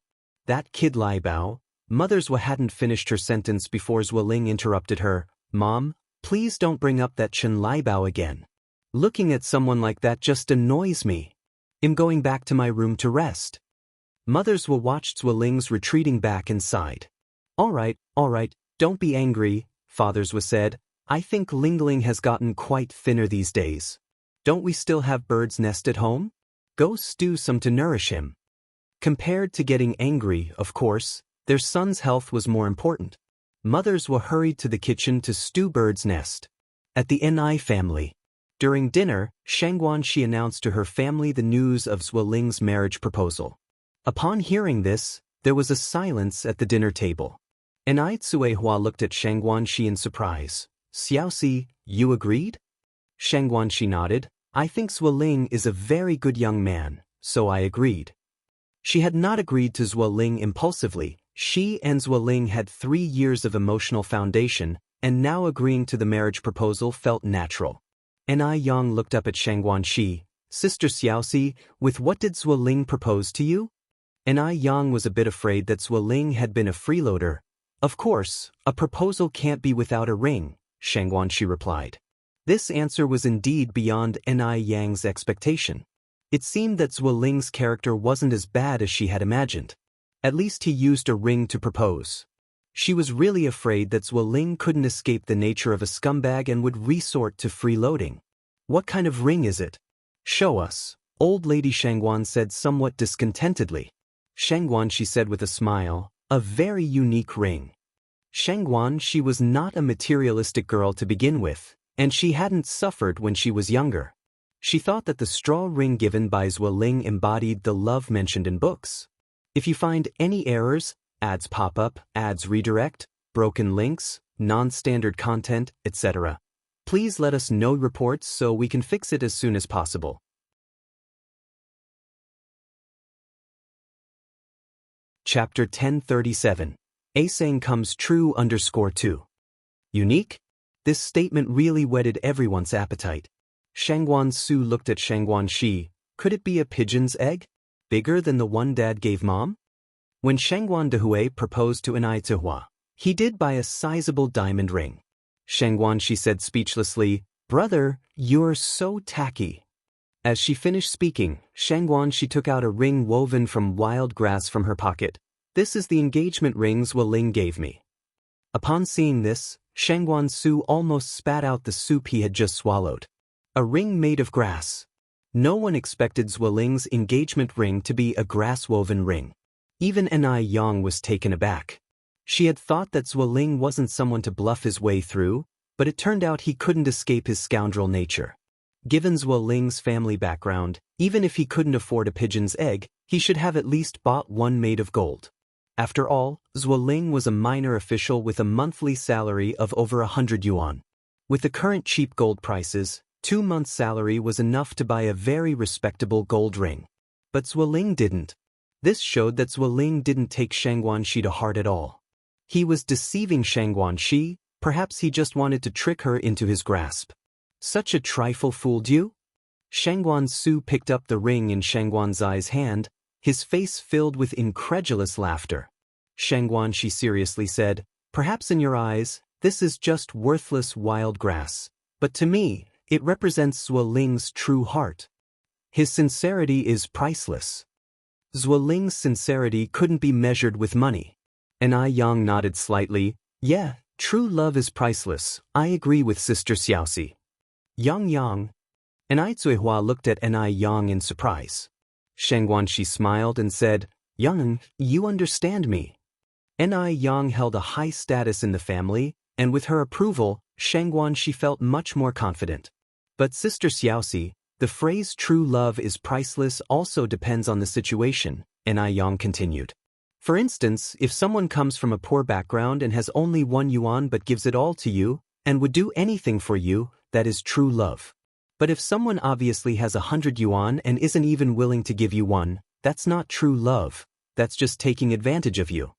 Speaker 1: That kid Lai Bao. Mother Zhuo hadn't finished her sentence before Zuoling interrupted her. Mom, please don't bring up that Chen Lai Bao again. Looking at someone like that just annoys me. I'm going back to my room to rest. Mother Zhuo watched Zuoling's retreating back and sighed. All right, don't be angry, Father Zhuo said. I think Lingling has gotten quite thinner these days. Don't we still have Bird's Nest at home? Go stew some to nourish him. Compared to getting angry, of course, their son's health was more important. Mother Zhuo hurried to the kitchen to stew Bird's Nest. At the Ni family. During dinner, Xianxia announced to her family the news of Zuoling's marriage proposal. Upon hearing this, there was a silence at the dinner table. Ni Cuihua looked at Xianxia in surprise. Xiaoxi, you agreed? Xianxia nodded. I think Zuoling is a very good young man, so I agreed. She had not agreed to Zuoling impulsively. She and Zuoling had 3 years of emotional foundation, and now agreeing to the marriage proposal felt natural. Ni Yang looked up at Xianxia. Sister Xiaoxi, with what did Zuoling propose to you? Ni Yang was a bit afraid that Zuoling had been a freeloader. Of course, a proposal can't be without a ring, Xianxia replied. This answer was indeed beyond Ni Yang's expectation. It seemed that Zuoling's character wasn't as bad as she had imagined. At least he used a ring to propose. She was really afraid that Zuoling couldn't escape the nature of a scumbag and would resort to freeloading. What kind of ring is it? Show us, old lady Xianxia said somewhat discontentedly. Xianxia, she said with a smile, a very unique ring. Xianxia, she was not a materialistic girl to begin with, and she hadn't suffered when she was younger. She thought that the straw ring given by Zuoling embodied the love mentioned in books. If you find any errors, ads pop up, ads redirect, broken links, non-standard content, etc., please let us know reports so we can fix it as soon as possible. Chapter 1037. A saying comes true _2. Unique? This statement really whetted everyone's appetite. Xianxia Su looked at Xianxia Shi. Could it be a pigeon's egg? Bigger than the one Dad gave Mom? When Xianxia Dehui proposed to Anai Zihua, he did buy a sizable diamond ring. Xianxia Shi said speechlessly, "Brother, you're so tacky." As she finished speaking, Xianxia Shi took out a ring woven from wild grass from her pocket. "This is the engagement ring Zuoling gave me." Upon seeing this, Xianxia Su almost spat out the soup he had just swallowed. A ring made of grass. No one expected Zuoling's engagement ring to be a grass-woven ring. Even Anai Yang was taken aback. She had thought that Zuoling wasn't someone to bluff his way through, but it turned out he couldn't escape his scoundrel nature. Given Zuoling's family background, even if he couldn't afford a pigeon's egg, he should have at least bought one made of gold. After all, Zuoling was a minor official with a monthly salary of over 100 yuan. With the current cheap gold prices, 2 months' salary was enough to buy a very respectable gold ring. But Zuoling didn't. This showed that Zuoling didn't take Xianxia Shi to heart at all. He was deceiving Xianxia Shi, perhaps he just wanted to trick her into his grasp. Such a trifle fooled you? Xianxia Su picked up the ring in Xianxia Zai's hand, his face filled with incredulous laughter. Xianxia Shi seriously said, "Perhaps in your eyes, this is just worthless wild grass. But to me, it represents Zuoling's true heart. His sincerity is priceless." Zuoling's sincerity couldn't be measured with money. Anai Yang nodded slightly. "Yeah, true love is priceless. I agree with Sister Xiaoxi." Yang. Anai Zihua looked at Anai Yang in surprise. Xianxia Shi smiled and said, "Yang, you understand me." Anai Yang held a high status in the family, and with her approval, Xianxia Shi felt much more confident. But Sister Xiaoxi, the phrase true love is priceless also depends on the situation, Anai Yang continued. For instance, if someone comes from a poor background and has only 1 yuan but gives it all to you, and would do anything for you, that is true love. But if someone obviously has 100 yuan and isn't even willing to give you one, that's not true love, that's just taking advantage of you.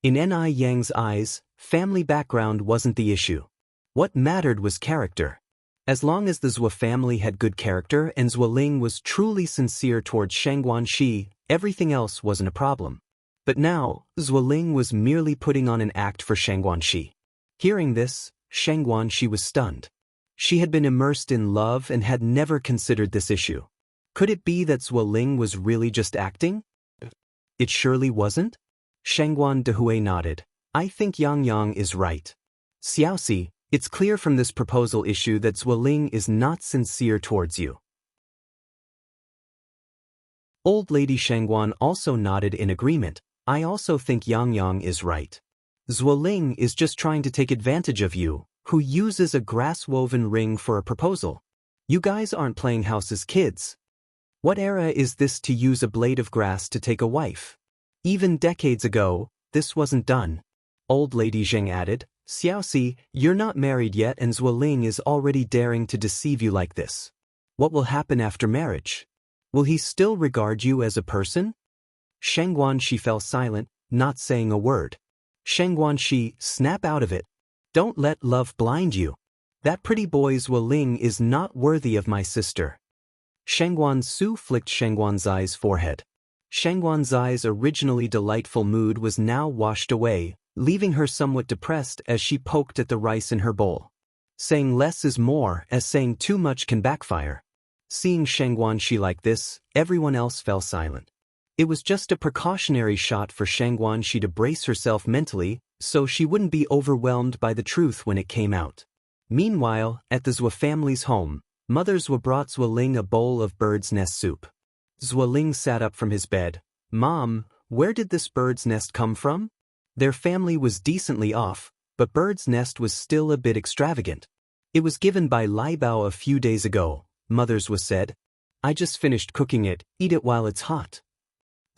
Speaker 1: In Anai Yang's eyes, family background wasn't the issue. What mattered was character. As long as the Zhuo family had good character and Zuoling was truly sincere towards Xianxia Shi, everything else wasn't a problem. But now, Zuoling was merely putting on an act for Xianxia Shi. Hearing this, Xianxia Shi was stunned. She had been immersed in love and had never considered this issue. Could it be that Zuoling was really just acting? It surely wasn't. Xianxia Dehui nodded. "I think Yang is right. Xiaoxi, it's clear from this proposal issue that Zuoling is not sincere towards you." Old Lady Xianxia also nodded in agreement. "I also think Yang is right. Zuoling is just trying to take advantage of you, who uses a grass-woven ring for a proposal. You guys aren't playing house as kids. What era is this to use a blade of grass to take a wife? Even decades ago, this wasn't done." Old Lady Zheng added, "Xiaoxi, you're not married yet and Zuoling is already daring to deceive you like this. What will happen after marriage? Will he still regard you as a person?" Xianxia Shi fell silent, not saying a word. Xianxia Shi, snap out of it. Don't let love blind you. That pretty boy Zuoling is not worthy of my sister. Xianxia Su flicked Xianxia Zai's forehead. Xianxia Zai's originally delightful mood was now washed away, leaving her somewhat depressed as she poked at the rice in her bowl. Saying less is more, as saying too much can backfire. Seeing Xianxia Shi like this, everyone else fell silent. It was just a precautionary shot for Xianxia Shi to brace herself mentally, so she wouldn't be overwhelmed by the truth when it came out. Meanwhile, at the Zhuo family's home, Mother Zhuo brought Zuoling a bowl of bird's nest soup. Zuoling sat up from his bed. Mom, where did this bird's nest come from? Their family was decently off, but bird's nest was still a bit extravagant. It was given by Lai Bao a few days ago, Mother Zhuo said. I just finished cooking it, eat it while it's hot.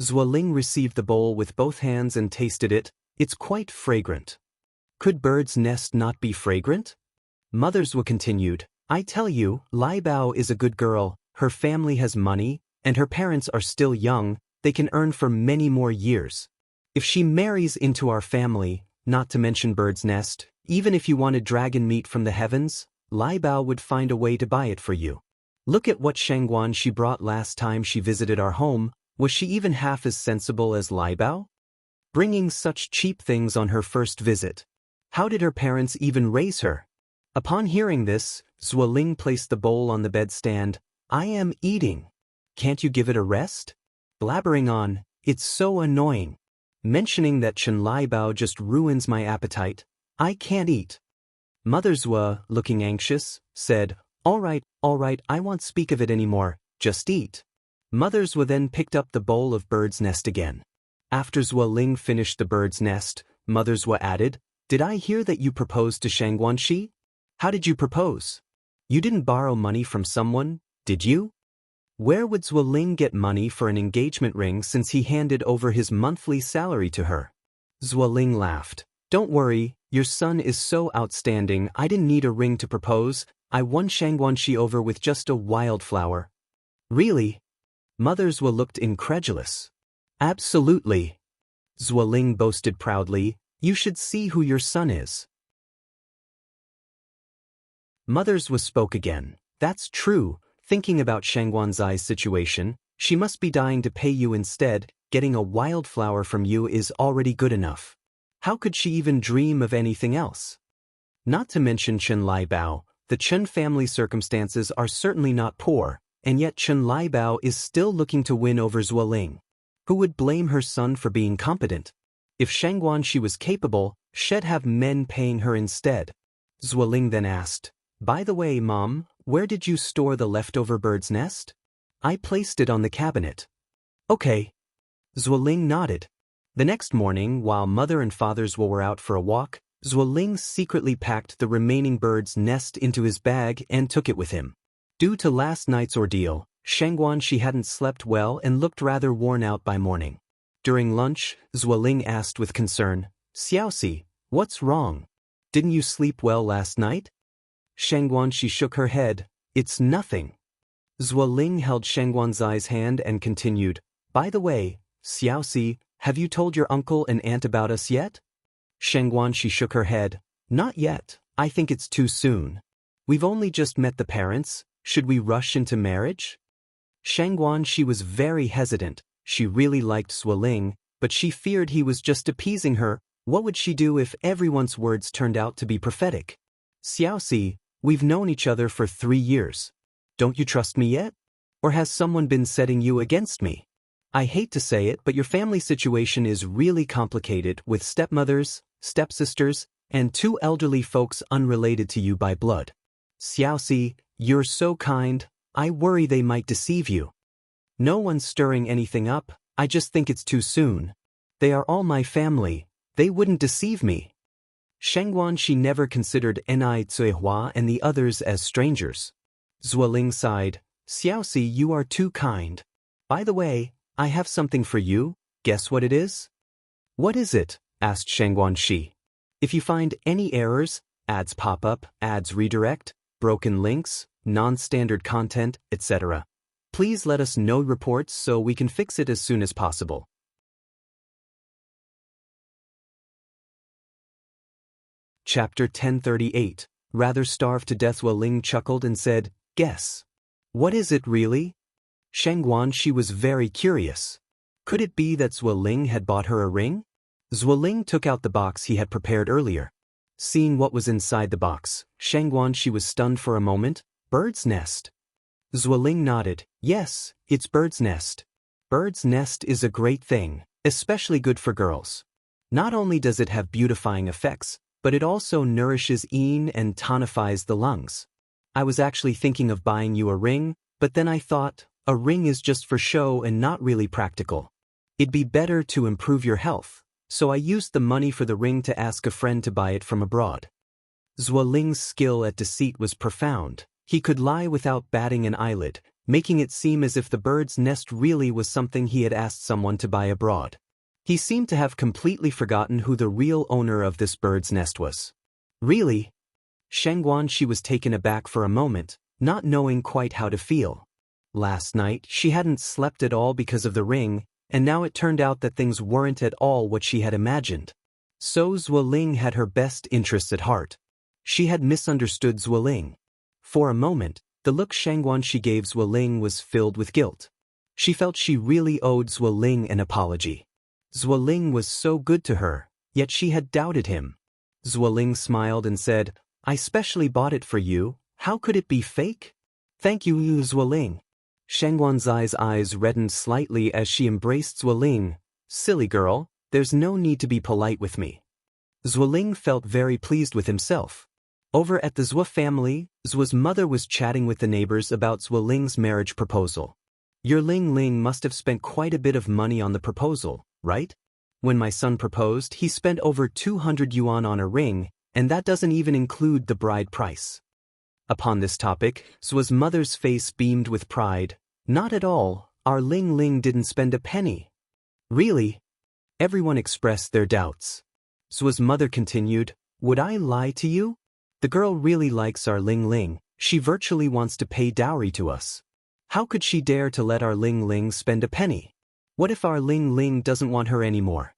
Speaker 1: Zuoling received the bowl with both hands and tasted it. It's quite fragrant. Could bird's nest not be fragrant? Mother Zhuo continued. I tell you, Lai Bao is a good girl, her family has money, and her parents are still young, they can earn for many more years. If she marries into our family, not to mention bird's nest, even if you wanted dragon meat from the heavens, Lai Bao would find a way to buy it for you. Look at what Shangguan she brought last time she visited our home. Was she even half as sensible as Lai Bao? Bringing such cheap things on her first visit. How did her parents even raise her? Upon hearing this, Zuoling placed the bowl on the bedstand. I am eating. Can't you give it a rest? Blabbering on, it's so annoying. Mentioning that Chen Lai Bao just ruins my appetite. I can't eat. Mother Zhuo, looking anxious, said, all right, I won't speak of it anymore, just eat. Mother Zhuo then picked up the bowl of bird's nest again. After Zuoling finished the bird's nest, Mother Zhuo added, did I hear that you proposed to Shangguanxi? How did you propose? You didn't borrow money from someone, did you? Where would Zuoling get money for an engagement ring since he handed over his monthly salary to her? Zuoling laughed. Don't worry, your son is so outstanding, I didn't need a ring to propose, I won Shangguanxi over with just a wildflower. Really? Mother Zhuo looked incredulous. Absolutely. Zuoling boasted proudly, you should see who your son is. Mother Zhuo spoke again. That's true, thinking about Shangguanzai's situation, she must be dying to pay you instead, getting a wildflower from you is already good enough. How could she even dream of anything else? Not to mention Chen Lai Bao, the Chen family circumstances are certainly not poor, and yet Chen Lai Bao is still looking to win over Zuoling. Who would blame her son for being competent? If Shangguanxi was capable, she'd have men paying her instead. Zuoling then asked, by the way, Mom, where did you store the leftover bird's nest? I placed it on the cabinet. Okay. Zuoling nodded. The next morning, while Mother and Father Zhuo were out for a walk, Zuoling secretly packed the remaining bird's nest into his bag and took it with him. Due to last night's ordeal, Shangguanxi hadn't slept well and looked rather worn out by morning. During lunch, Zuoling asked with concern, Xiaoxi, what's wrong? Didn't you sleep well last night? Shangguanxi shook her head. It's nothing. Zuoling held Shangguanzai's hand and continued, by the way, Xiaoxi, have you told your uncle and aunt about us yet? Shangguanxi shook her head. Not yet, I think it's too soon. We've only just met the parents, should we rush into marriage? Shangguanxi was very hesitant. She really liked Zuoling, but she feared he was just appeasing her. What would she do if everyone's words turned out to be prophetic? Xiaoxi, we've known each other for 3 years. Don't you trust me yet? Or has someone been setting you against me? I hate to say it, but your family situation is really complicated with stepmothers, stepsisters, and 2 elderly folks unrelated to you by blood. Xiaoxi, you're so kind, I worry they might deceive you. No one's stirring anything up, I just think it's too soon. They are all my family, they wouldn't deceive me. Shangguanxi never considered Ni Zuihua and the others as strangers. Zuoling sighed, Xiaoxi, you are too kind. By the way, I have something for you, guess what it is? What is it? Asked Shangguanxi. If you find any errors, ads pop up, ads redirect, broken links, non-standard content, etc., please let us know reports so we can fix it as soon as possible. Chapter 1038. Rather starved to death, Zuoling chuckled and said, guess. What is it really? Shangguanxi was very curious. Could it be that Zuoling had bought her a ring? Zuoling took out the box he had prepared earlier. Seeing what was inside the box, Shangguanxi was stunned for a moment. Bird's nest. Zuoling nodded. Yes, it's bird's nest. Bird's nest is a great thing, especially good for girls. Not only does it have beautifying effects, but it also nourishes and tonifies the lungs. I was actually thinking of buying you a ring, but then I thought, a ring is just for show and not really practical. It'd be better to improve your health, so I used the money for the ring to ask a friend to buy it from abroad. Zuoling's skill at deceit was profound. He could lie without batting an eyelid, making it seem as if the bird's nest really was something he had asked someone to buy abroad. He seemed to have completely forgotten who the real owner of this bird's nest was. Really? She was taken aback for a moment, not knowing quite how to feel. Last night, she hadn't slept at all because of the ring, and now it turned out that things weren't at all what she had imagined. So Zuoling had her best interests at heart. She had misunderstood Zuoling. For a moment, the look she gave Zuoling was filled with guilt. She felt she really owed Zuoling an apology. Zuoling was so good to her, yet she had doubted him. Zuoling smiled and said, I specially bought it for you, how could it be fake? Thank you, Zuoling. Shangguanzai's eyes reddened slightly as she embraced Zuoling. Silly girl, there's no need to be polite with me. Zuoling felt very pleased with himself. Over at the Zhuo family, Zhuo's mother was chatting with the neighbors about Zuoling's marriage proposal. Your Ling Ling must have spent quite a bit of money on the proposal, right? When my son proposed, he spent over 200 yuan on a ring, and that doesn't even include the bride price. Upon this topic, Zhuo's mother's face beamed with pride. Not at all, our Ling Ling didn't spend a penny. Really? Everyone expressed their doubts. Zhuo's mother continued, would I lie to you? The girl really likes our Ling Ling, she virtually wants to pay dowry to us. How could she dare to let our Ling Ling spend a penny? What if our Ling Ling doesn't want her anymore?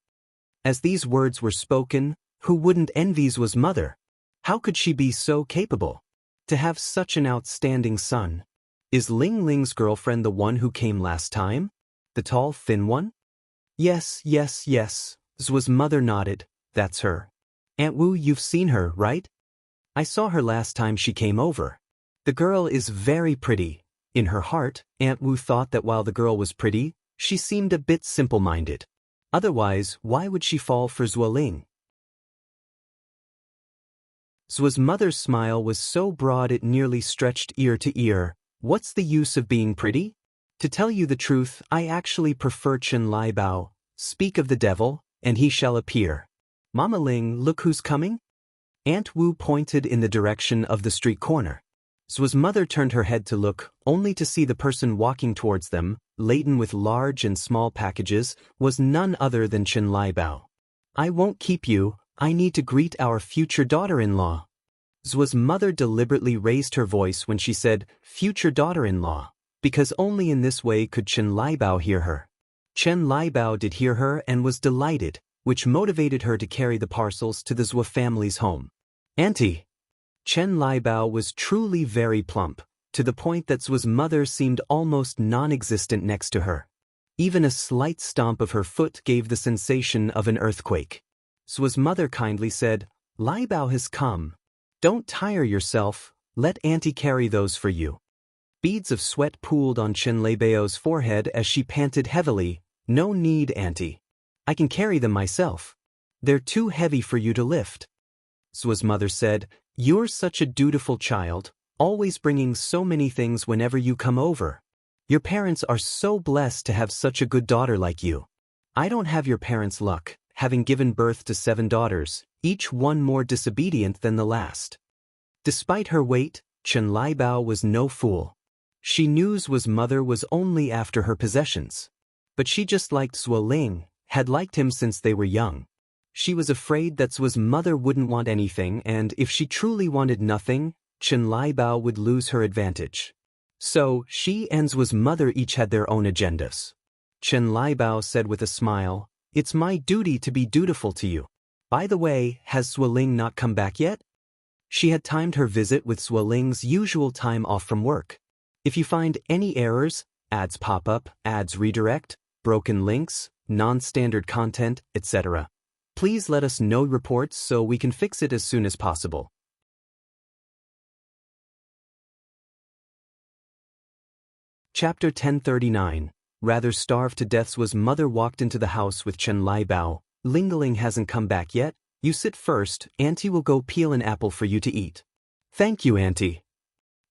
Speaker 1: As these words were spoken, who wouldn't envy Zhuo's mother? How could she be so capable? To have such an outstanding son. Is Ling Ling's girlfriend the one who came last time? The tall, thin one? Yes, Zhuo's mother nodded, that's her. Aunt Wu, you've seen her, right? I saw her last time she came over. The girl is very pretty. In her heart, Aunt Wu thought that while the girl was pretty, she seemed a bit simple-minded. Otherwise, why would she fall for Zuoling? Zhuo's mother's smile was so broad it nearly stretched ear to ear. What's the use of being pretty? To tell you the truth, I actually prefer Chen Lai Bao. Speak of the devil, and he shall appear. Mama Ling, look who's coming. Aunt Wu pointed in the direction of the street corner. Zhuo's mother turned her head to look, only to see the person walking towards them, laden with large and small packages, was none other than Chen Lai Bao. I won't keep you, I need to greet our future daughter-in-law. Zhuo's mother deliberately raised her voice when she said, future daughter-in-law, because only in this way could Chen Lai Bao hear her. Chen Lai Bao did hear her and was delighted, which motivated her to carry the parcels to the Zhuo family's home. Auntie! Chen Lai Bao was truly very plump, to the point that Zhuo's mother seemed almost non-existent next to her. Even a slight stomp of her foot gave the sensation of an earthquake. Zhuo's mother kindly said, Lai Bao has come. Don't tire yourself, let Auntie carry those for you. Beads of sweat pooled on Chen Lai Bao's forehead as she panted heavily. No need, Auntie. I can carry them myself. They're too heavy for you to lift. Zhuo's mother said, You're such a dutiful child, always bringing so many things whenever you come over. Your parents are so blessed to have such a good daughter like you. I don't have your parents' luck, having given birth to 7 daughters, each one more disobedient than the last. Despite her weight, Chen Lai Bao was no fool. She knew Zhuo's mother was only after her possessions. But she just liked Zuoling, had liked him since they were young. She was afraid that Zhuo's mother wouldn't want anything, and if she truly wanted nothing, Chen Lai Bao would lose her advantage. So, she and Zhuo's mother each had their own agendas. Chen Lai Bao said with a smile, It's my duty to be dutiful to you. By the way, has Zuoling not come back yet? She had timed her visit with Zuoling's usual time off from work. If you find any errors, ads pop up, ads redirect, broken links, non-standard content, etc., please let us know reports so we can fix it as soon as possible. Chapter 1039. Rather starved to death, Zhuo's mother walked into the house with Chen Lai Bao. Ling Ling hasn't come back yet. You sit first, Auntie will go peel an apple for you to eat. Thank you, Auntie.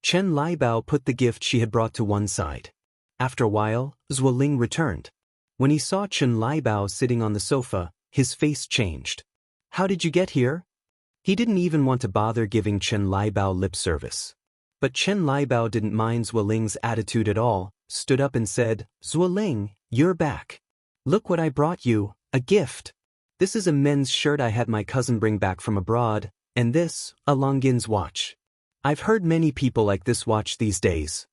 Speaker 1: Chen Liebao put the gift she had brought to one side. After a while, Zuoling returned. When he saw Chen Liebao sitting on the sofa, his face changed. How did you get here? He didn't even want to bother giving Chen Liebao lip service. But Chen Liebao didn't mind Zuoling's attitude at all, stood up and said, Zuoling, you're back. Look what I brought you, a gift. This is a men's shirt I had my cousin bring back from abroad, and this, a Longines watch. I've heard many people like this watch these days.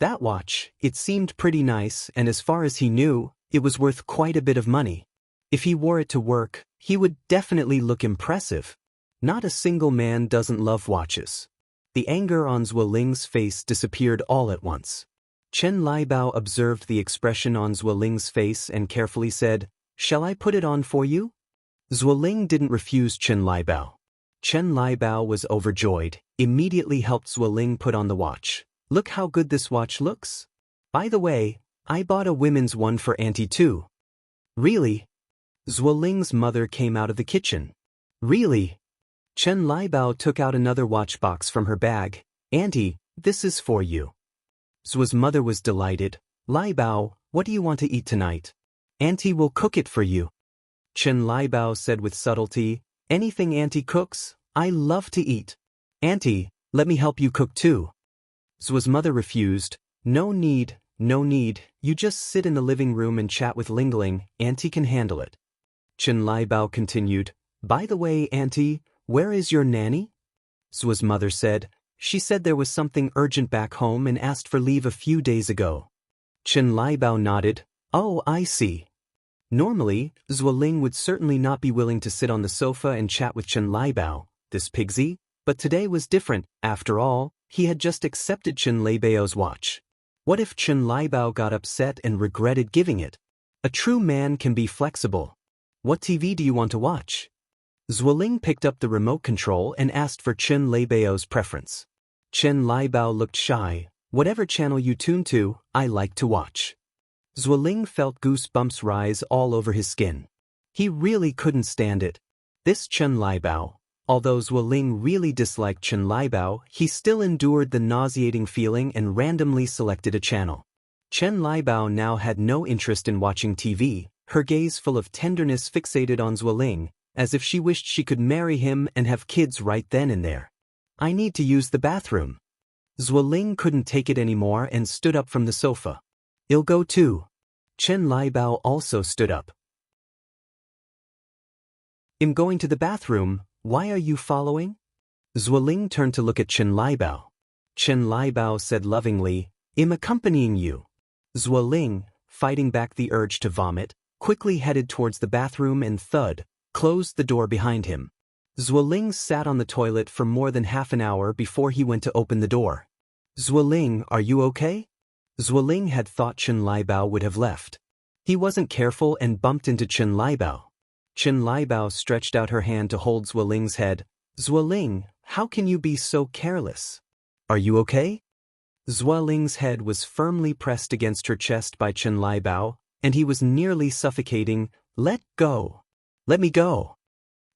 Speaker 1: That watch, it seemed pretty nice, and as far as he knew, it was worth quite a bit of money. If he wore it to work, he would definitely look impressive. Not a single man doesn't love watches. The anger on Zuoling's face disappeared all at once. Chen Liebao observed the expression on Zuoling's face and carefully said, Shall I put it on for you? Zuoling didn't refuse Chen Liebao. Chen Liebao was overjoyed, immediately helped Zuoling put on the watch. Look how good this watch looks. By the way, I bought a women's one for Auntie too. Really? Zuoling's mother came out of the kitchen. Really? Chen Liebao took out another watch box from her bag. Auntie, this is for you. Zuo's mother was delighted. Liebao, what do you want to eat tonight? Auntie will cook it for you. Chen Liebao said with subtlety, Anything Auntie cooks, I love to eat. Auntie, let me help you cook too. Zuo's mother refused. No need, you just sit in the living room and chat with Lingling, Auntie can handle it. Chen Liebao continued, By the way, Auntie, where is your nanny? Zuo's mother said, She said there was something urgent back home and asked for leave a few days ago. Chen Liebao nodded, Oh, I see. Normally, Zuoling would certainly not be willing to sit on the sofa and chat with Chen Liebao, this pigsy, but today was different. After all, he had just accepted Chen Liebao's watch. What if Chen Liebao got upset and regretted giving it? A true man can be flexible. What TV do you want to watch? Zuoling picked up the remote control and asked for Chen Liebao's preference. Chen Liebao looked shy. Whatever channel you tune to, I like to watch. Zuoling felt goosebumps rise all over his skin. He really couldn't stand it. This Chen Liebao, although Zuoling really disliked Chen Liebao, he still endured the nauseating feeling and randomly selected a channel. Chen Liebao now had no interest in watching TV, her gaze full of tenderness fixated on Zuoling, as if she wished she could marry him and have kids right then and there. I need to use the bathroom. Zuoling couldn't take it anymore and stood up from the sofa. I'll go too. Chen Liebao also stood up. I'm going to the bathroom, why are you following? Zuoling turned to look at Chen Liebao. Chen Liebao said lovingly, I'm accompanying you. Zuoling, fighting back the urge to vomit, quickly headed towards the bathroom and closed the door behind him. Zuoling sat on the toilet for more than half an hour before he went to open the door. Zuoling, are you okay? Zuoling had thought Chen Liebao would have left. He wasn't careful and bumped into Chen Liebao. Chen Liebao stretched out her hand to hold Zuoling's head. Zuoling, how can you be so careless? Are you okay? Zuoling's head was firmly pressed against her chest by Chen Liebao, and he was nearly suffocating. Let go. Let me go.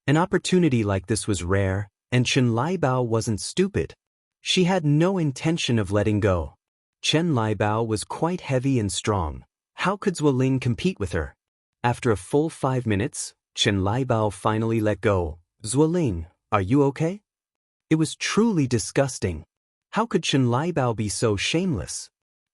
Speaker 1: An opportunity like this was rare, and Chen Liebao wasn't stupid. She had no intention of letting go. Chen Liebao was quite heavy and strong. How could Zuoling compete with her? After a full 5 minutes, Chen Liebao finally let go. Zuoling, are you okay? It was truly disgusting. How could Chen Liebao be so shameless?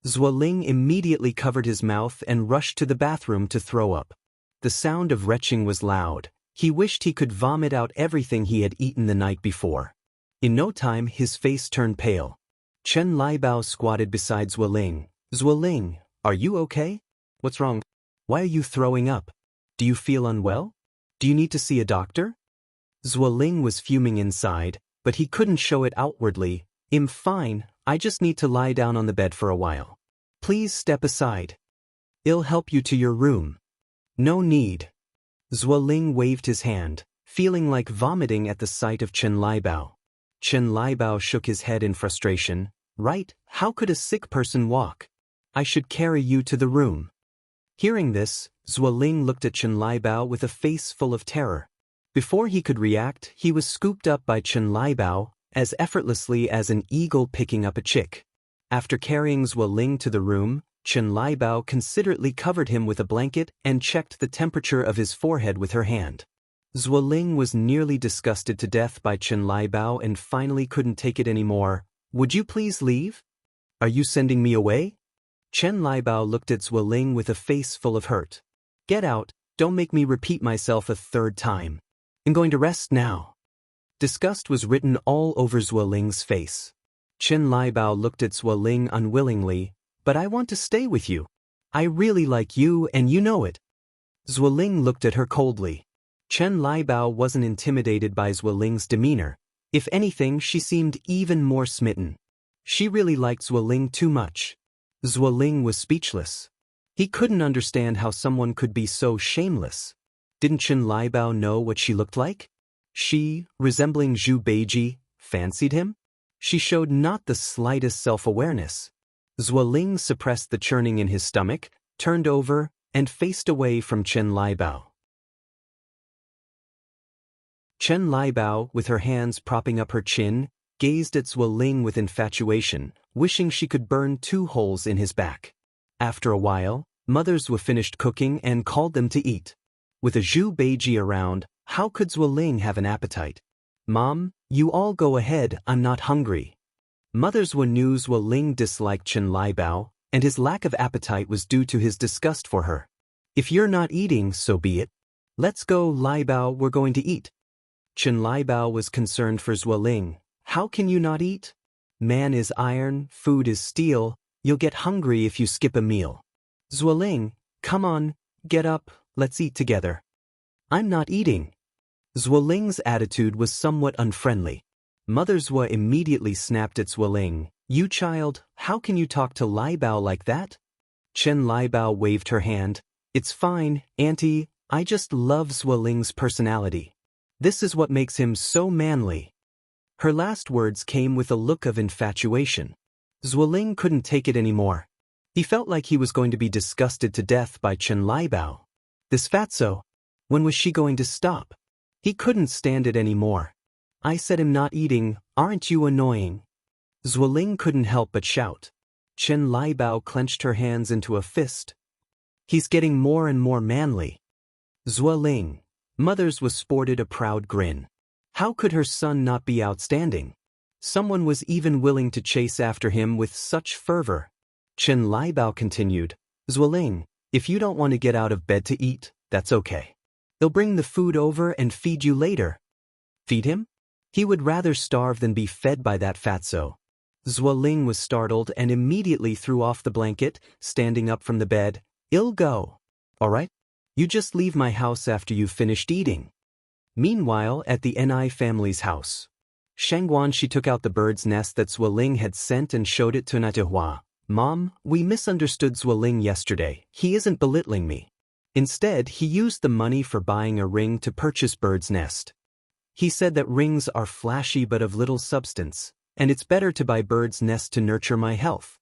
Speaker 1: Zuoling immediately covered his mouth and rushed to the bathroom to throw up. The sound of retching was loud. He wished he could vomit out everything he had eaten the night before. In no time, his face turned pale. Chen Liebao squatted beside Zuoling. Zuoling, are you okay? What's wrong? Why are you throwing up? Do you feel unwell? Do you need to see a doctor? Zuoling was fuming inside, but he couldn't show it outwardly. I'm fine, I just need to lie down on the bed for a while. Please step aside. I'll help you to your room. No need. Zuoling waved his hand, feeling like vomiting at the sight of Chen Liebao. Chen Liebao shook his head in frustration. Right, how could a sick person walk? I should carry you to the room. Hearing this, Zuoling looked at Chen Liebao with a face full of terror. Before he could react, he was scooped up by Chen Liebao, as effortlessly as an eagle picking up a chick. After carrying Zuoling to the room, Chen Liebao considerately covered him with a blanket and checked the temperature of his forehead with her hand. Zuoling was nearly disgusted to death by Chen Liebao and finally couldn't take it anymore. "Would you please leave? Are you sending me away?" Chen Liebao looked at Zuoling with a face full of hurt. "Get out, don't make me repeat myself a third time. I'm going to rest now." Disgust was written all over Zuoling's face. Chen Liebao looked at Zuoling unwillingly. "But I want to stay with you. I really like you and you know it." Zuoling looked at her coldly. Chen Liebao wasn't intimidated by Zuoling's demeanor. If anything, she seemed even more smitten. She really liked Zuoling too much. Zuoling was speechless. He couldn't understand how someone could be so shameless. Didn't Chen Liebao know what she looked like? She, resembling Zhu Beiji, fancied him? She showed not the slightest self-awareness. Zuoling suppressed the churning in his stomach, turned over, and faced away from Chen Liebao. Chen Liebao, with her hands propping up her chin, gazed at Zuoling with infatuation, wishing she could burn 2 holes in his back. After a while, mothers were finished cooking and called them to eat. With a Zhu Beiji around, how could Zuoling have an appetite? "Mom, you all go ahead, I'm not hungry." Mothers knew Zuoling disliked Chen Liebao, and his lack of appetite was due to his disgust for her. "If you're not eating, so be it. Let's go, Liebao, we're going to eat." Chen Liebao was concerned for Zuoling. "How can you not eat? Man is iron, food is steel, you'll get hungry if you skip a meal." "Zuoling, come on, get up, let's eat together." "I'm not eating." Zuoling's attitude was somewhat unfriendly. Mothers immediately snapped at Zuoling. "You child, how can you talk to Liebao like that?" Chen Liebao waved her hand. "It's fine, Auntie, I just love Zuoling's personality. This is what makes him so manly." Her last words came with a look of infatuation. Zuoling couldn't take it anymore. He felt like he was going to be disgusted to death by Chen Liebao. This fatso, when was she going to stop? He couldn't stand it anymore. "I said I'm not eating, aren't you annoying?" Zuoling couldn't help but shout. Chen Liebao clenched her hands into a fist. "He's getting more and more manly." Zuoling. Mothers sported a proud grin. How could her son not be outstanding? Someone was even willing to chase after him with such fervor. Chen Liebao continued, "Zuoling, if you don't want to get out of bed to eat, that's okay. They'll bring the food over and feed you later." Feed him? He would rather starve than be fed by that fatso. Zuoling was startled and immediately threw off the blanket, standing up from the bed. "I'll go. All right? You just leave my house after you've finished eating." Meanwhile, at the Ni family's house, Xianxia she took out the bird's nest that Zuoling had sent and showed it to Natihua. "Mom, we misunderstood Zuoling yesterday. He isn't belittling me. Instead, he used the money for buying a ring to purchase bird's nest. He said that rings are flashy but of little substance, and it's better to buy bird's nest to nurture my health.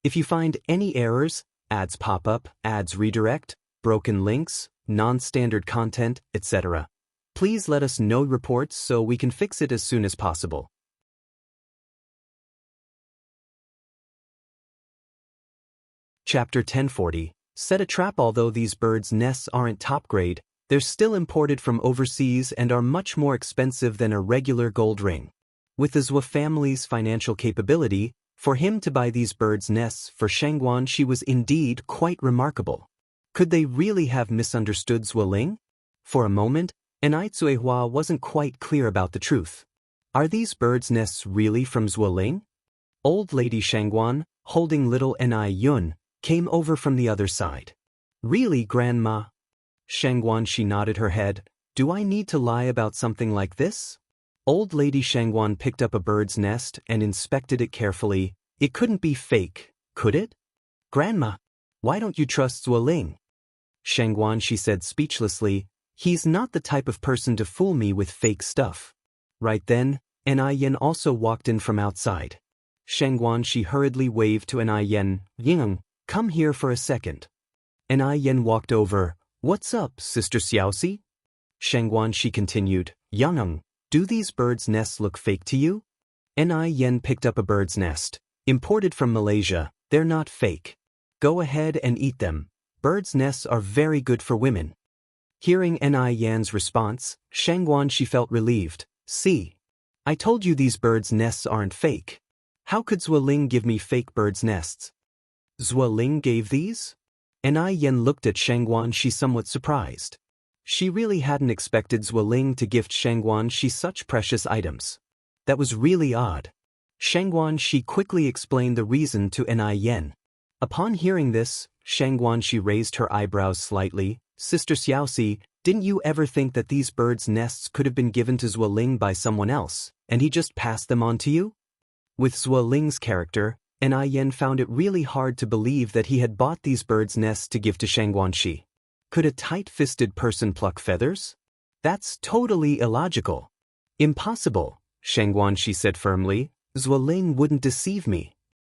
Speaker 1: If you find any errors, ads pop up, ads redirect, broken links, non-standard content, etc., please let us know reports so we can fix it as soon as possible." Chapter 1040. Set a trap. Although these birds' nests aren't top grade, they're still imported from overseas and are much more expensive than a regular gold ring. With the Zhou family's financial capability, for him to buy these birds' nests for Xianxia she was indeed quite remarkable. Could they really have misunderstood Zuoling? For a moment, Zuihua wasn't quite clear about the truth. Are these birds' nests really from Zuoling? Old Lady Xianxia, holding little Ni Yun, came over from the other side. "Really, Grandma?" Xianxia she nodded her head. "Do I need to lie about something like this?" Old Lady Xianxia picked up a bird's nest and inspected it carefully. "It couldn't be fake, could it?" "Grandma, why don't you trust Zuoling?" Xianxia she said speechlessly. "He's not the type of person to fool me with fake stuff." Right then, Ni Yen also walked in from outside. Xianxia she hurriedly waved to Ni Yen. "Ying, come here for a second." Ni Yen walked over. "What's up, Sister Xiaoxi?" Xianxia she continued. "Yang, do these birds' nests look fake to you?" Ni Yen picked up a bird's nest. Imported from Malaysia, they're not fake. Go ahead and eat them. Birds' nests are very good for women. Hearing Ni Yan's response, Xianxia felt relieved. See? I told you these birds' nests aren't fake. How could Zuoling give me fake birds' nests? Zuoling gave these? Ni Yen looked at Xianxia somewhat surprised. She really hadn't expected Zuoling to gift Xianxia such precious items. That was really odd. Xianxia quickly explained the reason to Ni Yen. Upon hearing this, Xianxia raised her eyebrows slightly. Sister Xiaoxi, didn't you ever think that these birds' nests could have been given to Zuoling by someone else, and he just passed them on to you? With Zuoling's character, Ni Yen found it really hard to believe that he had bought these birds' nests to give to Xianxia. Could a tight-fisted person pluck feathers? That's totally illogical. Impossible, Xianxia said firmly. Zuoling wouldn't deceive me.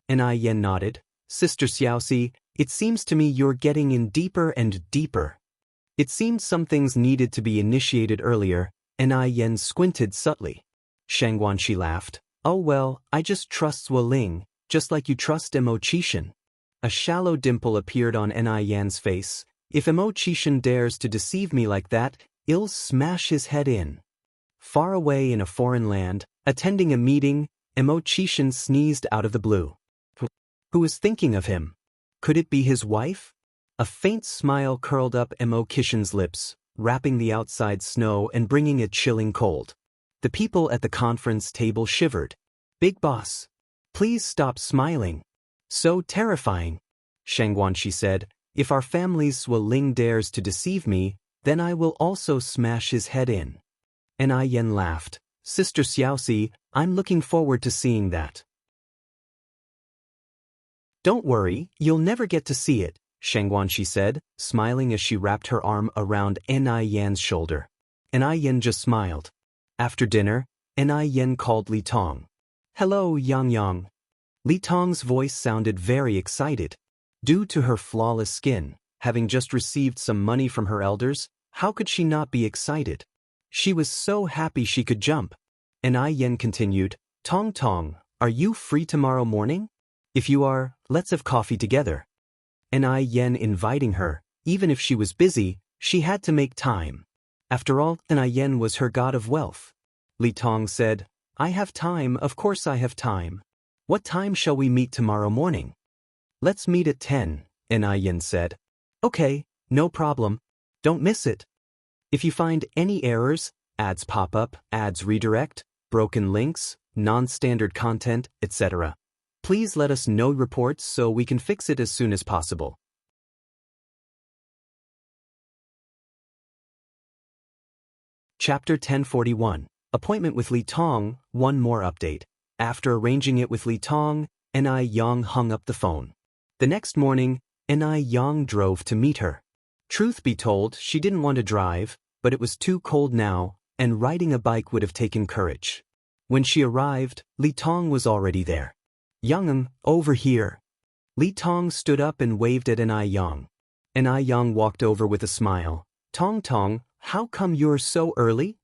Speaker 1: Ni Yen nodded. Sister Xiaoxi, it seems to me you're getting in deeper and deeper. It seemed some things needed to be initiated earlier. Ni Yen squinted subtly. Xianxia laughed. Oh well, I just trust Zuoling, just like you trust Mo Qishan. A shallow dimple appeared on Ni Yan's face. If Mo Qishan dares to deceive me like that, I'll smash his head in. Far away in a foreign land, attending a meeting, Mo Qishan sneezed out of the blue. Who was thinking of him? Could it be his wife? A faint smile curled up Mo Qishan's lips, wrapping the outside snow and bringing a chilling cold. The people at the conference table shivered. Big boss, please stop smiling. So terrifying. Xianxia said, if our family's Zuoling dares to deceive me, then I will also smash his head in. Ni Yen laughed. Sister Xiaoxi, I'm looking forward to seeing that. Don't worry, you'll never get to see it, Xianxia said, smiling as she wrapped her arm around Ni Yan's shoulder. Ni Yen just smiled. After dinner, Ni Yen called Li Tong. Hello, Yang. Li Tong's voice sounded very excited. Due to her flawless skin, having just received some money from her elders, how could she not be excited? She was so happy she could jump. Ni Yen continued, Tong, are you free tomorrow morning? If you are, let's have coffee together. Ni Yen inviting her, even if she was busy, she had to make time. After all, Ni Yen was her god of wealth. Li Tong said, I have time, of course I have time. What time shall we meet tomorrow morning? Let's meet at 10, Ni Yen said. Okay, no problem. Don't miss it. If you find any errors, ads pop up, ads redirect, broken links, non-standard content, etc., please let us know reports so we can fix it as soon as possible. Chapter 1041. Appointment with Li Tong, one more update. After arranging it with Li Tong, Ni Yang hung up the phone. The next morning, Ni Yang drove to meet her. Truth be told, she didn't want to drive, but it was too cold now, and riding a bike would have taken courage. When she arrived, Li Tong was already there. Yang, over here. Li Tong stood up and waved at Ni Yang. Ni Yang walked over with a smile. Tong, how come you're so early?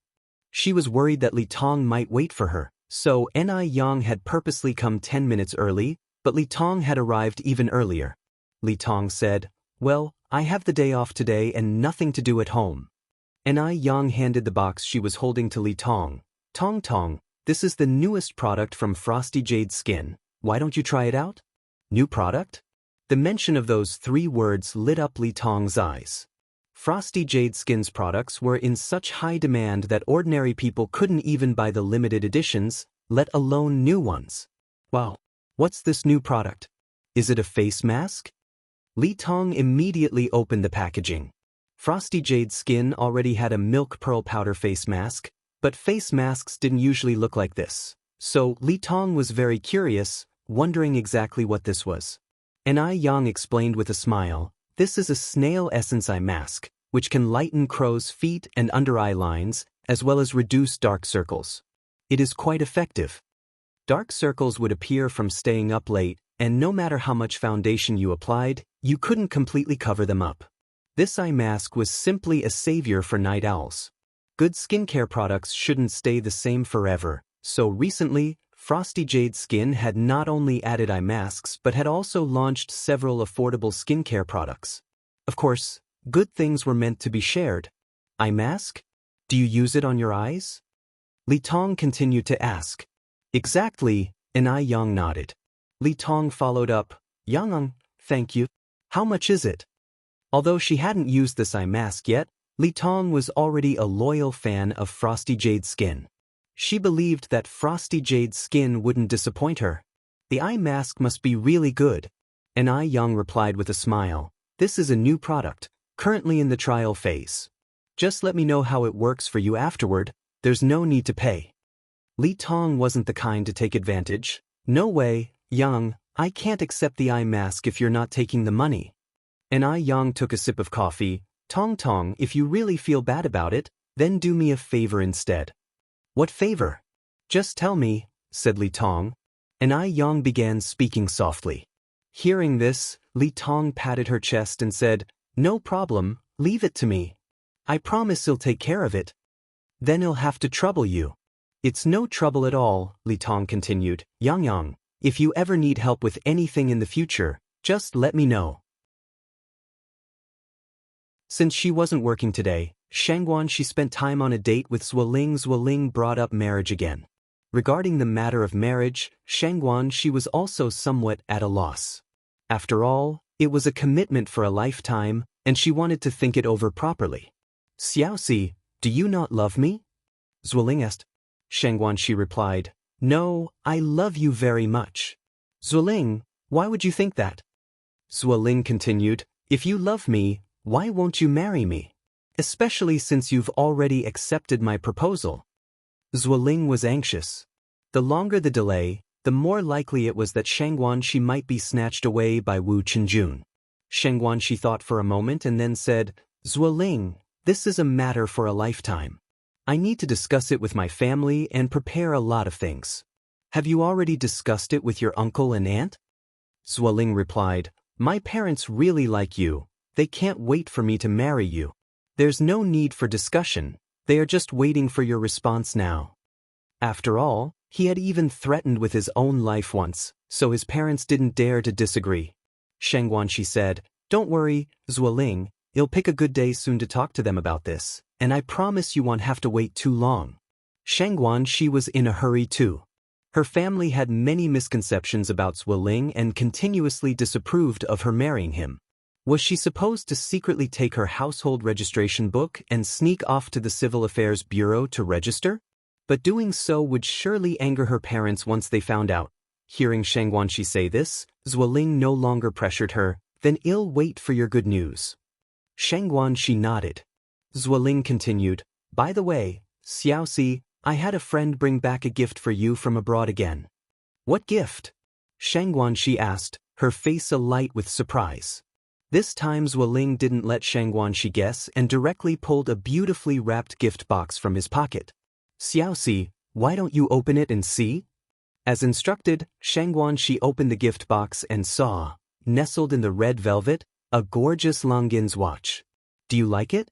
Speaker 1: She was worried that Li Tong might wait for her, so Ni Yang had purposely come 10 minutes early, but Li Tong had arrived even earlier. Li Tong said, well, I have the day off today and nothing to do at home. Ni Yang handed the box she was holding to Li Tong. Tong, this is the newest product from Frosty Jade Skin. Why don't you try it out? New product? The mention of those 3 words lit up Li Tong's eyes. Frosty Jade Skin's products were in such high demand that ordinary people couldn't even buy the limited editions, let alone new ones. Wow, what's this new product? Is it a face mask? Li Tong immediately opened the packaging. Frosty Jade Skin already had a milk pearl powder face mask, but face masks didn't usually look like this. So Li Tong was very curious, wondering exactly what this was. Ni Yang explained with a smile, this is a snail essence eye mask, which can lighten crow's feet and under eye lines, as well as reduce dark circles. It is quite effective. Dark circles would appear from staying up late, and no matter how much foundation you applied, you couldn't completely cover them up. This eye mask was simply a savior for night owls. Good skincare products shouldn't stay the same forever, so recently, Frosty Jade Skin had not only added eye masks but had also launched several affordable skincare products. Of course, good things were meant to be shared. Eye mask? Do you use it on your eyes? Li Tong continued to ask. Exactly, and Ai Yang nodded. Li Tong followed up, Yang, thank you. How much is it? Although she hadn't used this eye mask yet, Li Tong was already a loyal fan of Frosty Jade Skin. She believed that Frosty Jade Skin wouldn't disappoint her. The eye mask must be really good. And Ai Yang replied with a smile, this is a new product, currently in the trial phase. Just let me know how it works for you afterward, there's no need to pay. Li Tong wasn't the kind to take advantage. No way, Yang, I can't accept the eye mask if you're not taking the money. And Ai Yang took a sip of coffee. Tong, if you really feel bad about it, then do me a favor instead. What favor? Just tell me, said Li Tong. And Ai Yang began speaking softly. Hearing this, Li Tong patted her chest and said, no problem, leave it to me. I promise he'll take care of it. Then he'll have to trouble you. It's no trouble at all, Li Tong continued. Yang, if you ever need help with anything in the future, just let me know. Since she wasn't working today, she spent time on a date with Zhuoling. Zhuoling brought up marriage again. Regarding the matter of marriage, she was also somewhat at a loss. After all, it was a commitment for a lifetime, and she wanted to think it over properly. Xiaoxi, do you not love me? Zhuoling asked. She replied, no, I love you very much. Zhuoling, why would you think that? Zhuoling continued, if you love me, why won't you marry me? Especially since you've already accepted my proposal. Zhuoling was anxious. The longer the delay, the more likely it was that she might be snatched away by Wu Chenjun. She thought for a moment and then said, Zhuoling, this is a matter for a lifetime. I need to discuss it with my family and prepare a lot of things. Have you already discussed it with your uncle and aunt? Zhuoling replied, my parents really like you. They can't wait for me to marry you. There's no need for discussion. They are just waiting for your response now. After all, he had even threatened with his own life once, so his parents didn't dare to disagree. She said, don't worry, Zhuoling, you'll pick a good day soon to talk to them about this, and I promise you won't have to wait too long. She was in a hurry too. Her family had many misconceptions about Zhuoling and continuously disapproved of her marrying him. Was she supposed to secretly take her household registration book and sneak off to the Civil Affairs Bureau to register? But doing so would surely anger her parents once they found out. Hearing she say this, Zhuoling no longer pressured her, then I'll wait for your good news. She nodded. Zhuoling continued, by the way, Xiaoxi, I had a friend bring back a gift for you from abroad again. What gift? She asked, her face alight with surprise. This time Zhuoling didn't let she guess and directly pulled a beautifully wrapped gift box from his pocket. Xiaoxi, why don't you open it and see? As instructed, she opened the gift box and saw, nestled in the red velvet, a gorgeous Longines watch. Do you like it?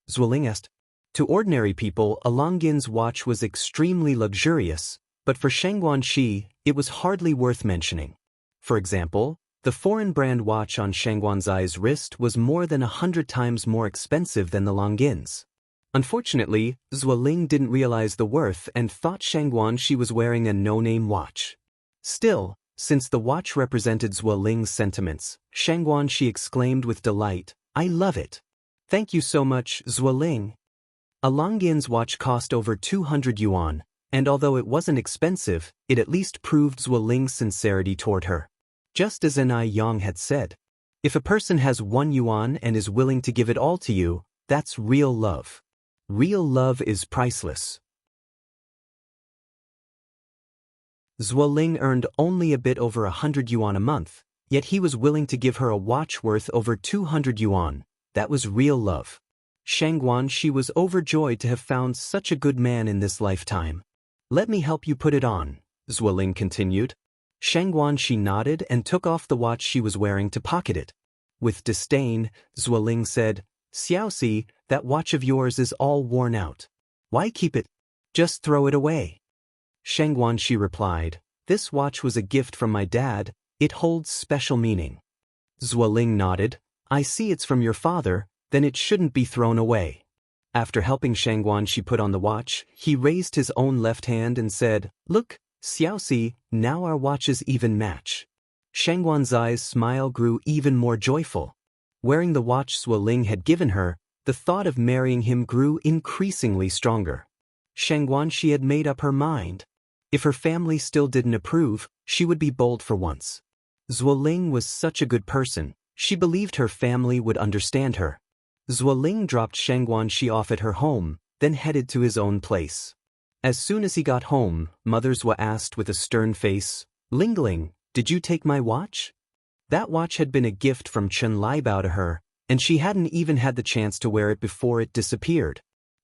Speaker 1: Zhuoling asked. To ordinary people, a Longines watch was extremely luxurious, but for it was hardly worth mentioning. For example, the foreign brand watch on Shangguanzai's wrist was more than 100 times more expensive than the Longines. Unfortunately, Zhuoling didn't realize the worth and thought she was wearing a no-name watch. Still, since the watch represented Zhuoling's sentiments, she exclaimed with delight, I love it. Thank you so much, Zhuoling. A Longines watch cost over 200 yuan, and although it wasn't expensive, it at least proved Zhuoling's sincerity toward her. Just as Ai Yang had said, if a person has 1 yuan and is willing to give it all to you, that's real love. Real love is priceless. Zhuoling earned only a bit over 100 yuan a month, yet he was willing to give her a watch worth over 200 yuan. That was real love. She was overjoyed to have found such a good man in this lifetime. Let me help you put it on, Zhuoling continued. She nodded and took off the watch she was wearing to pocket it. With disdain, Zhuoling said, Xiaoxi, that watch of yours is all worn out. Why keep it? Just throw it away. She replied, This watch was a gift from my dad. It holds special meaning. Zuoling nodded. I see it's from your father, then it shouldn't be thrown away. After helping Xianxia put on the watch, he raised his own left hand and said, Look, Xiaoxi, now our watches even match. Xianxuan's smile grew even more joyful. Wearing the watch Zuoling had given her, the thought of marrying him grew increasingly stronger. Xianxia had made up her mind. If her family still didn't approve, she would be bold for once. Zuoling was such a good person, she believed her family would understand her. Zuoling dropped Xianxia off at her home, then headed to his own place. As soon as he got home, Motherswa asked with a stern face, Lingling, did you take my watch? That watch had been a gift from Chen Liebao to her, and she hadn't even had the chance to wear it before it disappeared.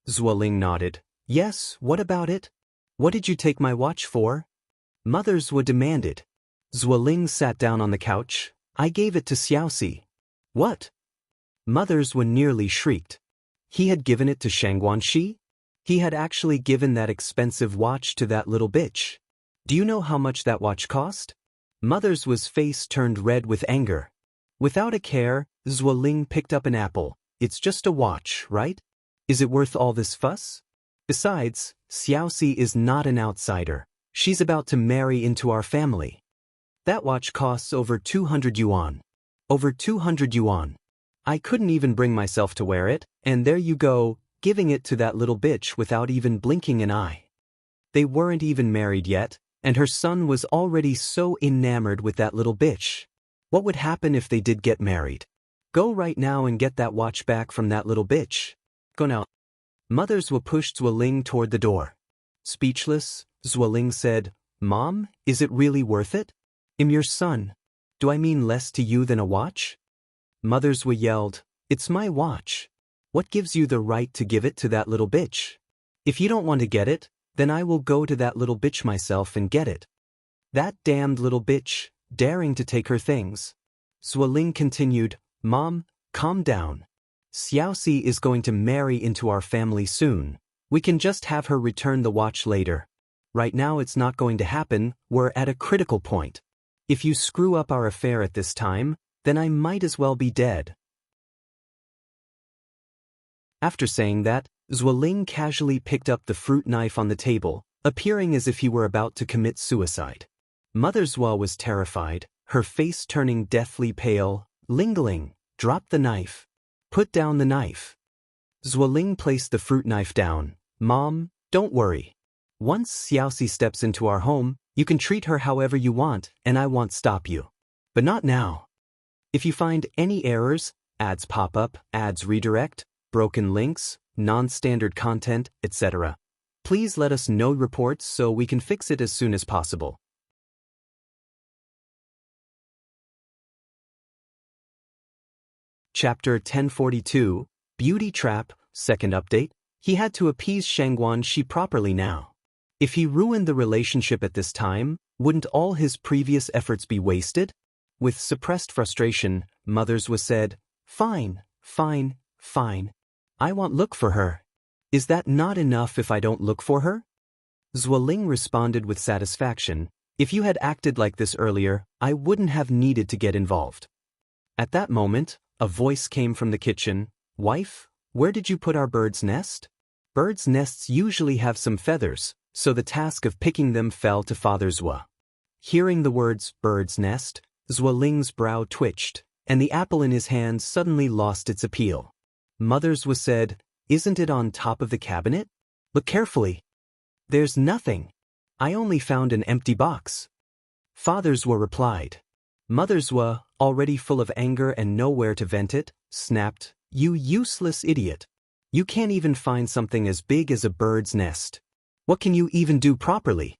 Speaker 1: Zuoling nodded. Yes, what about it? What did you take my watch for? Motherswa demanded. Zuoling sat down on the couch. I gave it to Xiaoxi. What? Motherswa nearly shrieked. He had given it to Xianxia? He had actually given that expensive watch to that little bitch. Do you know how much that watch cost? Motherswa's face turned red with anger. Without a care, Zuoling picked up an apple. It's just a watch, right? Is it worth all this fuss? Besides, Xiaoxi is not an outsider. She's about to marry into our family. That watch costs over 200 yuan. Over 200 yuan. I couldn't even bring myself to wear it, and there you go, giving it to that little bitch without even blinking an eye. They weren't even married yet, and her son was already so enamored with that little bitch. What would happen if they did get married? Go right now and get that watch back from that little bitch. Go now. Motherswa pushed Zuoling toward the door. Speechless, Zuoling said, Mom, is it really worth it? I'm your son. Do I mean less to you than a watch? Motherswa yelled, It's my watch. What gives you the right to give it to that little bitch? If you don't want to get it, then I will go to that little bitch myself and get it. That damned little bitch, daring to take her things. Zuoling continued, Mom, calm down. Xiaoxi is going to marry into our family soon. We can just have her return the watch later. Right now it's not going to happen, we're at a critical point. If you screw up our affair at this time, then I might as well be dead. After saying that, Zuoling casually picked up the fruit knife on the table, appearing as if he were about to commit suicide. Motherswa was terrified, her face turning deathly pale. Lingling, drop the knife. Put down the knife. Zuoling placed the fruit knife down. Mom, don't worry. Once Xiaoxi steps into our home, you can treat her however you want, and I won't stop you. But not now. If you find any errors, ads pop up, ads redirect, broken links, non-standard content, etc., please let us know reports so we can fix it as soon as possible. Chapter 1042, Beauty Trap, Second Update. He had to appease Xianxia properly now. If he ruined the relationship at this time, wouldn't all his previous efforts be wasted? With suppressed frustration, Motherswa said, Fine, fine, fine. I won't look for her. Is that not enough if I don't look for her? Zuoling responded with satisfaction. If you had acted like this earlier, I wouldn't have needed to get involved. At that moment, a voice came from the kitchen. Wife, where did you put our bird's nest? Birds' nests usually have some feathers, so the task of picking them fell to Father Zua. Hearing the words bird's nest, Zuoling's brow twitched, and the apple in his hand suddenly lost its appeal. Motherswa said, Isn't it on top of the cabinet? Look carefully. There's nothing. I only found an empty box. Fatherswa replied. Motherswa, already full of anger and nowhere to vent it, snapped, You useless idiot. You can't even find something as big as a bird's nest. What can you even do properly?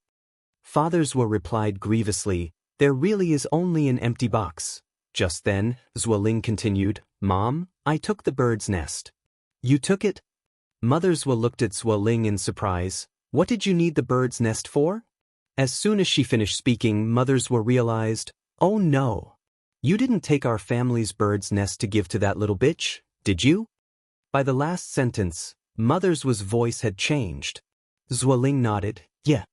Speaker 1: Fatherswa replied grievously, There really is only an empty box. Just then, Zuoling continued, Mom, I took the bird's nest. You took it? Motherswa looked at Zuoling in surprise. What did you need the bird's nest for? As soon as she finished speaking, Motherswa realized, Oh no. You didn't take our family's bird's nest to give to that little bitch, did you? By the last sentence, Motherswa's voice had changed. Zuoling nodded, Yeah.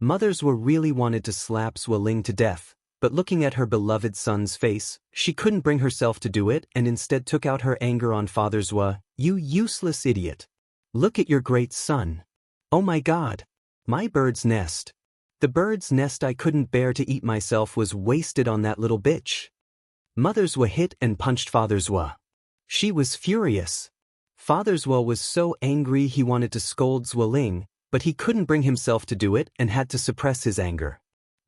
Speaker 1: Mothers were really wanted to slap Zhuoling to death, but looking at her beloved son's face, she couldn't bring herself to do it and instead took out her anger on Father Zhua. You useless idiot. Look at your great son. Oh my God. My bird's nest. The bird's nest I couldn't bear to eat myself was wasted on that little bitch. Mother Zhua hit and punched Father Zhua. She was furious. Father Zhua was so angry he wanted to scold Zhuoling, but he couldn't bring himself to do it and had to suppress his anger.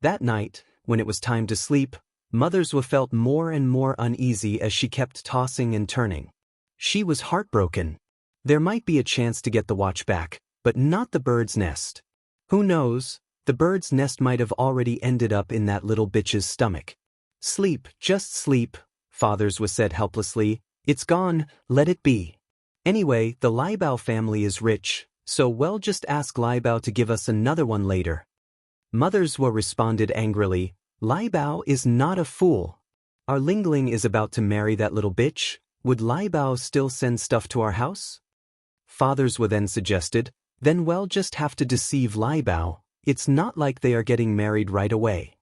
Speaker 1: That night, when it was time to sleep, Mother Zhua felt more and more uneasy as she kept tossing and turning. She was heartbroken. There might be a chance to get the watch back, but not the bird's nest. Who knows, the bird's nest might have already ended up in that little bitch's stomach. Sleep, just sleep, Father Zhua said helplessly. It's gone, let it be. Anyway, the Liebao family is rich, so we'll just ask Liebao to give us another one later. Mother Zhua responded angrily, Liebao is not a fool. Our Lingling is about to marry that little bitch. Would Liebao still send stuff to our house? Father Zhua then suggested, then we'll just have to deceive Liebao. It's not like they are getting married right away.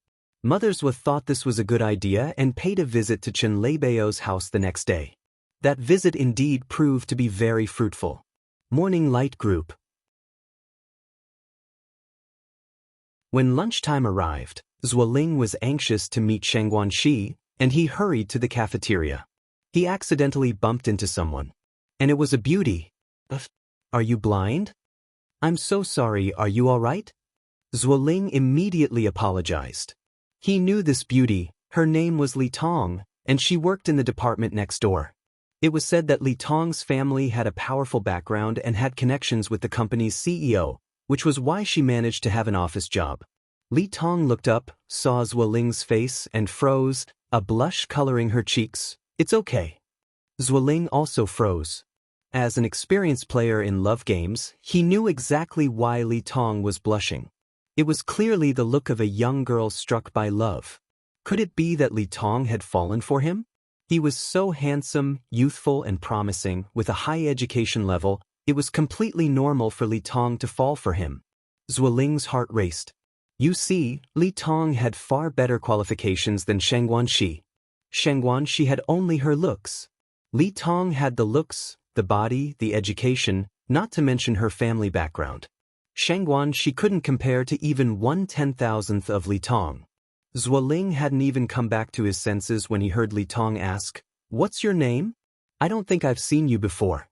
Speaker 1: Mother Zhua thought this was a good idea and paid a visit to Chen Leibao's house the next day. That visit indeed proved to be very fruitful. Morning Light Group. When lunchtime arrived, Zhuoling was anxious to meet Xianxia, and he hurried to the cafeteria. He accidentally bumped into someone. And it was a beauty. Are you blind? I'm so sorry, are you all right? Zhuoling immediately apologized. He knew this beauty, her name was Li Tong, and she worked in the department next door. It was said that Li Tong's family had a powerful background and had connections with the company's CEO, which was why she managed to have an office job. Li Tong looked up, saw Zhuoling's face and froze, a blush coloring her cheeks. It's okay. Zhuoling also froze. As an experienced player in love games, he knew exactly why Li Tong was blushing. It was clearly the look of a young girl struck by love. Could it be that Li Tong had fallen for him? He was so handsome, youthful and promising, with a high education level, it was completely normal for Li Tong to fall for him. Zhuoling's heart raced. You see, Li Tong had far better qualifications than Xianxia. Xianxia had only her looks. Li Tong had the looks, the body, the education, not to mention her family background. Xianxia couldn't compare to even 1/10,000th of Li Tong. Zhuoling hadn't even come back to his senses when he heard Li Tong ask, What's your name? I don't think I've seen you before.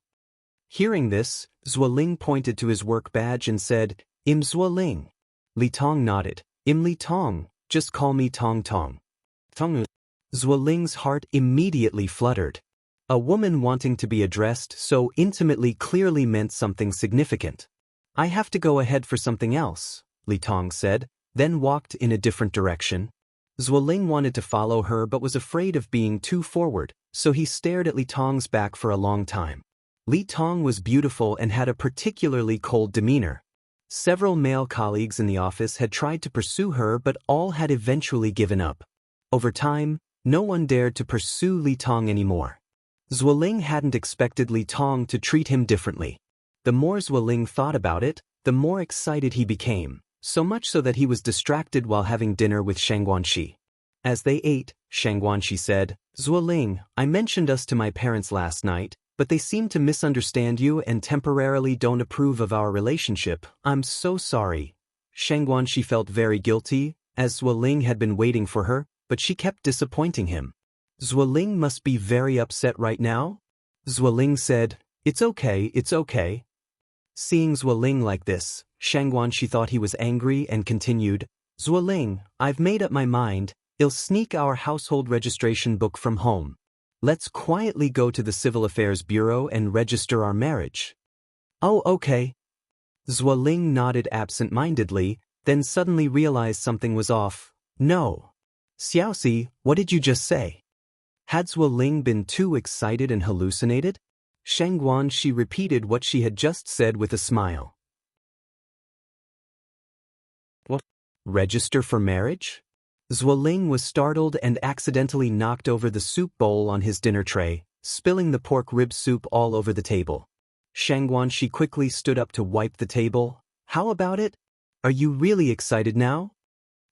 Speaker 1: Hearing this, Zhuoling pointed to his work badge and said, Im Zhuoling. Li Tong nodded. Im Li Tong, just call me Tong Tong. Tong. Zhuoling's heart immediately fluttered. A woman wanting to be addressed so intimately clearly meant something significant. I have to go ahead for something else, Li Tong said, then walked in a different direction. Zhuoling wanted to follow her but was afraid of being too forward, so he stared at Li Tong's back for a long time. Li Tong was beautiful and had a particularly cold demeanor. Several male colleagues in the office had tried to pursue her but all had eventually given up. Over time, no one dared to pursue Li Tong anymore. Zhuoling hadn't expected Li Tong to treat him differently. The more Zhuoling thought about it, the more excited he became, so much so that he was distracted while having dinner with Xianxia. As they ate, Xianxia said, Zhuoling, I mentioned us to my parents last night, but they seem to misunderstand you and temporarily don't approve of our relationship. I'm so sorry. Xianxia felt very guilty, as Zhuoling had been waiting for her, but she kept disappointing him. Zhuoling must be very upset right now? Zhuoling said, It's okay, it's okay. Seeing Zhuoling like this, Xianxia thought he was angry and continued, Zhuoling, I've made up my mind, I'll sneak our household registration book from home. Let's quietly go to the Civil Affairs Bureau and register our marriage. Oh, okay. Zhuoling nodded absent-mindedly, then suddenly realized something was off. No. Xiaoxi, what did you just say? Had Zhuoling been too excited and hallucinated? Xianxia repeated what she had just said with a smile. What? Register for marriage? Zhuoling was startled and accidentally knocked over the soup bowl on his dinner tray, spilling the pork rib soup all over the table. Xianxia quickly stood up to wipe the table. How about it? Are you really excited now?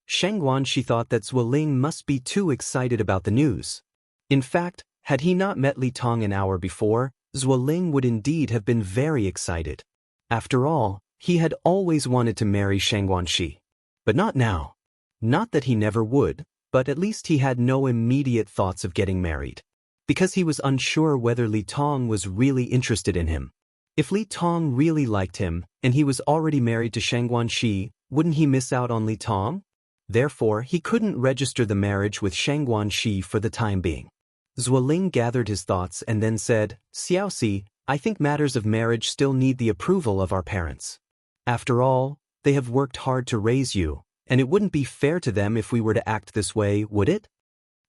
Speaker 1: Xianxia thought that Zuoling must be too excited about the news. In fact, had he not met Li Tong an hour before, Zuoling would indeed have been very excited. After all, he had always wanted to marry Xianxia. But not now. Not that he never would, but at least he had no immediate thoughts of getting married. Because he was unsure whether Li Tong was really interested in him. If Li Tong really liked him, and he was already married to Xianxia, wouldn't he miss out on Li Tong? Therefore, he couldn't register the marriage with Xianxia for the time being. Zuoling gathered his thoughts and then said, Xiaoxi, I think matters of marriage still need the approval of our parents. After all, they have worked hard to raise you, and it wouldn't be fair to them if we were to act this way, would it?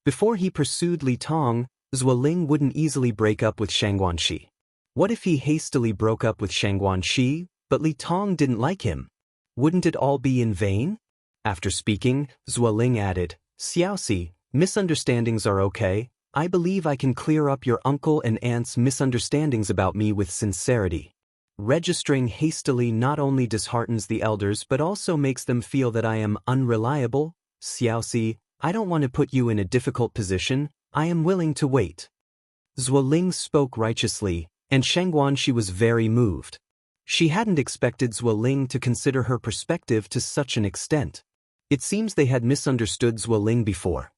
Speaker 1: Before he pursued Li Tong, Zuoling wouldn't easily break up with Xianxia. What if he hastily broke up with Xianxia, but Li Tong didn't like him? Wouldn't it all be in vain? After speaking, Zuoling added, Xiaoxi, misunderstandings are okay. I believe I can clear up your uncle and aunt's misunderstandings about me with sincerity. Registering hastily not only disheartens the elders but also makes them feel that I am unreliable. Xiaoxi, I don't want to put you in a difficult position. I am willing to wait. Zuoling spoke righteously, and Xianxia was very moved. She hadn't expected Zuoling to consider her perspective to such an extent. It seems they had misunderstood Zuoling before.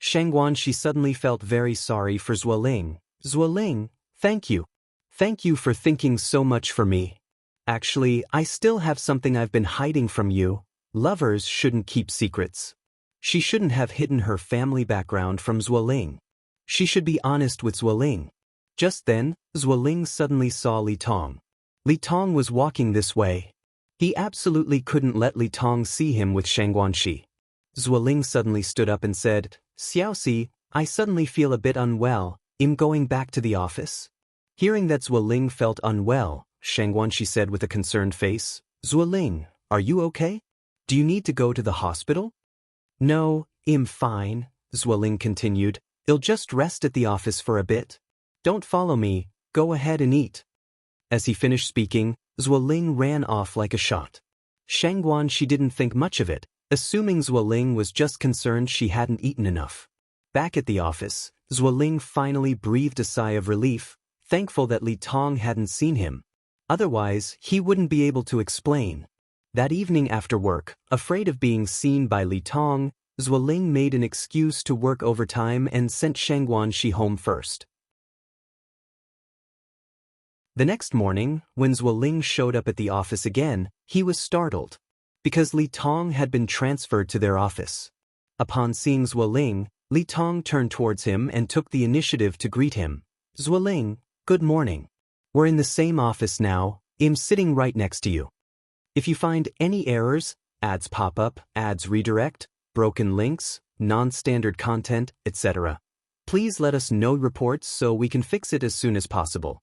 Speaker 1: Xianxia suddenly felt very sorry for Zuoling. Zuoling, thank you. Thank you for thinking so much for me. Actually, I still have something I've been hiding from you. Lovers shouldn't keep secrets. She shouldn't have hidden her family background from Zuoling. She should be honest with Zuoling. Just then, Zuoling suddenly saw Li Tong. Li Tong was walking this way. He absolutely couldn't let Li Tong see him with Xianxia. Zuoling suddenly stood up and said, Xiaoxi, I suddenly feel a bit unwell. I'm going back to the office. Hearing that Zuoling felt unwell, Xianxia said with a concerned face, Zuoling, are you okay? Do you need to go to the hospital? No, I'm fine, Zuoling continued. I'll just rest at the office for a bit. Don't follow me, go ahead and eat. As he finished speaking, Zuoling ran off like a shot. Xianxia didn't think much of it, assuming Zuoling was just concerned she hadn't eaten enough. Back at the office, Zuoling finally breathed a sigh of relief, thankful that Li Tong hadn't seen him. Otherwise, he wouldn't be able to explain. That evening after work, afraid of being seen by Li Tong, Zuoling made an excuse to work overtime and sent Xianxia home first. The next morning, when Zuoling showed up at the office again, he was startled. Because Li Tong had been transferred to their office. Upon seeing Zuoling, Li Tong turned towards him and took the initiative to greet him. Zuoling, good morning. We're in the same office now. I'm sitting right next to you. If you find any errors, ads pop up, ads redirect, broken links, non-standard content, etc., please let us know reports so we can fix it as soon as possible.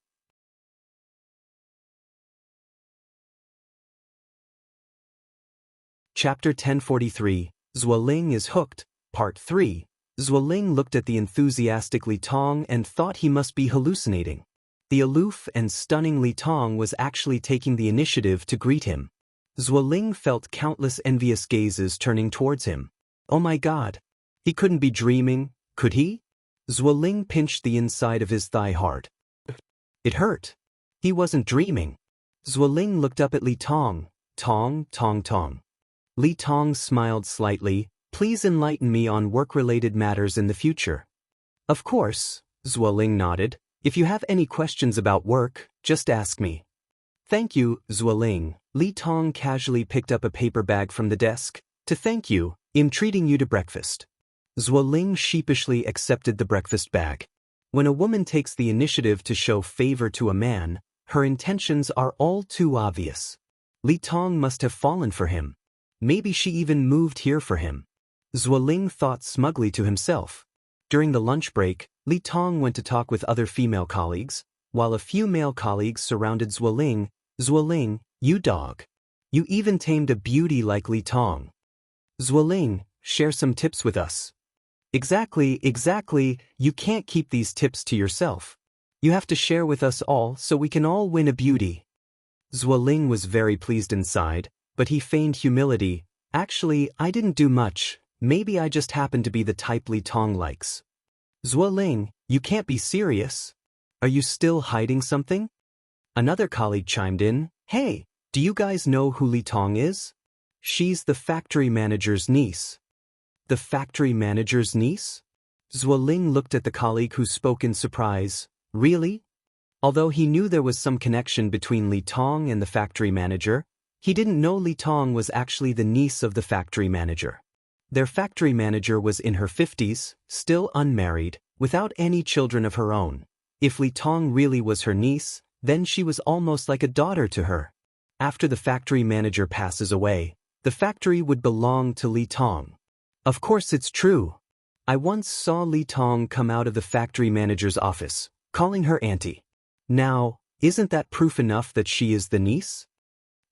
Speaker 1: Chapter 1043, Zuoling is Hooked, Part 3. Zuoling looked at the enthusiastic Li Tong and thought he must be hallucinating. The aloof and stunning Li Tong was actually taking the initiative to greet him. Zuoling felt countless envious gazes turning towards him. Oh my God! He couldn't be dreaming, could he? Zuoling pinched the inside of his thigh hard. It hurt. He wasn't dreaming. Zuoling looked up at Li Tong. Tong, Tong, Tong. Li Tong smiled slightly. Please enlighten me on work-related matters in the future. Of course, Zuoling nodded. If you have any questions about work, just ask me. Thank you, Zuoling. Li Tong casually picked up a paper bag from the desk. To thank you, I'm treating you to breakfast. Zuoling sheepishly accepted the breakfast bag. When a woman takes the initiative to show favor to a man, her intentions are all too obvious. Li Tong must have fallen for him. Maybe she even moved here for him. Zuoling thought smugly to himself. During the lunch break, Li Tong went to talk with other female colleagues, while a few male colleagues surrounded Zuoling. Zuoling, you dog. You even tamed a beauty like Li Tong. Zuoling, share some tips with us. Exactly, you can't keep these tips to yourself. You have to share with us all so we can all win a beauty. Zuoling was very pleased inside. but he feigned humility. Actually, I didn't do much. Maybe I just happened to be the type Li Tong likes. Zuoling, you can't be serious. Are you still hiding something? Another colleague chimed in. Hey, do you guys know who Li Tong is? She's the factory manager's niece. The factory manager's niece? Zuoling looked at the colleague who spoke in surprise. Really? Although he knew there was some connection between Li Tong and the factory manager, he didn't know Li Tong was actually the niece of the factory manager. Their factory manager was in her 50s, still unmarried, without any children of her own. If Li Tong really was her niece, then she was almost like a daughter to her. After the factory manager passes away, the factory would belong to Li Tong. Of course it's true. I once saw Li Tong come out of the factory manager's office, calling her auntie. Now, isn't that proof enough that she is the niece?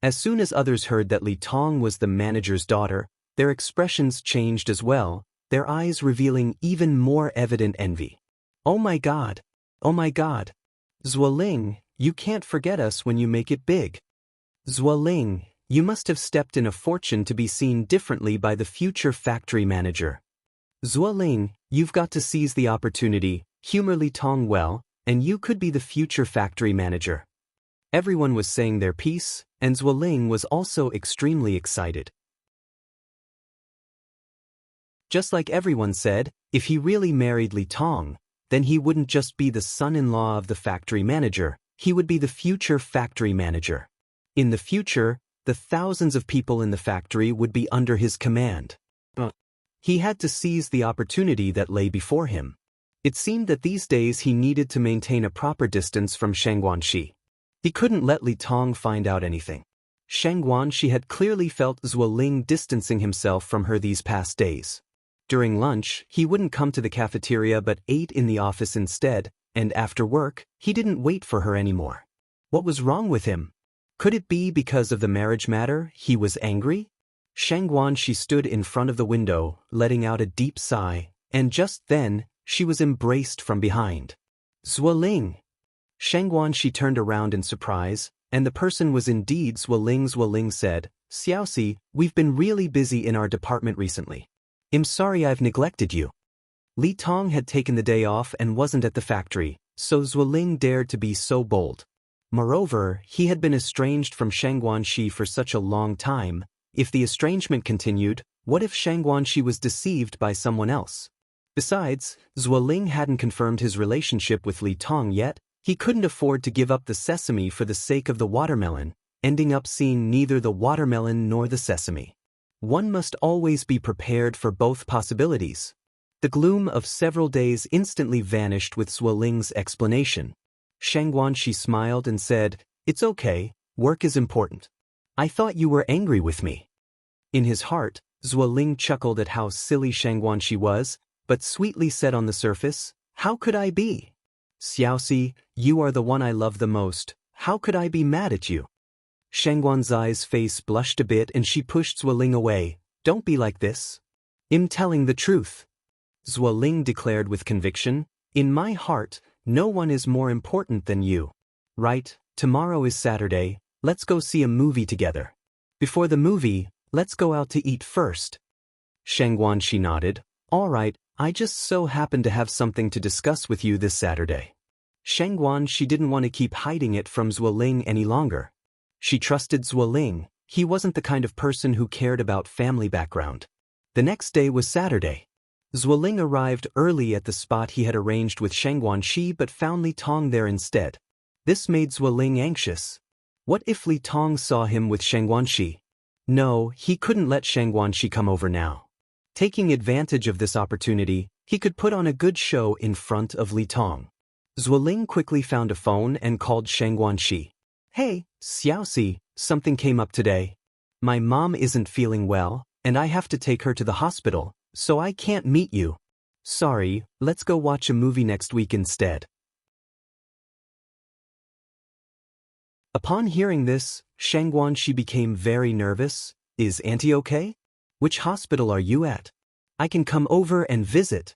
Speaker 1: As soon as others heard that Li Tong was the manager's daughter, their expressions changed as well, their eyes revealing even more evident envy. Oh my God! Oh my God! Zuoling, you can't forget us when you make it big. Zuoling, you must have stepped in a fortune to be seen differently by the future factory manager. Zuoling, you've got to seize the opportunity, humor Li Tong well, and you could be the future factory manager. Everyone was saying their piece, and Zuoling was also extremely excited. Just like everyone said, if he really married Li Tong, then he wouldn't just be the son-in-law of the factory manager, he would be the future factory manager. In the future, the thousands of people in the factory would be under his command. But he had to seize the opportunity that lay before him. It seemed that these days he needed to maintain a proper distance from Xianxia. He couldn't let Li Tong find out anything. Xianxia had clearly felt Zuoling distancing himself from her these past days. During lunch, he wouldn't come to the cafeteria but ate in the office instead, and after work, he didn't wait for her anymore. What was wrong with him? Could it be because of the marriage matter he was angry? Xianxia stood in front of the window, letting out a deep sigh, and just then, she was embraced from behind. Zuoling! Xianxia turned around in surprise, and the person was indeed Zuoling. Zuoling said, Xiaoxi, we've been really busy in our department recently. I'm sorry I've neglected you. Li Tong had taken the day off and wasn't at the factory, so Zuoling dared to be so bold. Moreover, he had been estranged from Xianxia for such a long time. If the estrangement continued, what if Xianxia was deceived by someone else? Besides, Zuoling hadn't confirmed his relationship with Li Tong yet. He couldn't afford to give up the sesame for the sake of the watermelon, ending up seeing neither the watermelon nor the sesame. One must always be prepared for both possibilities. The gloom of several days instantly vanished with Zuoling's explanation. Xianxia smiled and said, It's okay, work is important. I thought you were angry with me. In his heart, Zuoling chuckled at how silly Xianxia was, but sweetly said on the surface, How could I be? Xiaoxi, you are the one I love the most. How could I be mad at you? Xianxuan's face blushed a bit and she pushed Zuoling away. Don't be like this. I'm telling the truth. Zuoling declared with conviction, In my heart, no one is more important than you. Right, tomorrow is Saturday, let's go see a movie together. Before the movie, let's go out to eat first. Xianxia nodded. All right, I just so happen to have something to discuss with you this Saturday. Xianxia didn't want to keep hiding it from Zuoling any longer. She trusted Zuoling. He wasn't the kind of person who cared about family background. The next day was Saturday. Zuoling arrived early at the spot he had arranged with Xianxia but found Li Tong there instead. This made Zuoling anxious. What if Li Tong saw him with Xianxia? No, he couldn't let Xianxia come over now. Taking advantage of this opportunity, he could put on a good show in front of Li Tong. Zuoling quickly found a phone and called Xianxia. Hey, Xiaoxi, something came up today. My mom isn't feeling well, and I have to take her to the hospital, so I can't meet you. Sorry, let's go watch a movie next week instead. Upon hearing this, Xianxia became very nervous. Is Auntie okay? Which hospital are you at? I can come over and visit.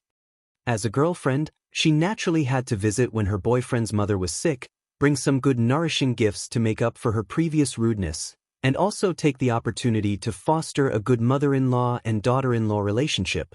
Speaker 1: As a girlfriend, she naturally had to visit when her boyfriend's mother was sick, bring some good nourishing gifts to make up for her previous rudeness, and also take the opportunity to foster a good mother-in-law and daughter-in-law relationship.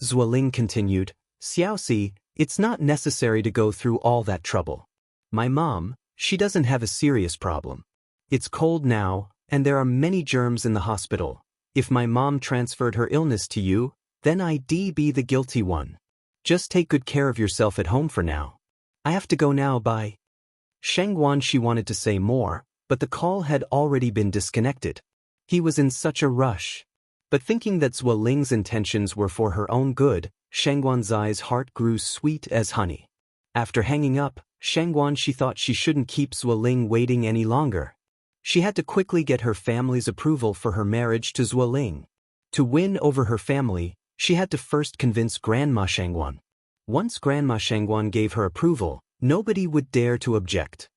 Speaker 1: Zuoling continued, Xiaoxi, it's not necessary to go through all that trouble. My mom, she doesn't have a serious problem. It's cold now, and there are many germs in the hospital. If my mom transferred her illness to you, then I'd be the guilty one. Just take good care of yourself at home for now. I have to go now, bye. Shengguan she wanted to say more, but the call had already been disconnected. He was in such a rush. But thinking that Zuoling's intentions were for her own good, Shengguan's heart grew sweet as honey. After hanging up, Shengguan she thought she shouldn't keep Zuoling waiting any longer. She had to quickly get her family's approval for her marriage to Zuoling. To win over her family, she had to first convince Grandma Shengguan. Once Grandma Shengguan gave her approval, nobody would dare to object.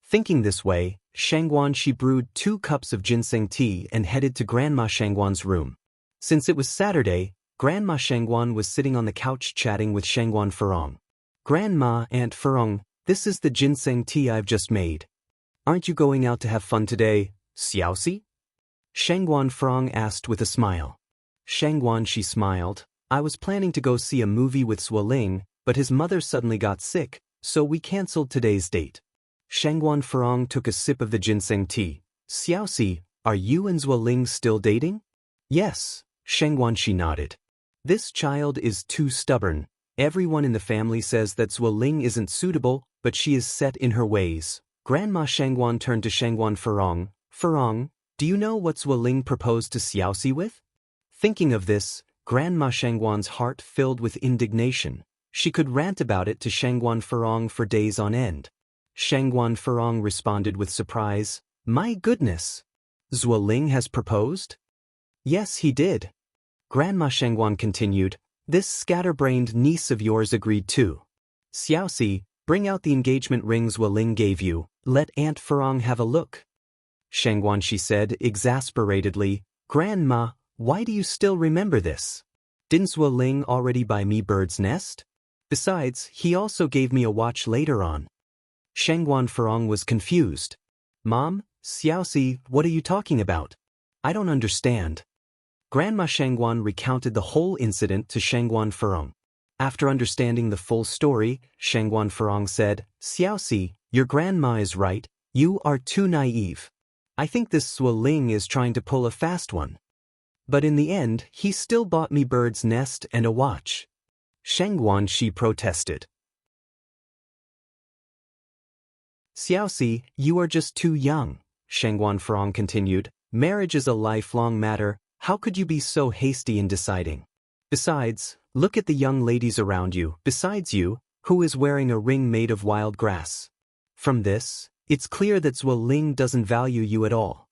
Speaker 1: Thinking this way, Shengguan she brewed 2 cups of ginseng tea and headed to Grandma Shengguan's room. Since it was Saturday, Grandma Shengguan was sitting on the couch chatting with Shengguan Furong. Grandma, Aunt Furong, this is the ginseng tea I've just made. Aren't you going out to have fun today, Xiaoxi? Shengguan Furong asked with a smile. Shengguan she smiled. I was planning to go see a movie with Zuoling, but his mother suddenly got sick, so we cancelled today's date. Shengguan Furong took a sip of the ginseng tea. Xiaoxi, are you and Zuoling still dating? Yes, Shengguan she nodded. This child is too stubborn. Everyone in the family says that Zuoling isn't suitable, but she is set in her ways. Grandma Shengguan turned to Shengguan Furong. Furong, do you know what Zuoling proposed to Xiaoxi with? Thinking of this, Grandma Shengguan's heart filled with indignation. She could rant about it to Shengguan Furong for days on end. Shengguan Furong responded with surprise. My goodness! Zuoling has proposed? Yes, he did. Grandma Shengguan continued. This scatterbrained niece of yours agreed too. Xiaoxi, bring out the engagement ring Zuoling gave you. Let Aunt Furong have a look. Shengguan she said exasperatedly. Grandma, why do you still remember this? Didn't Zuoling already buy me bird's nest? Besides, he also gave me a watch later on. Shengguan Furong was confused. Mom, Xiaoxi, what are you talking about? I don't understand. Grandma Shengguan recounted the whole incident to Shengguan Furong. After understanding the full story, Shengguan Furong said, Xiaoxi, your grandma is right, you are too naive. I think this Zuoling is trying to pull a fast one. But in the end, he still bought me bird's nest and a watch. Shengguan she protested. Xiaoxi, you are just too young, Shengguan Furong continued. Marriage is a lifelong matter. How could you be so hasty in deciding? Besides, look at the young ladies around you, besides you, who is wearing a ring made of wild grass. From this, it's clear that Zuoling doesn't value you at all.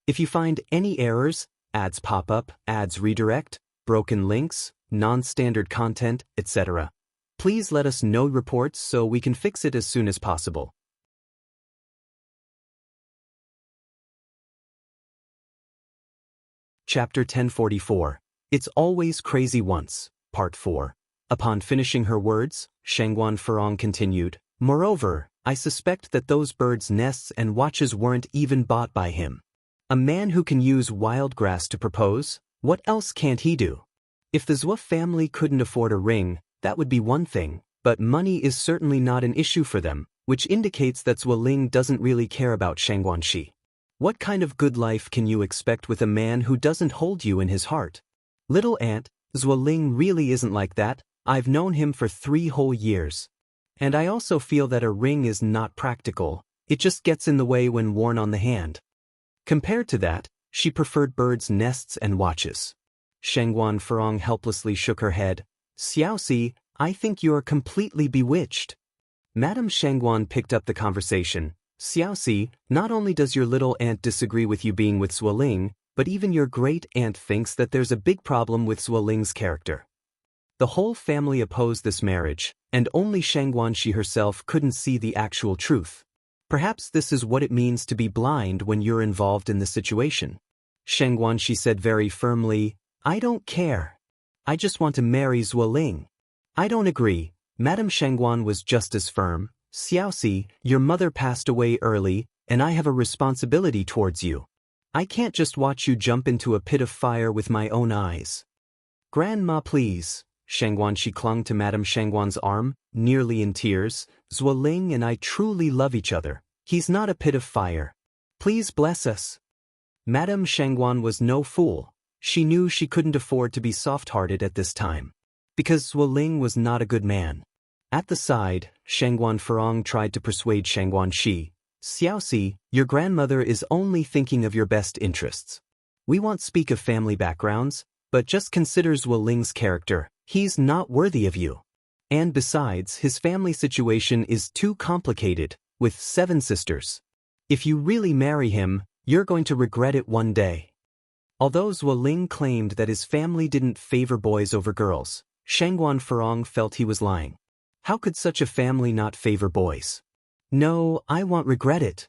Speaker 1: If you find any errors, ads pop up, ads redirect, broken links, non-standard content, etc., please let us know reports so we can fix it as soon as possible. Chapter 1044. It's Always Crazy Once, Part 4. Upon finishing her words, Shengguan Furong continued, Moreover, I suspect that those birds' nests and watches weren't even bought by him. A man who can use wild grass to propose, what else can't he do? If the Zhou family couldn't afford a ring, that would be one thing, but money is certainly not an issue for them, which indicates that Zuoling doesn't really care about Shengguan Shi. What kind of good life can you expect with a man who doesn't hold you in his heart? Little aunt, Zuoling really isn't like that. I've known him for 3 whole years. And I also feel that a ring is not practical, it just gets in the way when worn on the hand. Compared to that, she preferred birds' nests and watches. Shengguan Furong helplessly shook her head. Xiaoxi, I think you're completely bewitched. Madame Shengguan picked up the conversation. Xiaoxi, not only does your little aunt disagree with you being with Zuoling, but even your great aunt thinks that there's a big problem with Zuoling's character. The whole family opposed this marriage, and only Shengguan she herself couldn't see the actual truth. Perhaps this is what it means to be blind when you're involved in the situation. Shengguan she said very firmly, I don't care. I just want to marry Zuoling. I don't agree. Madame Shengguan was just as firm. Xiaoxi, your mother passed away early, and I have a responsibility towards you. I can't just watch you jump into a pit of fire with my own eyes. Grandma, please. Xianxia clung to Madame Xianxuan's arm, nearly in tears. Zuoling and I truly love each other. He's not a pit of fire. Please bless us. Madame Xianxuan was no fool. She knew she couldn't afford to be soft-hearted at this time. Because Zuoling was not a good man. At the side, Shangguan Furong tried to persuade Shangguan Shi. Xiaoxi, your grandmother is only thinking of your best interests. We won't speak of family backgrounds, but just consider Zuoling's character. He's not worthy of you. And besides, his family situation is too complicated, with 7 sisters. If you really marry him, you're going to regret it one day. Although Zuoling claimed that his family didn't favor boys over girls, Shangguan Furong felt he was lying. How could such a family not favor boys? No, I won't regret it.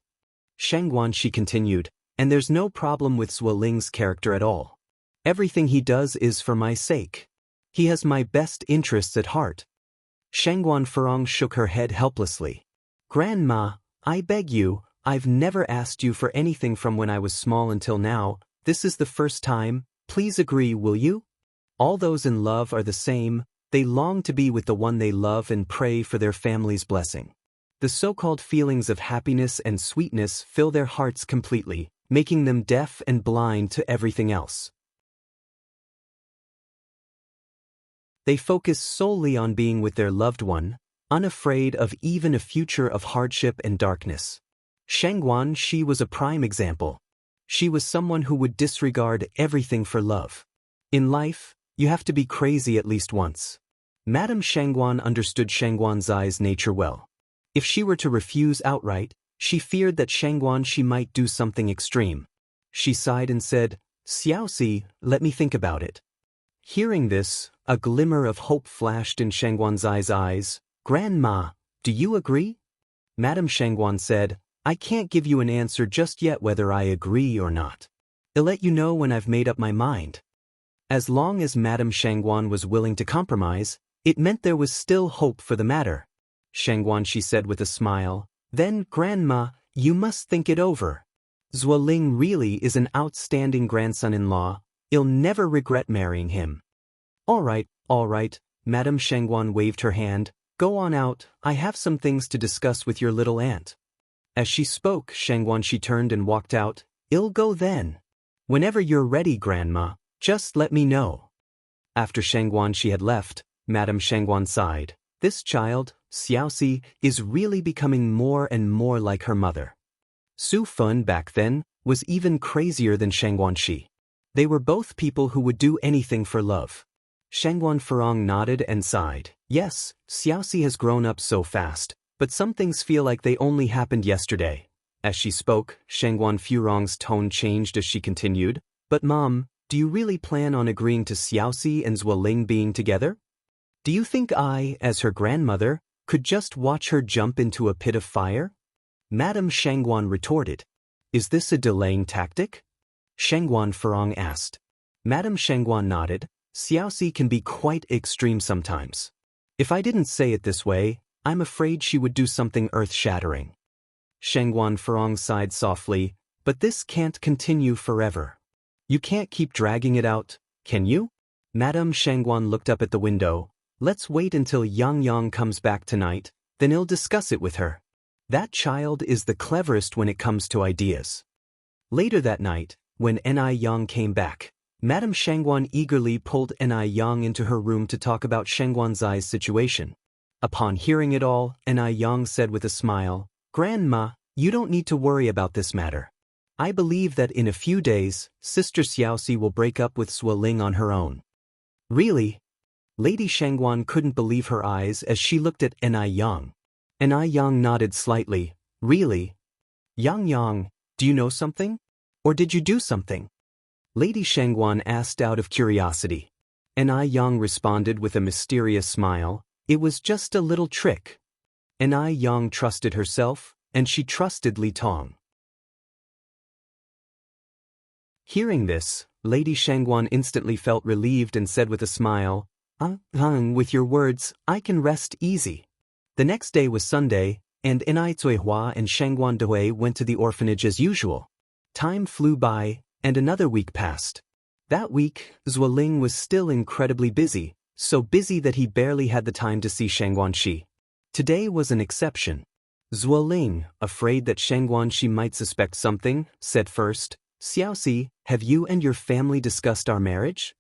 Speaker 1: Shangguan Shi continued, and there's no problem with Zuoling's character at all. Everything he does is for my sake. He has my best interests at heart. Shangguan Furong shook her head helplessly. Grandma, I beg you, I've never asked you for anything from when I was small until now. This is the first time. Please agree, will you? All those in love are the same. They long to be with the one they love and pray for their family's blessing. The so-called feelings of happiness and sweetness fill their hearts completely, making them deaf and blind to everything else. They focus solely on being with their loved one, unafraid of even a future of hardship and darkness. Shangguan Shi was a prime example. She was someone who would disregard everything for love. In life, you have to be crazy at least once. Madame Shangguan understood Shangguan Zai's nature well. If she were to refuse outright, she feared that Shangguan Shi might do something extreme. She sighed and said, Xiaoxi, let me think about it. Hearing this, a glimmer of hope flashed in Shangguan Zai's eyes. Grandma, do you agree? Madame Shangguan said, I can't give you an answer just yet whether I agree or not. I'll let you know when I've made up my mind. As long as Madame Shangguan was willing to compromise, it meant there was still hope for the matter. Shangguan Shi said with a smile, Then, Grandma, you must think it over. Zuoling really is an outstanding grandson-in-law. I'll never regret marrying him. All right, Madame Shangguan waved her hand. Go on out, I have some things to discuss with your little aunt. As she spoke, Shangguan Shi turned and walked out. I'll go then. Whenever you're ready, Grandma, just let me know. After Shangguan Shi had left, Madame Shangguan sighed. This child, Xiaoxi, is really becoming more and more like her mother. Su Fun back then was even crazier than Shangguan Shi. They were both people who would do anything for love. Shangguan Furong nodded and sighed. Yes, Xiaoxi has grown up so fast, but some things feel like they only happened yesterday. As she spoke, Shangguan Furong's tone changed as she continued. But Mom, do you really plan on agreeing to Xiaoxi and Zuoling being together? Do you think I, as her grandmother, could just watch her jump into a pit of fire? Madame Shangguan retorted. Is this a delaying tactic? Shangguan Furong asked. Madame Shangguan nodded. Xiaoxi can be quite extreme sometimes. If I didn't say it this way, I'm afraid she would do something earth-shattering. Shangguan Furong sighed softly, but this can't continue forever. You can't keep dragging it out, can you? Madame Shangguan looked up at the window. Let's wait until Yang comes back tonight, then I'll discuss it with her. That child is the cleverest when it comes to ideas. Later that night, when Yang came back, Madame Shangguan eagerly pulled Yang into her room to talk about Shangguan Zai's situation. Upon hearing it all, Yang said with a smile, Grandma, you don't need to worry about this matter. I believe that in a few days, Sister Xiaoxi will break up with Zuoling on her own. Really? Lady Shangguan couldn't believe her eyes as she looked at Yang. Yang nodded slightly. Really? Yang, do you know something? Or did you do something? Lady Shangguan asked out of curiosity. Yang responded with a mysterious smile. It was just a little trick. Yang trusted herself, and she trusted Li Tong. Hearing this, Lady Shangguan instantly felt relieved and said with a smile, with your words, I can rest easy. The next day was Sunday, and Enai Zuihua and Shangguan Dui went to the orphanage as usual. Time flew by, and another week passed. That week, Zuoling was still incredibly busy, so busy that he barely had the time to see Xianxia. Today was an exception. Zuoling, afraid that Xianxia might suspect something, said first, "Xiaoxi, have you and your family discussed our marriage?"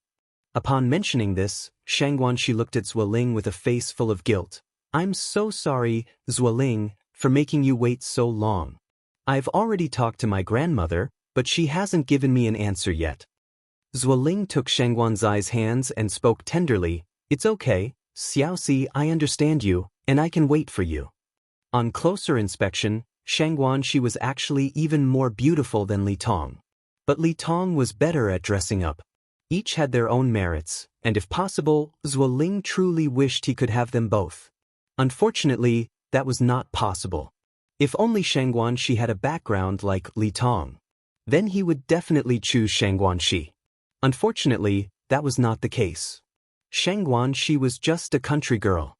Speaker 1: Upon mentioning this, Xianxia looked at Zuoling with a face full of guilt. "I'm so sorry, Zuoling, for making you wait so long. I've already talked to my grandmother, but she hasn't given me an answer yet." Zuoling took Xianxuan's hands and spoke tenderly, "It's okay, Xiaoxi, I understand you, and I can wait for you." On closer inspection, Xianxia was actually even more beautiful than Li Tong. But Li Tong was better at dressing up. Each had their own merits, and if possible, Zuoling truly wished he could have them both. Unfortunately, that was not possible. If only Xianxia had a background like Li Tong. Then he would definitely choose Xianxia. Unfortunately, that was not the case. Xianxia was just a country girl.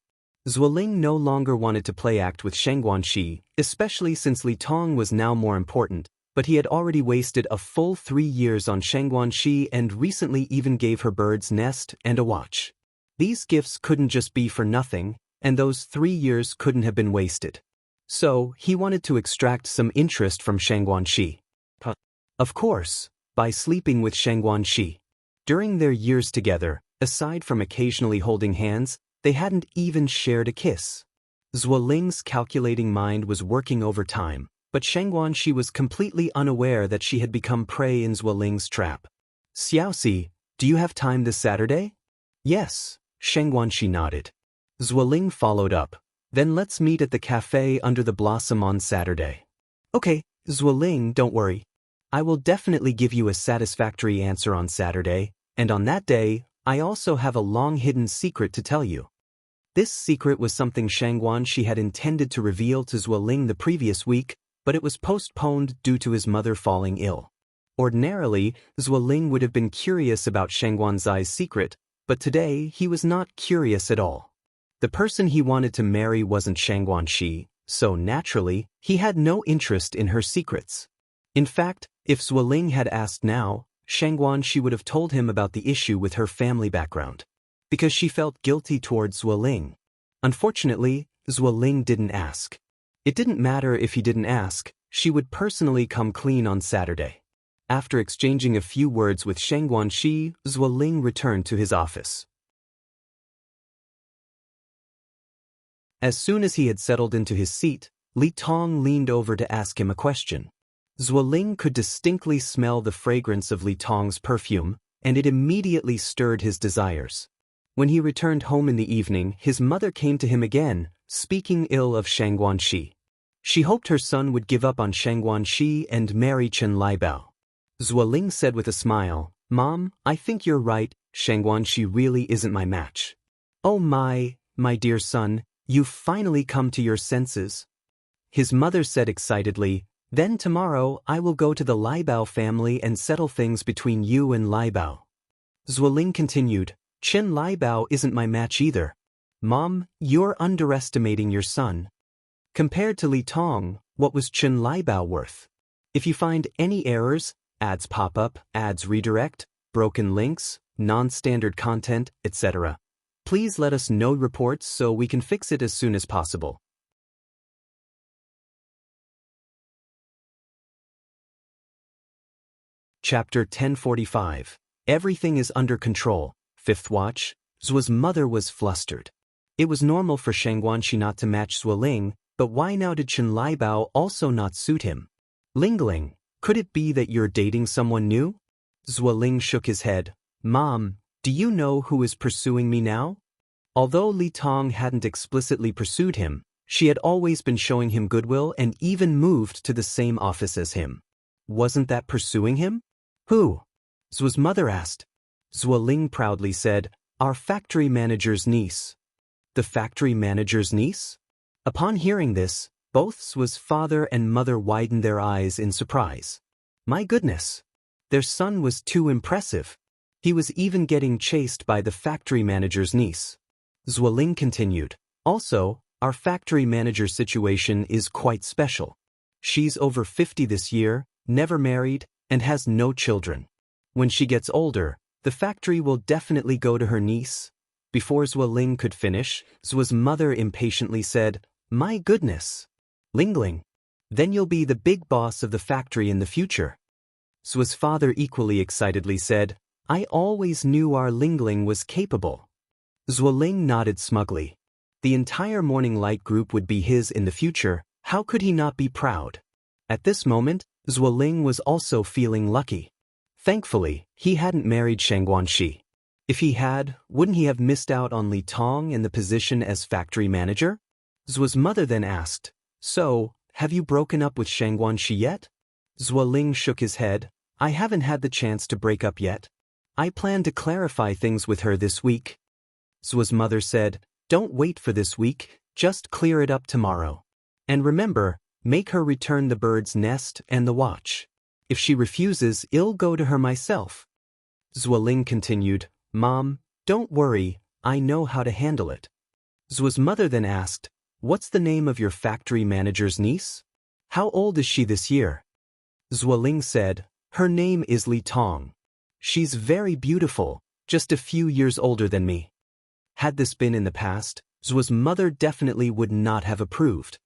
Speaker 1: Zuoling no longer wanted to play act with Xianxia, especially since Li Tong was now more important, but he had already wasted a full 3 years on Xianxia and recently even gave her bird's nest and a watch. These gifts couldn't just be for nothing, and those 3 years couldn't have been wasted. So, he wanted to extract some interest from Xianxia. Of course, by sleeping with Xianxia. During their years together, aside from occasionally holding hands, they hadn't even shared a kiss. Zuoling's calculating mind was working overtime, but Xianxia was completely unaware that she had become prey in Zuoling's trap. "Xiaoxi, do you have time this Saturday?" "Yes," Xianxia nodded. Zuoling followed up. "Then let's meet at the cafe under the blossom on Saturday." "Okay, Zuoling, don't worry. I will definitely give you a satisfactory answer on Saturday, and on that day, I also have a long-hidden secret to tell you." This secret was something Xianxia had intended to reveal to Zuoling the previous week, but it was postponed due to his mother falling ill. Ordinarily, Zuoling would have been curious about Xianxuan's secret, but today he was not curious at all. The person he wanted to marry wasn't Xianxia, so naturally, he had no interest in her secrets. In fact, if Zuoling had asked now, Xianxia would have told him about the issue with her family background, because she felt guilty towards Zuoling. Unfortunately, Zuoling didn't ask. It didn't matter if he didn't ask, she would personally come clean on Saturday. After exchanging a few words with Xianxia, Zuoling returned to his office. As soon as he had settled into his seat, Li Tong leaned over to ask him a question. Zuoling could distinctly smell the fragrance of Li Tong's perfume, and it immediately stirred his desires. When he returned home in the evening, his mother came to him again, speaking ill of Xianxia. She hoped her son would give up on Xianxia and marry Chen Liebao. Zuoling said with a smile, "Mom, I think you're right, Xianxia really isn't my match." "Oh my dear son, you've finally come to your senses." His mother said excitedly, "Then tomorrow I will go to the Liebao family and settle things between you and Liebao." Zuoling continued, "Chen Liebao isn't my match either. Mom, you're underestimating your son. Compared to Li Tong, what was Chen Liebao worth? If you find any errors, ads pop up, ads redirect, broken links, non-standard content, etc., please let us know reports so we can fix it as soon as possible." Chapter 1045. Everything is under control. Fifth watch. Zuo's mother was flustered. It was normal for Xianxia not to match Zuoling, but why now did Chen Liebao also not suit him? "Lingling, could it be that you're dating someone new?" Zuoling shook his head. "Mom, do you know who is pursuing me now?" Although Li Tong hadn't explicitly pursued him, she had always been showing him goodwill and even moved to the same office as him. Wasn't that pursuing him? "Who?" Zuo's mother asked. Zuoling proudly said, "Our factory manager's niece." "The factory manager's niece?" Upon hearing this, both Zuo's father and mother widened their eyes in surprise. My goodness! Their son was too impressive. He was even getting chased by the factory manager's niece. Zuoling continued, "Also, our factory manager's situation is quite special. She's over 50 this year, never married, and has no children. When she gets older, the factory will definitely go to her niece. Before Zhuoling could finish, Zhuo's mother impatiently said, "My goodness! Lingling, then you'll be the big boss of the factory in the future." Zhuo's father equally excitedly said, "I always knew our Lingling was capable." Zhuoling nodded smugly. The entire Morning Light group would be his in the future. How could he not be proud? At this moment, Zhuoling was also feeling lucky. Thankfully, he hadn't married Xianxia. If he had, wouldn't he have missed out on Li Tong and the position as factory manager? Zhuo's mother then asked, "So, have you broken up with Xianxia yet?" Zhuoling shook his head. "I haven't had the chance to break up yet. I plan to clarify things with her this week." Zhuo's mother said, "Don't wait for this week, just clear it up tomorrow. And remember, make her return the bird's nest and the watch. If she refuses, I'll go to her myself." Zhuoling continued, "Mom, don't worry, I know how to handle it." Zhuo's mother then asked, "What's the name of your factory manager's niece? How old is she this year?" Zhuoling said, "Her name is Li Tong. She's very beautiful, just a few years older than me." Had this been in the past, Zhuo's mother definitely would not have approved.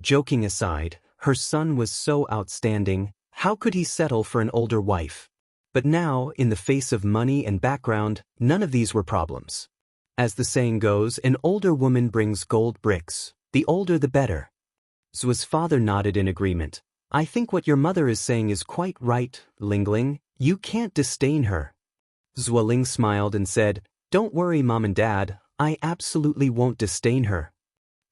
Speaker 1: Joking aside, her son was so outstanding, how could he settle for an older wife? But now, in the face of money and background, none of these were problems. As the saying goes, an older woman brings gold bricks. The older the better. Zhuo's father nodded in agreement. "I think what your mother is saying is quite right, Lingling. You can't disdain her." Zhuoling smiled and said, "Don't worry, Mom and Dad, I absolutely won't disdain her."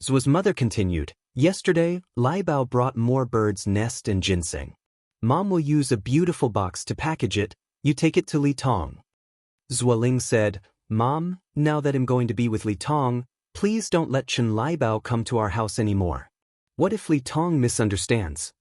Speaker 1: Zhuo's mother continued, "Yesterday, Lai Bao brought more bird's nest and ginseng. Mom will use a beautiful box to package it. You take it to Li Tong." Zhuoling said, "Mom, now that I'm going to be with Li Tong, please don't let Chen Lai Bao come to our house anymore. What if Li Tong misunderstands?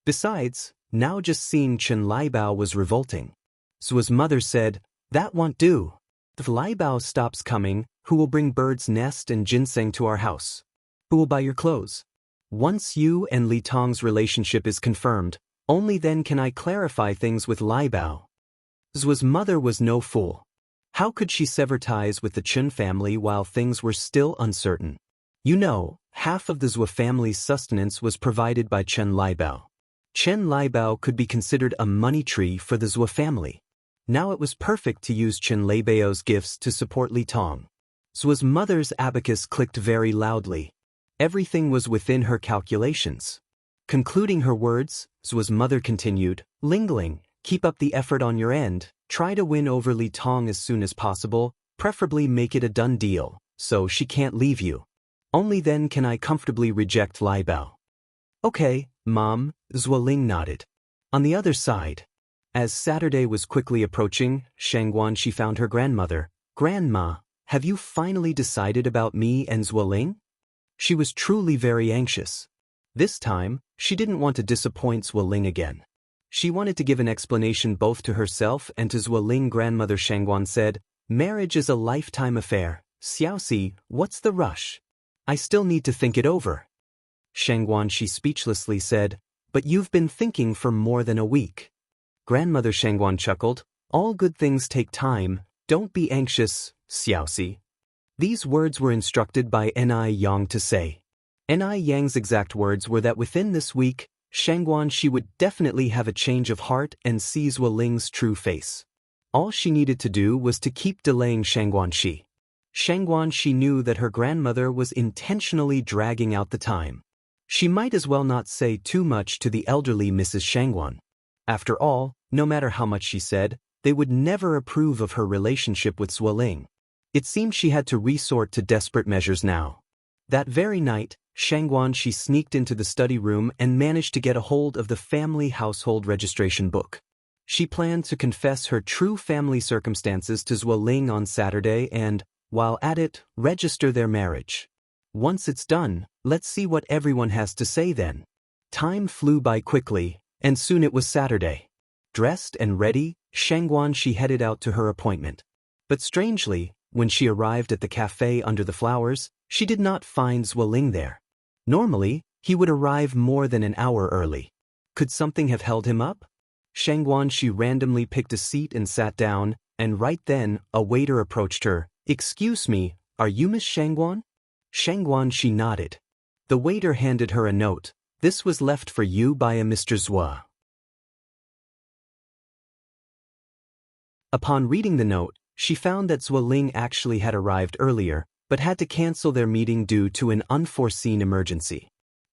Speaker 1: Besides, now just seeing Chen Lai Bao was revolting." Zhuo's mother said, "That won't do. If Lai Bao stops coming, who will bring bird's nest and ginseng to our house? Who will buy your clothes? Once you and Li Tong's relationship is confirmed, only then can I clarify things with Lai Bao." Zhuo's mother was no fool. How could she sever ties with the Chen family while things were still uncertain? You know, half of the Zhuo family's sustenance was provided by Chen Lai Bao. Chen Lai Bao could be considered a money tree for the Zhuo family. Now it was perfect to use Chen Lai Bao's gifts to support Li Tong. Zhuo's mother's abacus clicked very loudly. Everything was within her calculations. Concluding her words, Zhuo's mother continued, "Lingling, keep up the effort on your end, try to win over Li Tong as soon as possible, preferably make it a done deal, so she can't leave you. Only then can I comfortably reject Lai Bao." "Okay, Mom," Zhuoling nodded. On the other side, as Saturday was quickly approaching, Xianxia found her grandmother. "Grandma, have you finally decided about me and Zhuoling?" She was truly very anxious. This time, she didn't want to disappoint Zhuoling again. She wanted to give an explanation both to herself and to Zhuoling. Grandmother Xianxia said, "Marriage is a lifetime affair. Xiaoxi, what's the rush? I still need to think it over." Xianxia speechlessly said, "But you've been thinking for more than a week." Grandmother Xianxia chuckled, "All good things take time. Don't be anxious, Xiaoxi." These words were instructed by Ni Yang to say. Ni Yang's exact words were that within this week, Xianxia would definitely have a change of heart and see Zhuoling's true face. All she needed to do was to keep delaying Xianxia. Xianxia knew that her grandmother was intentionally dragging out the time. She might as well not say too much to the elderly Mrs. Xianxia. After all, no matter how much she said, they would never approve of her relationship with Zhuoling. It seemed she had to resort to desperate measures now. That very night, Xianxia sneaked into the study room and managed to get a hold of the family household registration book. She planned to confess her true family circumstances to Zhuoling on Saturday and, while at it, register their marriage. Once it's done, let's see what everyone has to say then. Time flew by quickly, and soon it was Saturday. Dressed and ready, Xianxia headed out to her appointment. But strangely, when she arrived at the cafe under the flowers, she did not find Zhuoling there. Normally, He would arrive more than an hour early. Could something have held him up? Xianxia randomly picked a seat and sat down, and right then, a waiter approached her. "Excuse me, are you Miss Xianxia?" Xianxia nodded. The waiter handed her a note. "This was left for you by a Mr. Zhua." Upon reading the note, she found that Zueling actually had arrived earlier, but had to cancel their meeting due to an unforeseen emergency.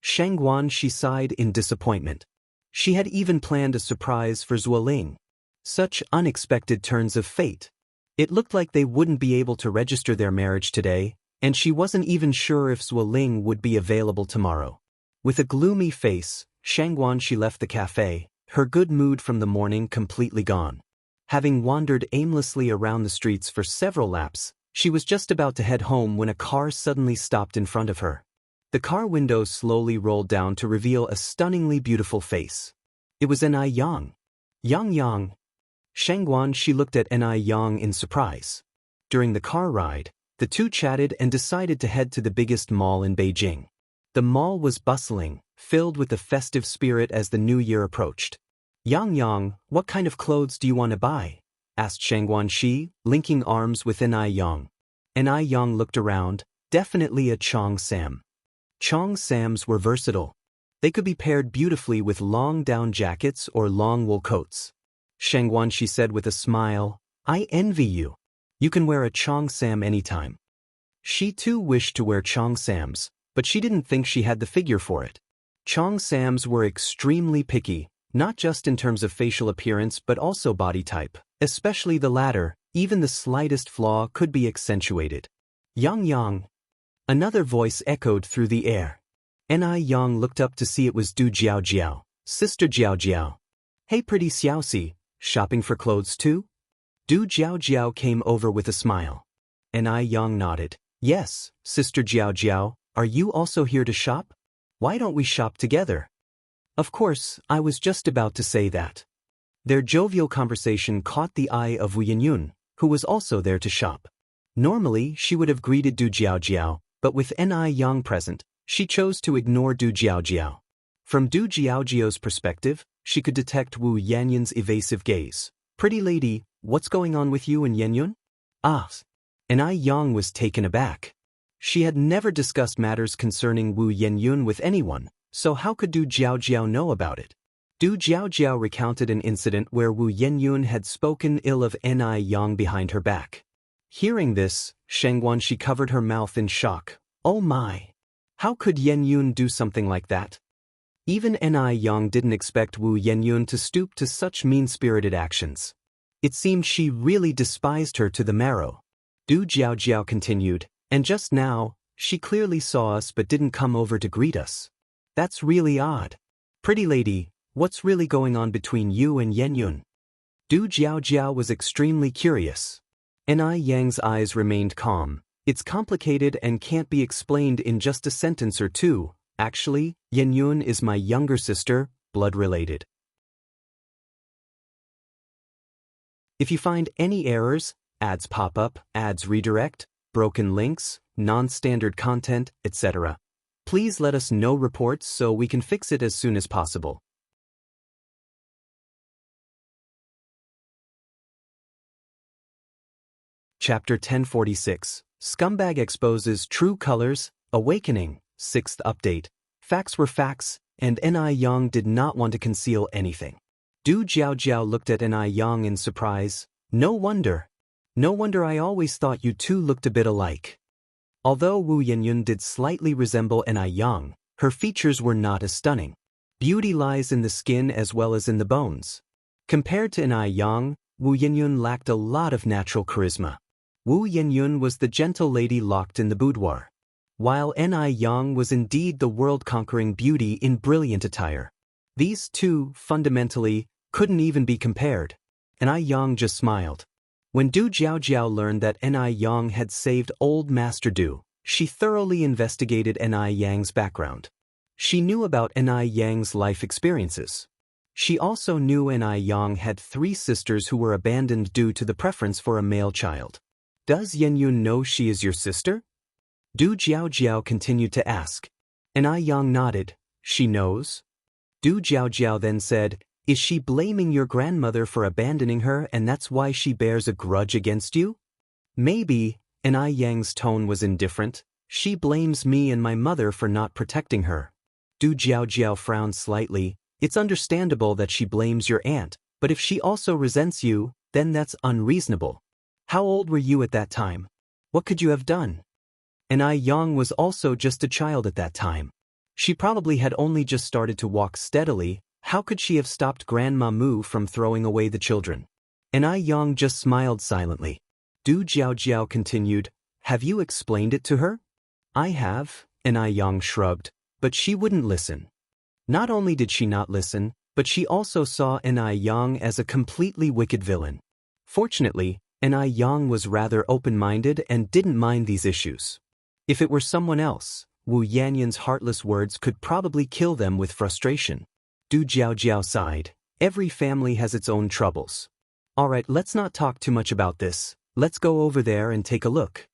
Speaker 1: Xianxia sighed in disappointment. She had even planned a surprise for Zueling. Such unexpected turns of fate. It looked like they wouldn't be able to register their marriage today, and she wasn't even sure if Zueling would be available tomorrow. With a gloomy face, Xianxia left the cafe, her good mood from the morning completely gone. Having wandered aimlessly around the streets for several laps, she was just about to head home when a car suddenly stopped in front of her. The car window slowly rolled down to reveal a stunningly beautiful face. It was Enai Yang. Yang. Xianxia looked at Enai Yang in surprise. During the car ride, the two chatted and decided to head to the biggest mall in Beijing. The mall was bustling, filled with the festive spirit as the new year approached. "Yang, what kind of clothes do you want to buy?" asked Xianxia, linking arms with Enai Yang. Enai Yang looked around, definitely a Chong Sam. Chong Sams were versatile. They could be paired beautifully with long down jackets or long wool coats. Xianxia said with a smile, "I envy you. You can wear a Chong Sam anytime." She too wished to wear Chong Sams, but she didn't think she had the figure for it. Chong Sams were extremely picky, not just in terms of facial appearance but also body type, especially the latter. Even the slightest flaw could be accentuated. "Yang." Another voice echoed through the air. Enai Yang looked up to see it was Du Jiao, Sister Jiao. "Hey pretty Xiaoxi, shopping for clothes too?" Du Jiao came over with a smile. Enai Yang nodded. "Yes, Sister Jiao, are you also here to shop? Why don't we shop together?" "Of course, I was just about to say that." Their jovial conversation caught the eye of Wu Yenyun, who was also there to shop. Normally, she would have greeted Du Jiao, but with Enai Yang present, she chose to ignore Du Jiao. From Du Jiao's perspective, she could detect Wu Yenyun's evasive gaze. "Pretty lady, what's going on with you and Yenyun?" "Ah." Enai Yang was taken aback. She had never discussed matters concerning Wu Yenyun with anyone, so how could Du Jiao know about it? Du Jiao recounted an incident where Wu Yenyun had spoken ill of Enai Yang behind her back. Hearing this, Xianxia covered her mouth in shock. Oh my! How could Yenyun do something like that? Even Enai Yang didn't expect Wu Yenyun to stoop to such mean-spirited actions. It seemed she really despised her to the marrow. Du Jiao continued, "And just now, she clearly saw us but didn't come over to greet us. That's really odd. Pretty lady, what's really going on between you and Yenyun?" Du Jiao was extremely curious. Enai Yang's eyes remained calm. "It's complicated and can't be explained in just a sentence or two. Actually, Yenyun is my younger sister, blood-related." If you find any errors, ads pop up, ads redirect, broken links, non-standard content, etc., please let us know reports so we can fix it as soon as possible. Chapter 1046, Scumbag Exposes True Colors, Awakening, 6th Update. Facts were facts, and Enai Yang did not want to conceal anything. Du Jiao looked at Enai Yang in surprise. No wonder I always thought you two looked a bit alike." Although Wu Yenyun did slightly resemble Enai Yang, her features were not as stunning. Beauty lies in the skin as well as in the bones. Compared to Enai Yang, Wu Yenyun lacked a lot of natural charisma. Wu Yenyun was the gentle lady locked in the boudoir, while Enai Yang was indeed the world-conquering beauty in brilliant attire. These two, fundamentally, couldn't even be compared. Enai Yang just smiled. When Du Jiao learned that Enai Yang had saved old Master Du, she thoroughly investigated Enai Yang's background. She knew about Enai Yang's life experiences. She also knew Enai Yang had 3 sisters who were abandoned due to the preference for a male child. "Does Yenyun know she is your sister?" Du Jiao continued to ask. Enai Yang nodded. She knows? Du Jiaojiao then said, is she blaming your grandmother for abandoning her and that's why she bears a grudge against you? Maybe, and Ai Yang's tone was indifferent, she blames me and my mother for not protecting her. Du Jiaojiao frowned slightly. It's understandable that she blames your aunt, but if she also resents you, then that's unreasonable. How old were you at that time? What could you have done? And Ai Yang was also just a child at that time. She probably had only just started to walk steadily. How could she have stopped Grandma Mu from throwing away the children? And Ai Yang just smiled silently. Du Jiaojiao continued, have you explained it to her? I have, and Ai Yang shrugged, but she wouldn't listen. Not only did she not listen, but she also saw Ai Yang as a completely wicked villain. Fortunately, Ai Yang was rather open-minded and didn't mind these issues. If it were someone else, Wu Yanyan's heartless words could probably kill them with frustration. Du Jiaojiao sighed. Every family has its own troubles. Alright, let's not talk too much about this. Let's go over there and take a look.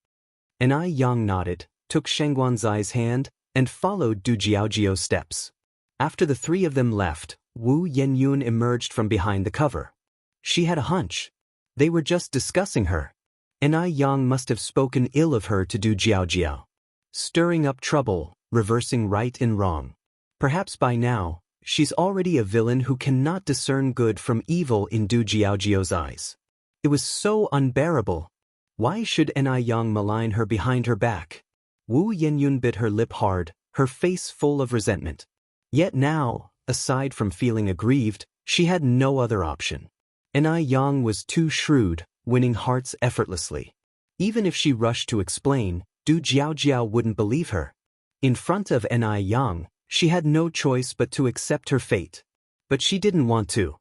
Speaker 1: Ai Yang nodded, took Sheng Guanzai's hand, and followed Du Jiaojiao's steps. After the three of them left, Wu Yenyun emerged from behind the cover. She had a hunch. They were just discussing her. Ai Yang must have spoken ill of her to Du Jiaojiao. Stirring up trouble, reversing right and wrong. Perhaps by now, she's already a villain who cannot discern good from evil in Du Jiaojiao's eyes. It was so unbearable. Why should Ai Yang malign her behind her back? Wu Yenyun bit her lip hard, her face full of resentment. Yet now, aside from feeling aggrieved, she had no other option. Ai Yang was too shrewd, winning hearts effortlessly. Even if she rushed to explain, Du Jiaojiao wouldn't believe her. In front of Ai Yang, she had no choice but to accept her fate. But she didn't want to.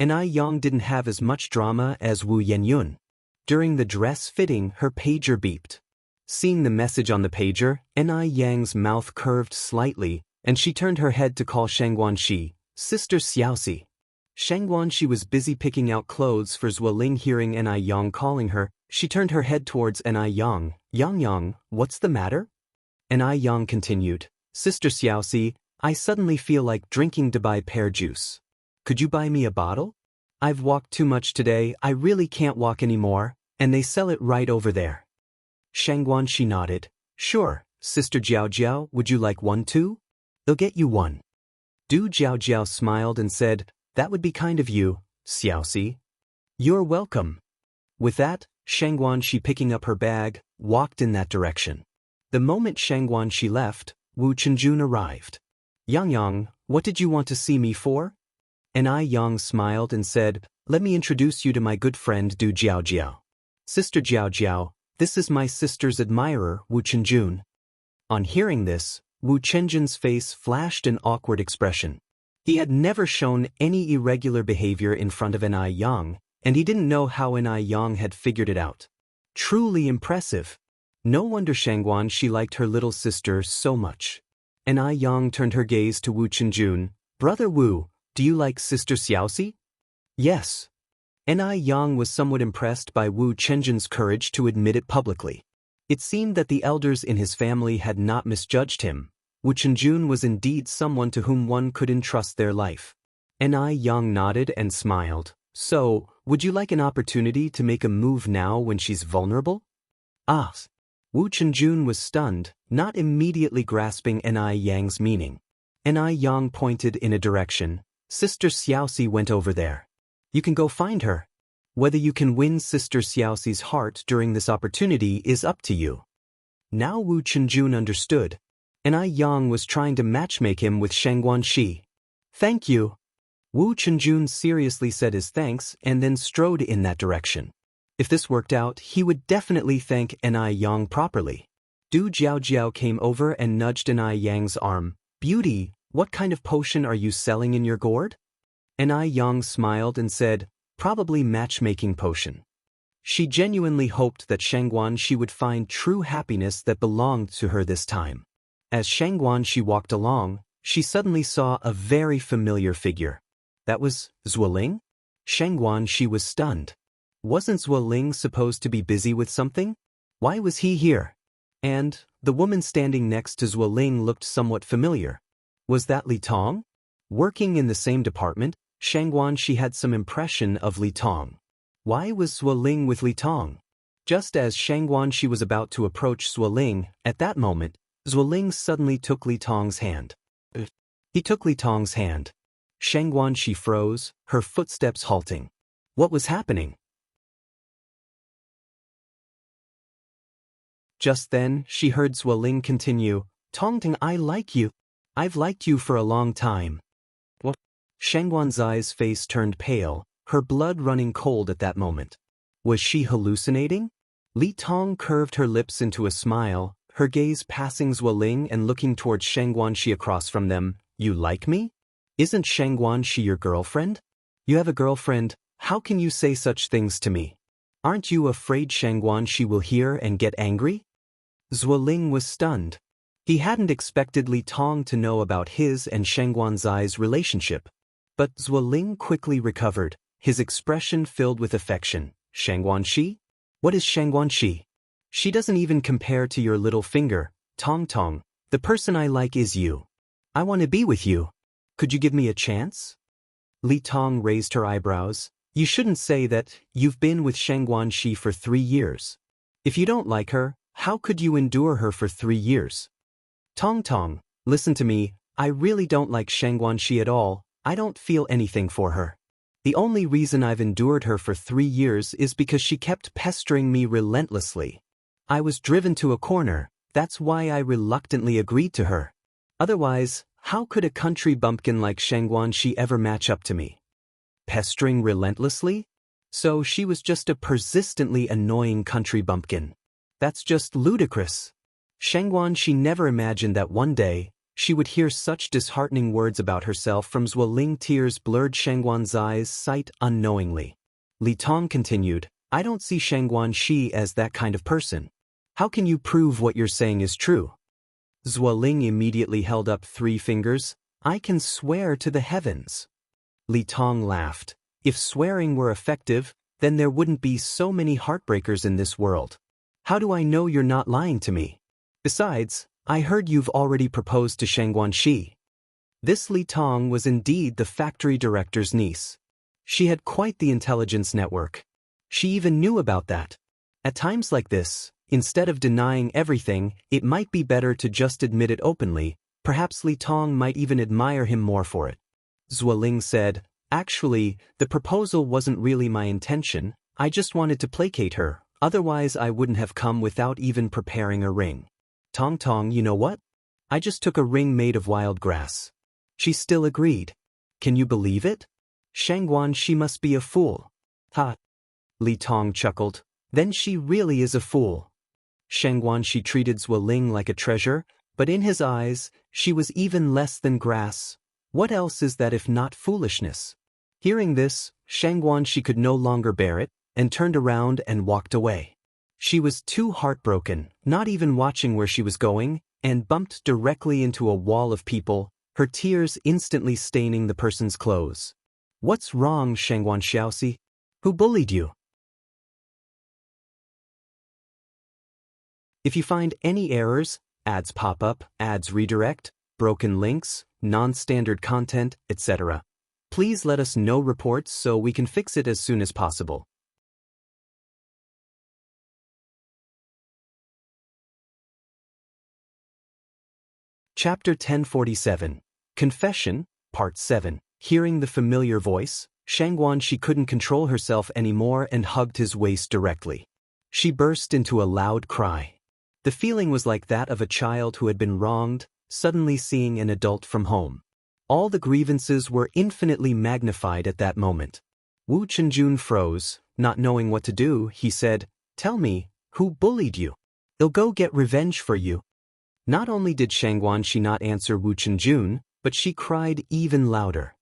Speaker 1: Ai Yang didn't have as much drama as Wu Yenyun. During the dress fitting, her pager beeped. Seeing the message on the pager, Ai Yang's mouth curved slightly, and she turned her head to call Sheng Guanxi, Sister Xiaoxi. Sheng Guanxi was busy picking out clothes for Zueling. Hearing Ai Yang calling her, she turned her head towards Ai Yang. Yang, what's the matter? Ai Yang continued, Sister Xiaoxi, I suddenly feel like drinking to buy pear juice. Could you buy me a bottle? I've walked too much today, I really can't walk anymore, and they sell it right over there. Sheng Guanxi nodded. Sure, Sister Jiaojiao, would you like one too? They'll get you one. Du Jiaojiao smiled and said, that would be kind of you, Xiaoxi. You're welcome. With that, Sheng Guanxi, picking up her bag, walked in that direction. The moment Sheng Guanxi left, Wu Chenjun arrived. Yang, what did you want to see me for? Ai Yang smiled and said, let me introduce you to my good friend Du Jiaojiao. Sister Jiaojiao, this is my sister's admirer, Wu Chenjun. On hearing this, Wu Chenjun's face flashed an awkward expression. He had never shown any irregular behavior in front of Ai Yang, and he didn't know how Ai Yang had figured it out. Truly impressive. No wonder Sheng Guanxi liked her little sister so much. Ai Yang turned her gaze to Wu Chenjun. Brother Wu, do you like Sister Xiaoxi? Yes. Ai Yang was somewhat impressed by Wu Chenjun's courage to admit it publicly. It seemed that the elders in his family had not misjudged him. Wu Chenjun was indeed someone to whom one could entrust their life. Ai Yang nodded and smiled. So, would you like an opportunity to make a move now when she's vulnerable? Ah. Wu Chenjun was stunned, not immediately grasping Ai Yang's meaning. Ai Yang pointed in a direction. Sister Xiaoxi went over there. You can go find her. Whether you can win Sister Xiaoxi's heart during this opportunity is up to you. Now Wu Chenjun understood. Ai Yang was trying to matchmake him with Sheng Guanxi. Thank you. Wu Chenjun seriously said his thanks and then strode in that direction. If this worked out, he would definitely thank Ai Yang properly. Du Jiaojiao came over and nudged Ai Yang's arm. Beauty, what kind of potion are you selling in your gourd? Ai Yang smiled and said, probably matchmaking potion. She genuinely hoped that Sheng Guanxi would find true happiness that belonged to her this time. As Sheng Guanxi walked along, she suddenly saw a very familiar figure. That was Zueling? Sheng Guanxi was stunned. Wasn't Zueling supposed to be busy with something? Why was he here? And, The woman standing next to Zuoling looked somewhat familiar. Was that Li Tong? Working in the same department, Xianxia had some impression of Li Tong. Why was Zuoling with Li Tong? Just as Xianxia was about to approach Zuoling, at that moment, Zuoling suddenly took Li Tong's hand. He took Li Tong's hand. Xianxia froze, her footsteps halting. What was happening? Just then, she heard Zuoling continue, "Tongting, I like you. I've liked you for a long time." What? Xianxuan's face turned pale, her blood running cold at that moment. Was she hallucinating? Li Tong curved her lips into a smile, her gaze passing Zuoling and looking towards Xianxia across from them. "You like me? Isn't Xianxia your girlfriend? You have a girlfriend, how can you say such things to me? Aren't you afraid Xianxia will hear and get angry?" Zuoling was stunned. He hadn't expected Li Tong to know about his and Xianxuan's relationship. But Zuoling quickly recovered, his expression filled with affection. "Xianxia? What is Xianxia? She doesn't even compare to your little finger, Tong Tong. The person I like is you. I want to be with you. Could you give me a chance?" Li Tong raised her eyebrows. "You shouldn't say that. You've been with Xianxia for 3 years. If you don't like her, how could you endure her for 3 years? Tong Tong, listen to me, I really don't like Xianxia at all. I don't feel anything for her. The only reason I've endured her for 3 years is because she kept pestering me relentlessly. I was driven to a corner, that's why I reluctantly agreed to her. Otherwise, how could a country bumpkin like Xianxia ever match up to me? Pestering relentlessly? So she was just a persistently annoying country bumpkin. That's just ludicrous. Xianxia never imagined that one day, she would hear such disheartening words about herself from Zuoling. Tears blurred Xianxuan's sight unknowingly. Li Tong continued, "I don't see Xianxia as that kind of person. How can you prove what you're saying is true?" Zuoling immediately held up 3 fingers. "I can swear to the heavens." Li Tong laughed. "If swearing were effective, then there wouldn't be so many heartbreakers in this world. How do I know you're not lying to me? Besides, I heard you've already proposed to Xianxia." This Li Tong was indeed the factory director's niece. She had quite the intelligence network. She even knew about that. At times like this, instead of denying everything, it might be better to just admit it openly. Perhaps Li Tong might even admire him more for it. Zuoling said, "Actually, the proposal wasn't really my intention. I just wanted to placate her. Otherwise I wouldn't have come without even preparing a ring. Tong Tong, you know what? I just took a ring made of wild grass." She still agreed. Can you believe it? Xianxia must be a fool. Ha! Li Tong chuckled. Then she really is a fool. Xianxia treated Zuoling like a treasure, but in his eyes, she was even less than grass. What else is that if not foolishness? Hearing this, Xianxia could no longer bear it, and turned around and walked away. She was too heartbroken, not even watching where she was going, and bumped directly into a wall of people, her tears instantly staining the person's clothes. "What's wrong, Xianxia? Who bullied you?" If you find any errors, ads pop up, ads redirect, broken links, non-standard content, etc., please let us know reports so we can fix it as soon as possible. Chapter 1047, Confession, Part 7. Hearing the familiar voice, Xianxia couldn't control herself anymore and hugged his waist directly. She burst into a loud cry. The feeling was like that of a child who had been wronged, suddenly seeing an adult from home. All the grievances were infinitely magnified at that moment. Wu Chenjun froze, not knowing what to do. He said, "Tell me, who bullied you? They'll go get revenge for you." Not only did Xianxia not answer Wu Chenjun, but she cried even louder.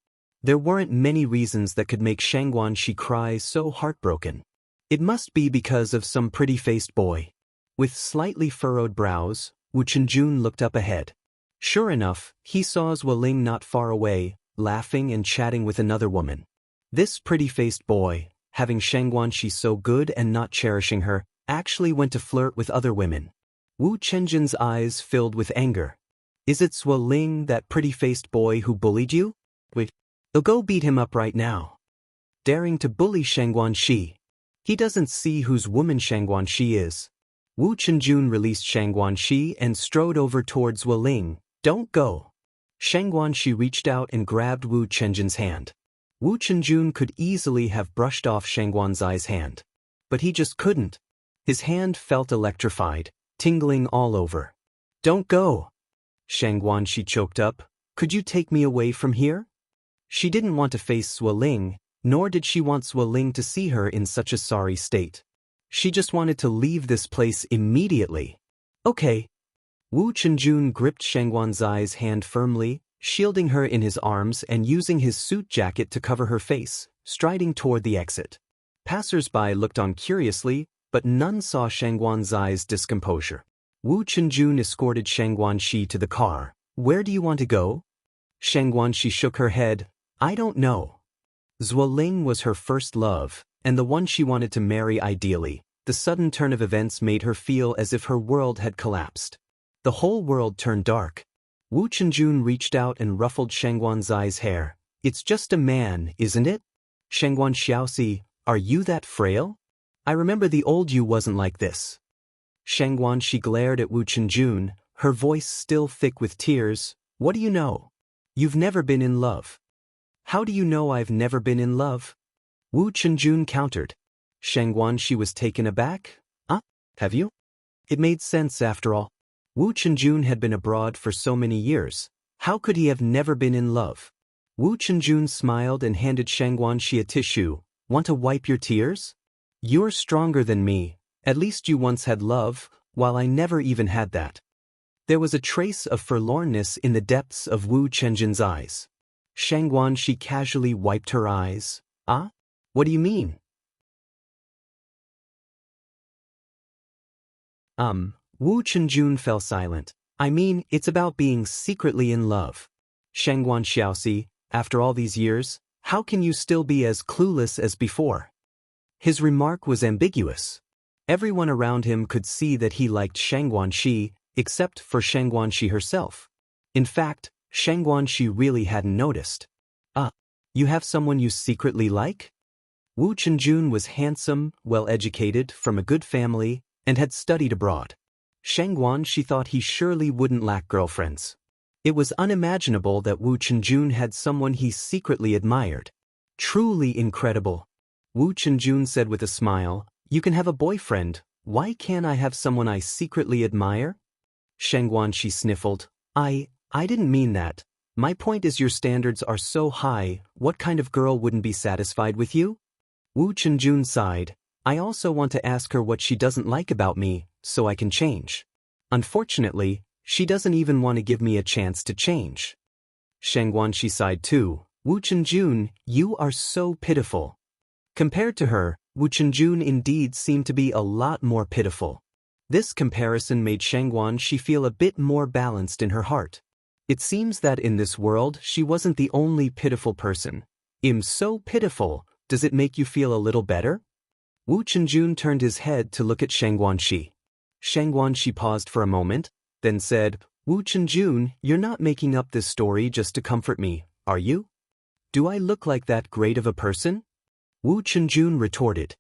Speaker 1: There weren't many reasons that could make Xianxia cry so heartbroken. It must be because of some pretty-faced boy. With slightly furrowed brows, Wu Chenjun looked up ahead. Sure enough, he saw Zuoling not far away, laughing and chatting with another woman. This pretty-faced boy, having Xianxia so good and not cherishing her, actually went to flirt with other women. Wu Chenjin's eyes filled with anger. Is it Zuoling, that pretty-faced boy who bullied you? Wait, I'll go beat him up right now. Daring to bully Shangguanxi. He doesn't see whose woman Shangguanxi is. Wu Chenjun released Shangguanxi and strode over towards Zuoling. Don't go. Shangguanxi reached out and grabbed Wu Chenjin's hand. Wu Chenjun could easily have brushed off Shangguanxi's hand. But he just couldn't. His hand felt electrified, tingling all over. Don't go. Shangguanxi choked up. Could you take me away from here? She didn't want to face Zuoling, nor did she want Zuoling to see her in such a sorry state. She just wanted to leave this place immediately. Okay. Wu Chenjun gripped Shangguanxi's hand firmly, shielding her in his arms and using his suit jacket to cover her face, striding toward the exit. Passers-by looked on curiously, but none saw Shangguanxi's discomposure. Wu Chenjun escorted Shangguanxi to the car. Where do you want to go? Shangguanxi shook her head. I don't know. Zuoling was her first love, and the one she wanted to marry ideally. The sudden turn of events made her feel as if her world had collapsed. The whole world turned dark. Wu Chenjun reached out and ruffled Shangguanxi's hair. It's just a man, isn't it? Shangguanxiaoxi, are you that frail? I remember the old you wasn't like this. Shangguanxi glared at Wu Chenjun, her voice still thick with tears. What do you know? You've never been in love. How do you know I've never been in love? Wu Chenjun countered. Shangguanxi was taken aback. Have you? It made sense after all. Wu Chenjun had been abroad for so many years. How could he have never been in love? Wu Chenjun smiled and handed Shangguanxi a tissue. Want to wipe your tears? You're stronger than me. At least you once had love, while I never even had that. There was a trace of forlornness in the depths of Wu Chenjin's eyes. Shangguanxi casually wiped her eyes. What do you mean? Wu Chenjun fell silent. I mean, it's about being secretly in love. Shangguanxiaoxi, after all these years, how can you still be as clueless as before? His remark was ambiguous. Everyone around him could see that he liked Shangguanxi, except for Shangguanxi herself. In fact, Shangguanxi really hadn't noticed. You have someone you secretly like? Wu Chenjun was handsome, well-educated, from a good family, and had studied abroad. Shangguanxi thought he surely wouldn't lack girlfriends. It was unimaginable that Wu Chenjun had someone he secretly admired. Truly incredible. Wu Chenjun said with a smile, You can have a boyfriend. Why can't I have someone I secretly admire? Shangguanxi sniffled. I didn't mean that. My point is your standards are so high, what kind of girl wouldn't be satisfied with you? Wu Chenjun sighed. I also want to ask her what she doesn't like about me, so I can change. Unfortunately, she doesn't even want to give me a chance to change. Shangguanxi sighed too. Wu Chenjun, you are so pitiful. Compared to her, Wu Chenjun indeed seemed to be a lot more pitiful. This comparison made Shangguanxi feel a bit more balanced in her heart. It seems that in this world she wasn't the only pitiful person. So pitiful, does it make you feel a little better? Wu Chenjun turned his head to look at Shangguanxi. Shangguanxi paused for a moment, then said, Wu Chenjun, you're not making up this story just to comfort me, are you? Do I look like that great of a person? Wu Chenjun retorted.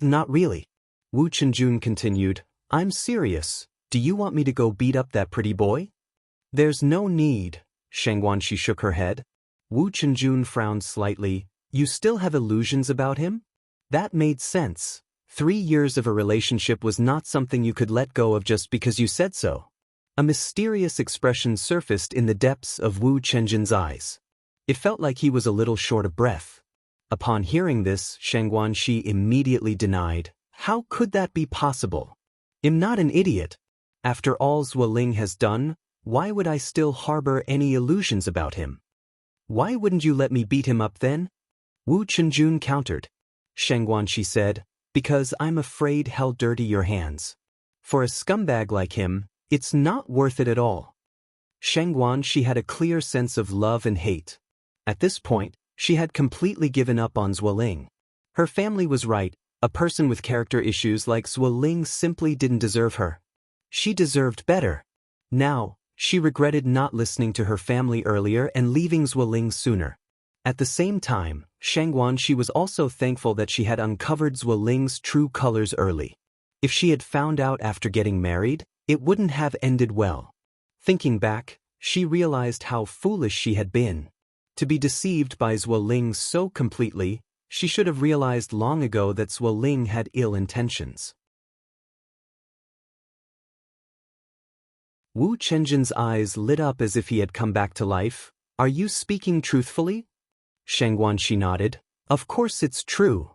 Speaker 1: Not really. Wu Chenjun continued, I'm serious. Do you want me to go beat up that pretty boy? There's no need. Shangguanxi shook her head. Wu Chenjun frowned slightly. You still have illusions about him? That made sense. 3 years of a relationship was not something you could let go of just because you said so. A mysterious expression surfaced in the depths of Wu Chenjin's eyes. It felt like he was a little short of breath. Upon hearing this, Shangguanxi immediately denied. How could that be possible? I'm not an idiot. After all Zuoling has done, why would I still harbor any illusions about him? Why wouldn't you let me beat him up then? Wu Chenjun countered. Shangguanxi said, Because I'm afraid he'll dirty your hands. For a scumbag like him, it's not worth it at all. Shangguanxi had a clear sense of love and hate. At this point, she had completely given up on Zuoling. Her family was right, a person with character issues like Zuoling simply didn't deserve her. She deserved better. Now, she regretted not listening to her family earlier and leaving Zuoling sooner. At the same time, Xianxia was also thankful that she had uncovered Zuoling's true colors early. If she had found out after getting married, it wouldn't have ended well. Thinking back, she realized how foolish she had been. To be deceived by Zuoling so completely, she should have realized long ago that Zuoling had ill intentions. Wu Chenjin's eyes lit up as if he had come back to life. Are you speaking truthfully? Xianxia nodded. Of course it's true.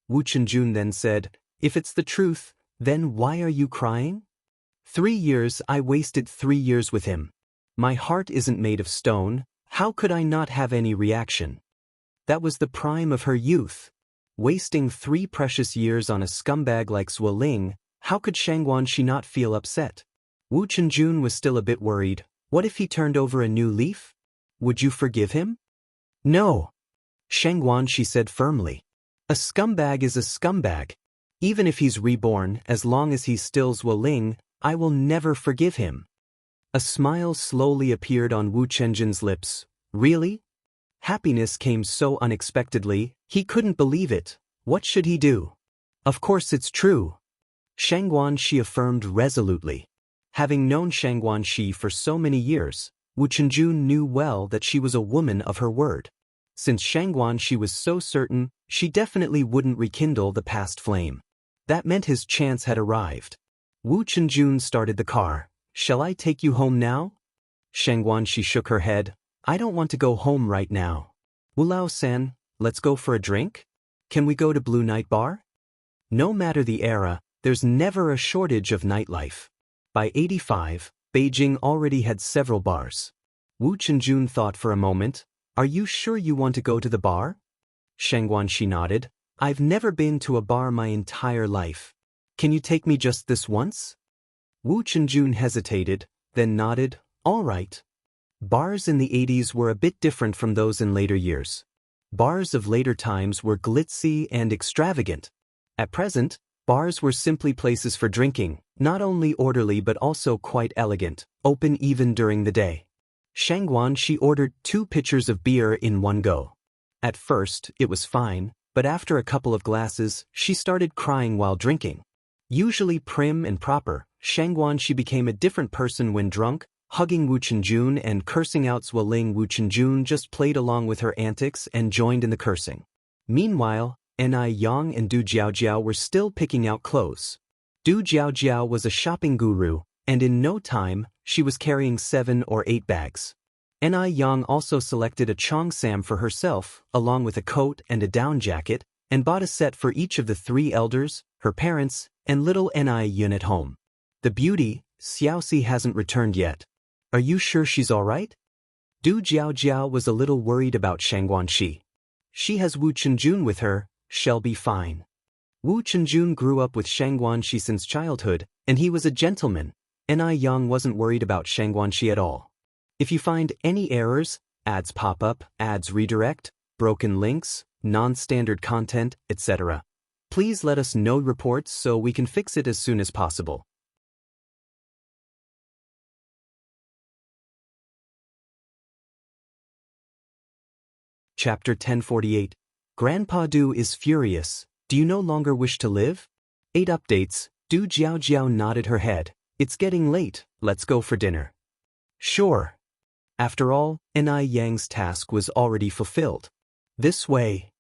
Speaker 1: Wu Chenjun then said, if it's the truth, then why are you crying? 3 years I wasted 3 years with him. My heart isn't made of stone, how could I not have any reaction? That was the prime of her youth. Wasting 3 precious years on a scumbag like Zuoling, how could Xianxia not feel upset? Wu Chenjun was still a bit worried. What if he turned over a new leaf? Would you forgive him? No. Xianxia said firmly. A scumbag is a scumbag. Even if he's reborn, as long as he's still Zuoling, I will never forgive him. A smile slowly appeared on Wu Chenjin's lips. Really? Happiness came so unexpectedly, he couldn't believe it. What should he do? Of course it's true. Xianxia affirmed resolutely. Having known Xianxia for so many years, Wu Chenjun knew well that she was a woman of her word. Since Xianxia was so certain, she definitely wouldn't rekindle the past flame. That meant his chance had arrived. Wu Chenjun started the car. Shall I take you home now? Xianxia shook her head. I don't want to go home right now. Wulao-san, let's go for a drink? Can we go to Blue Night Bar? No matter the era, there's never a shortage of nightlife. By 85, Beijing already had several bars. Wu Chenjun thought for a moment. Are you sure you want to go to the bar? Xianxia nodded. I've never been to a bar my entire life. Can you take me just this once? Wu Chenjun hesitated, then nodded. All right. Bars in the 80s were a bit different from those in later years. Bars of later times were glitzy and extravagant. At present, bars were simply places for drinking, not only orderly but also quite elegant, open even during the day. Xianxia ordered 2 pitchers of beer in one go. At first, it was fine, but after a couple of glasses, she started crying while drinking. Usually prim and proper, Xianxia became a different person when drunk, hugging Wu Chenjun and cursing out Zuoling. Wu Chenjun just played along with her antics and joined in the cursing. Meanwhile, Ni Yang and Du Jiaojiao were still picking out clothes. Du Jiaojiao was a shopping guru, and in no time, she was carrying 7 or 8 bags. Ni Yang also selected a cheongsam for herself, along with a coat and a down jacket, and bought a set for each of the 3 elders, her parents, and little Ni Yun at home. The beauty, Xiaoxia, hasn't returned yet. Are you sure she's all right? Du Jiaojiao was a little worried about Xianxia. She has Wu Chenjun with her, she'll be fine. Wu Chenjun grew up with Xianxia since childhood, and he was a gentleman. Ni Yang wasn't worried about Xianxia at all. If you find any errors, ads pop up, ads redirect, broken links, non-standard content, etc., please let us know reports so we can fix it as soon as possible. Chapter 1048. Grandpa Du is furious. Do you no longer wish to live? 8 updates. Du Jiaojiao nodded her head. It's getting late, let's go for dinner. Sure. After all, Ni Yang's task was already fulfilled. This way.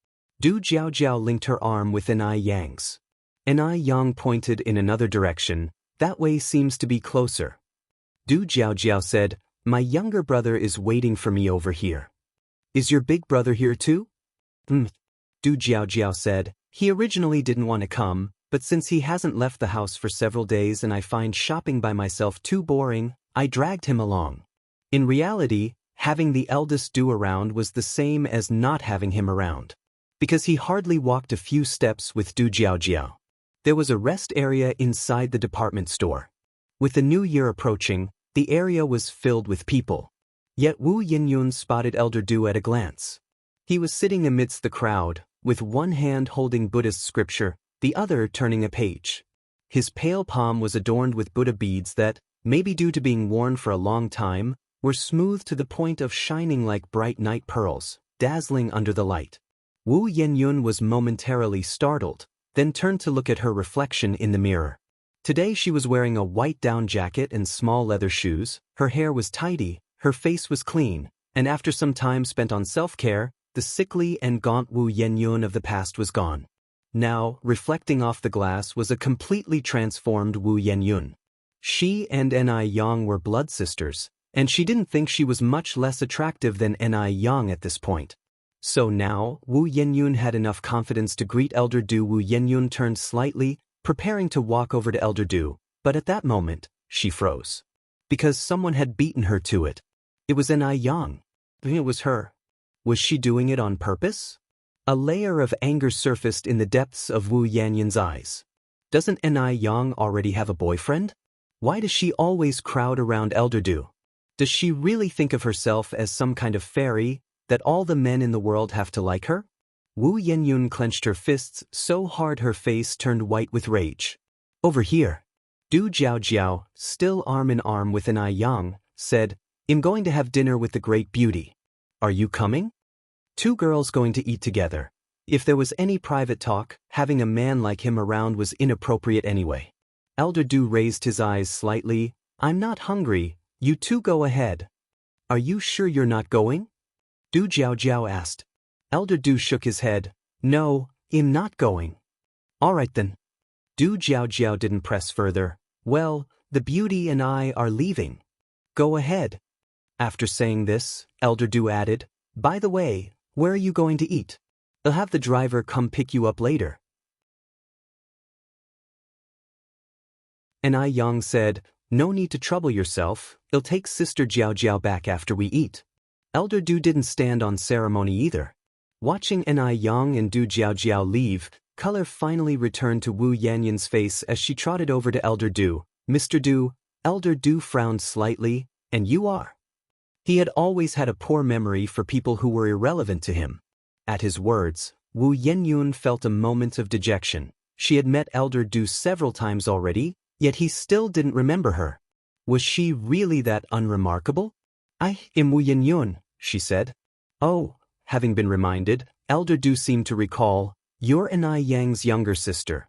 Speaker 1: Du Jiaojiao linked her arm with Ni Yang's. Ni Yang pointed in another direction. That way seems to be closer. Du Jiaojiao said, my younger brother is waiting for me over here. Is your big brother here too? Du Jiaojiao said, he originally didn't want to come, but since he hasn't left the house for several days and I find shopping by myself too boring, I dragged him along. In reality, having the eldest Du around was the same as not having him around. Because he hardly walked a few steps with Du Jiaojiao. There was a rest area inside the department store. With the new year approaching, the area was filled with people. Yet Wu Yinyun spotted Elder Du at a glance. He was sitting amidst the crowd, with one hand holding Buddhist scripture, the other turning a page. His pale palm was adorned with Buddha beads that, maybe due to being worn for a long time, were smooth to the point of shining like bright night pearls, dazzling under the light. Wu Yenyun was momentarily startled, then turned to look at her reflection in the mirror. Today she was wearing a white down jacket and small leather shoes, her hair was tidy, her face was clean, and after some time spent on self-care, the sickly and gaunt Wu Yenyun of the past was gone. Now, reflecting off the glass was a completely transformed Wu Yenyun. She and Ni Yang were blood sisters, and she didn't think she was much less attractive than Ni Yang at this point. So now, Wu Yenyun had enough confidence to greet Elder Du. Wu Yenyun turned slightly, preparing to walk over to Elder Du, but at that moment, she froze. Because someone had beaten her to it. It was Ni Yang. It was her. Was she doing it on purpose? A layer of anger surfaced in the depths of Wu Yenyun's eyes. Doesn't Ni Yang already have a boyfriend? Why does she always crowd around Elder Du? Does she really think of herself as some kind of fairy, that all the men in the world have to like her? Wu Yenyun clenched her fists so hard her face turned white with rage. Over here. Du Jiaojiao, still arm in arm with Ni Yang, said, I'm going to have dinner with the great beauty. Are you coming? Two girls going to eat together. If there was any private talk, having a man like him around was inappropriate anyway. Elder Du raised his eyes slightly. I'm not hungry, you two go ahead. Are you sure you're not going? Du Jiaojiao asked. Elder Du shook his head. No, I'm not going. All right then. Du Jiaojiao didn't press further. Well, the beauty and I are leaving. Go ahead. After saying this, Elder Du added, by the way, where are you going to eat? I'll have the driver come pick you up later. Ni Yang said, no need to trouble yourself, I'll take Sister Jiaojiao back after we eat. Elder Du didn't stand on ceremony either. Watching Ni Yang and Du Jiaojiao leave, color finally returned to Wu Yenyun's face as she trotted over to Elder Du. Mr. Du, Elder Du frowned slightly, and you are? He had always had a poor memory for people who were irrelevant to him. At his words, Wu Yenyun felt a moment of dejection. She had met Elder Du several times already, yet he still didn't remember her. Was she really that unremarkable? I am Wu Yenyun, she said. Oh, having been reminded, Elder Du seemed to recall, you're Ni Yang's younger sister.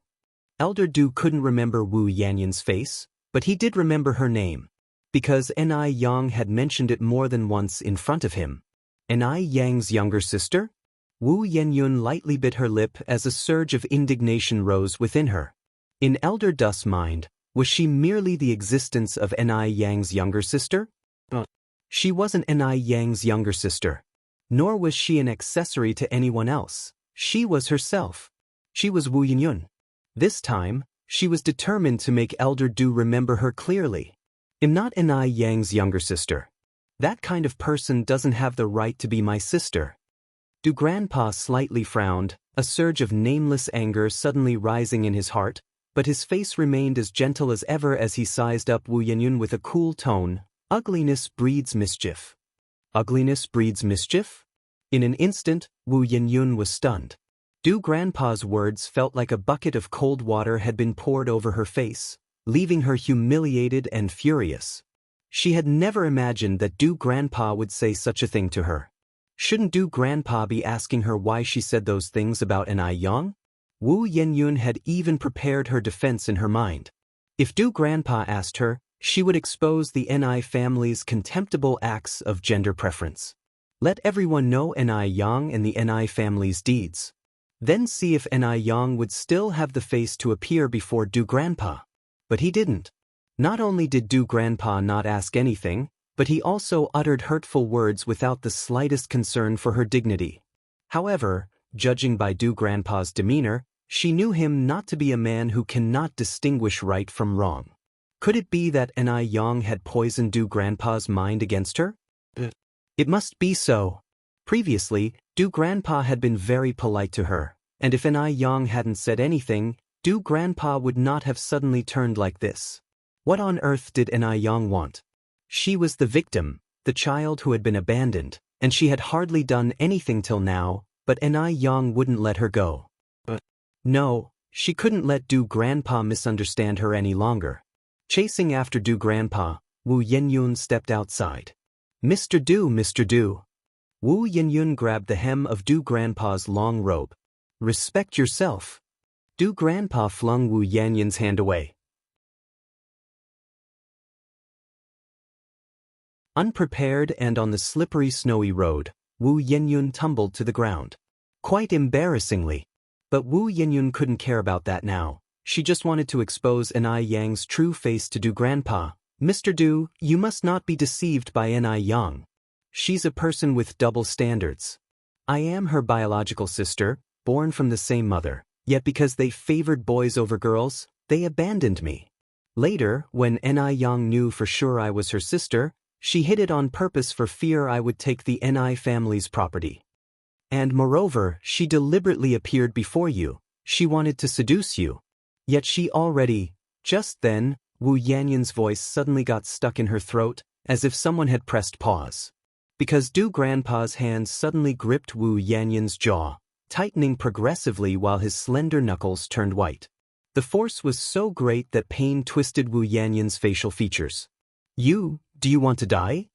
Speaker 1: Elder Du couldn't remember Wu Yenyun's face, but he did remember her name. Because Ni Yang had mentioned it more than once in front of him. Ni Yang's younger sister? Wu Yenyun lightly bit her lip as a surge of indignation rose within her. In Elder Du's mind, was she merely the existence of Ni Yang's younger sister? She wasn't Ni Yang's younger sister. Nor was she an accessory to anyone else. She was herself. She was Wu Yenyun. This time, she was determined to make Elder Du remember her clearly. I'm not Ni Yang's younger sister. That kind of person doesn't have the right to be my sister. Du Grandpa slightly frowned, a surge of nameless anger suddenly rising in his heart, but his face remained as gentle as ever as he sized up Wu Yenyun with a cool tone. Ugliness breeds mischief. Ugliness breeds mischief? In an instant, Wu Yenyun was stunned. Du Grandpa's words felt like a bucket of cold water had been poured over her face, leaving her humiliated and furious. She had never imagined that Du Grandpa would say such a thing to her. Shouldn't Du Grandpa be asking her why she said those things about Ni Yang? Wu Yenyun had even prepared her defense in her mind. If Du Grandpa asked her, she would expose the Ni family's contemptible acts of gender preference. Let everyone know Ni Yang and the Ni family's deeds. Then see if Ni Yang would still have the face to appear before Du Grandpa. But he didn't. Not only did Du Grandpa not ask anything, but he also uttered hurtful words without the slightest concern for her dignity. However, judging by Du Grandpa's demeanor, she knew him not to be a man who cannot distinguish right from wrong. Could it be that Ni Yang had poisoned Du Grandpa's mind against her? It must be so. Previously, Du Grandpa had been very polite to her, and if Ni Yang hadn't said anything, Du Grandpa would not have suddenly turned like this. What on earth did Ni Yang want? She was the victim, the child who had been abandoned, and she had hardly done anything till now, but Ni Yang wouldn't let her go. No, She couldn't let Du Grandpa misunderstand her any longer. Chasing after Du Grandpa, Wu Yenyun stepped outside. Mr. Du, Mr. Du. Wu Yenyun grabbed the hem of Du Grandpa's long robe. Respect yourself. Du Grandpa flung Wu Yenyun's hand away. Unprepared and on the slippery snowy road, Wu Yenyun tumbled to the ground. Quite embarrassingly. But Wu Yenyun couldn't care about that now. She just wanted to expose Ni Yang's true face to Du Grandpa. Mr. Du, you must not be deceived by Ni Yang. She's a person with double standards. I am her biological sister, born from the same mother, yet because they favored boys over girls, they abandoned me. Later, when Ni Yang knew for sure I was her sister, she hid it on purpose for fear I would take the Ni family's property. And moreover, she deliberately appeared before you. She wanted to seduce you. Yet she already. Just then, Wu Yenyun's voice suddenly got stuck in her throat, as if someone had pressed pause. Because Du Grandpa's hands suddenly gripped Wu Yenyun's jaw, tightening progressively while his slender knuckles turned white. The force was so great that pain twisted Wu Yenyun's facial features. Do you want to die?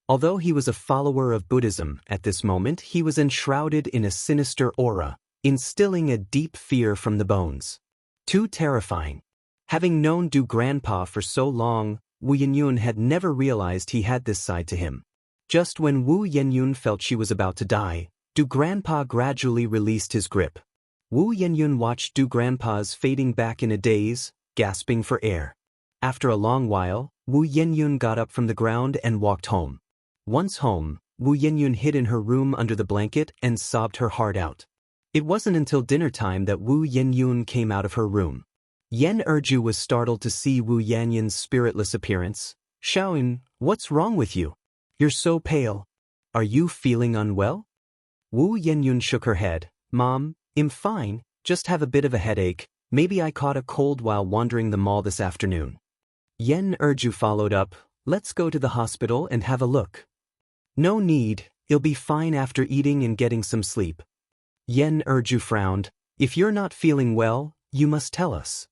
Speaker 1: Although he was a follower of Buddhism, at this moment he was enshrouded in a sinister aura, instilling a deep fear from the bones. Too terrifying. Having known Du Grandpa for so long, Wu Yenyun had never realized he had this side to him. Just when Wu Yenyun felt she was about to die, Du Grandpa gradually released his grip. Wu Yenyun watched Du Grandpa's fading back in a daze, gasping for air. After a long while, Wu Yenyun got up from the ground and walked home. Once home, Wu Yenyun hid in her room under the blanket and sobbed her heart out. It wasn't until dinner time that Wu Yenyun came out of her room. Yen Erju was startled to see Wu Yenyun's spiritless appearance. Xiaoyun, what's wrong with you? You're so pale. Are you feeling unwell? Wu Yenyun shook her head. Mom, I'm fine, just have a bit of a headache. Maybe I caught a cold while wandering the mall this afternoon. Yen Erju followed up. Let's go to the hospital and have a look. No need, you'll be fine after eating and getting some sleep. Yen Erju frowned. If you're not feeling well, you must tell us.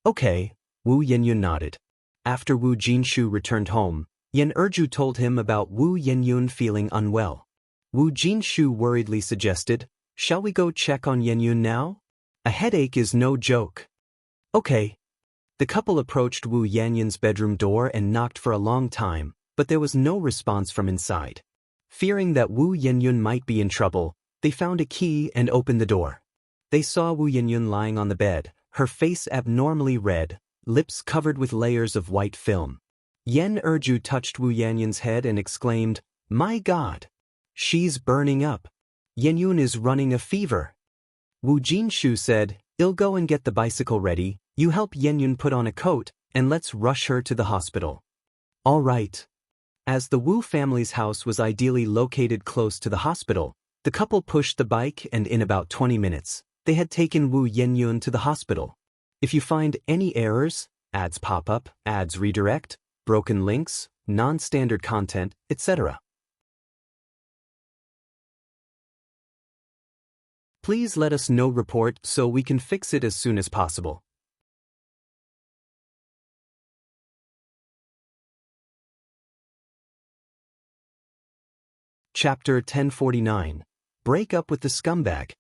Speaker 1: Okay, Wu Yenyun nodded. After Wu Jinshu returned home, Yen Erju told him about Wu Yenyun feeling unwell. Wu Jinshu worriedly suggested, shall we go check on Yenyun now? A headache is no joke. Okay. The couple approached Wu Yenyun's bedroom door and knocked for a long time, but there was no response from inside. Fearing that Wu Yenyun might be in trouble, they found a key and opened the door. They saw Wu Yenyun lying on the bed, her face abnormally red, lips covered with layers of white film. Yen Erju touched Wu Yenyun's head and exclaimed, My God! She's burning up. Yenyun is running a fever. Wu Jinshu said, I'll go and get the bicycle ready, you help Yenyun put on a coat, and let's rush her to the hospital. All right. As the Wu family's house was ideally located close to the hospital, the couple pushed the bike and in about 20 minutes, they had taken Wu Yenyun to the hospital. If you find any errors, ads pop up, ads redirect, broken links, non-standard content, etc. Please let us know report so we can fix it as soon as possible. Chapter 1049. Break up with the scumbag.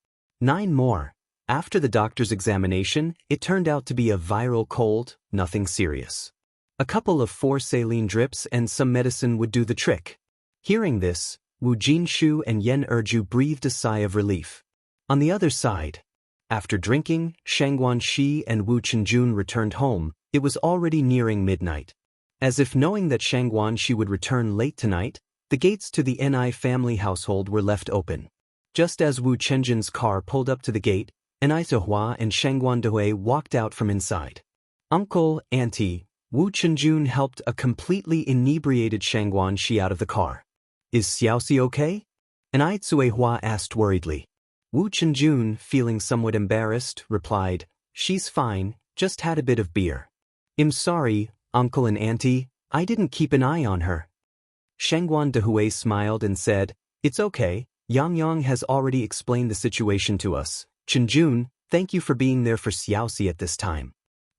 Speaker 1: 9 more. After the doctor's examination, it turned out to be a viral cold, nothing serious. A couple of 4 saline drips and some medicine would do the trick. Hearing this, Wu Jinshu and Yen Erju breathed a sigh of relief. On the other side, after drinking, Shangguan Shi and Wu Chenjun returned home. It was already nearing midnight. As if knowing that Shangguan Shi would return late tonight, the gates to the Ni family household were left open. Just as Wu Chenjun's car pulled up to the gate, Ni Zihua and Shangguan Dehui walked out from inside. Uncle, Auntie, Wu Chenjun helped a completely inebriated Shangguan Shi out of the car. Is Xiaoxi okay? Ni Zihua asked worriedly. Wu Chenjun, feeling somewhat embarrassed, replied, She's fine, just had a bit of beer. I'm sorry, Uncle and Auntie, I didn't keep an eye on her. Shangguan Dehui smiled and said, It's okay, Yang Yang has already explained the situation to us. Chenjun, thank you for being there for Xiaoxi at this time.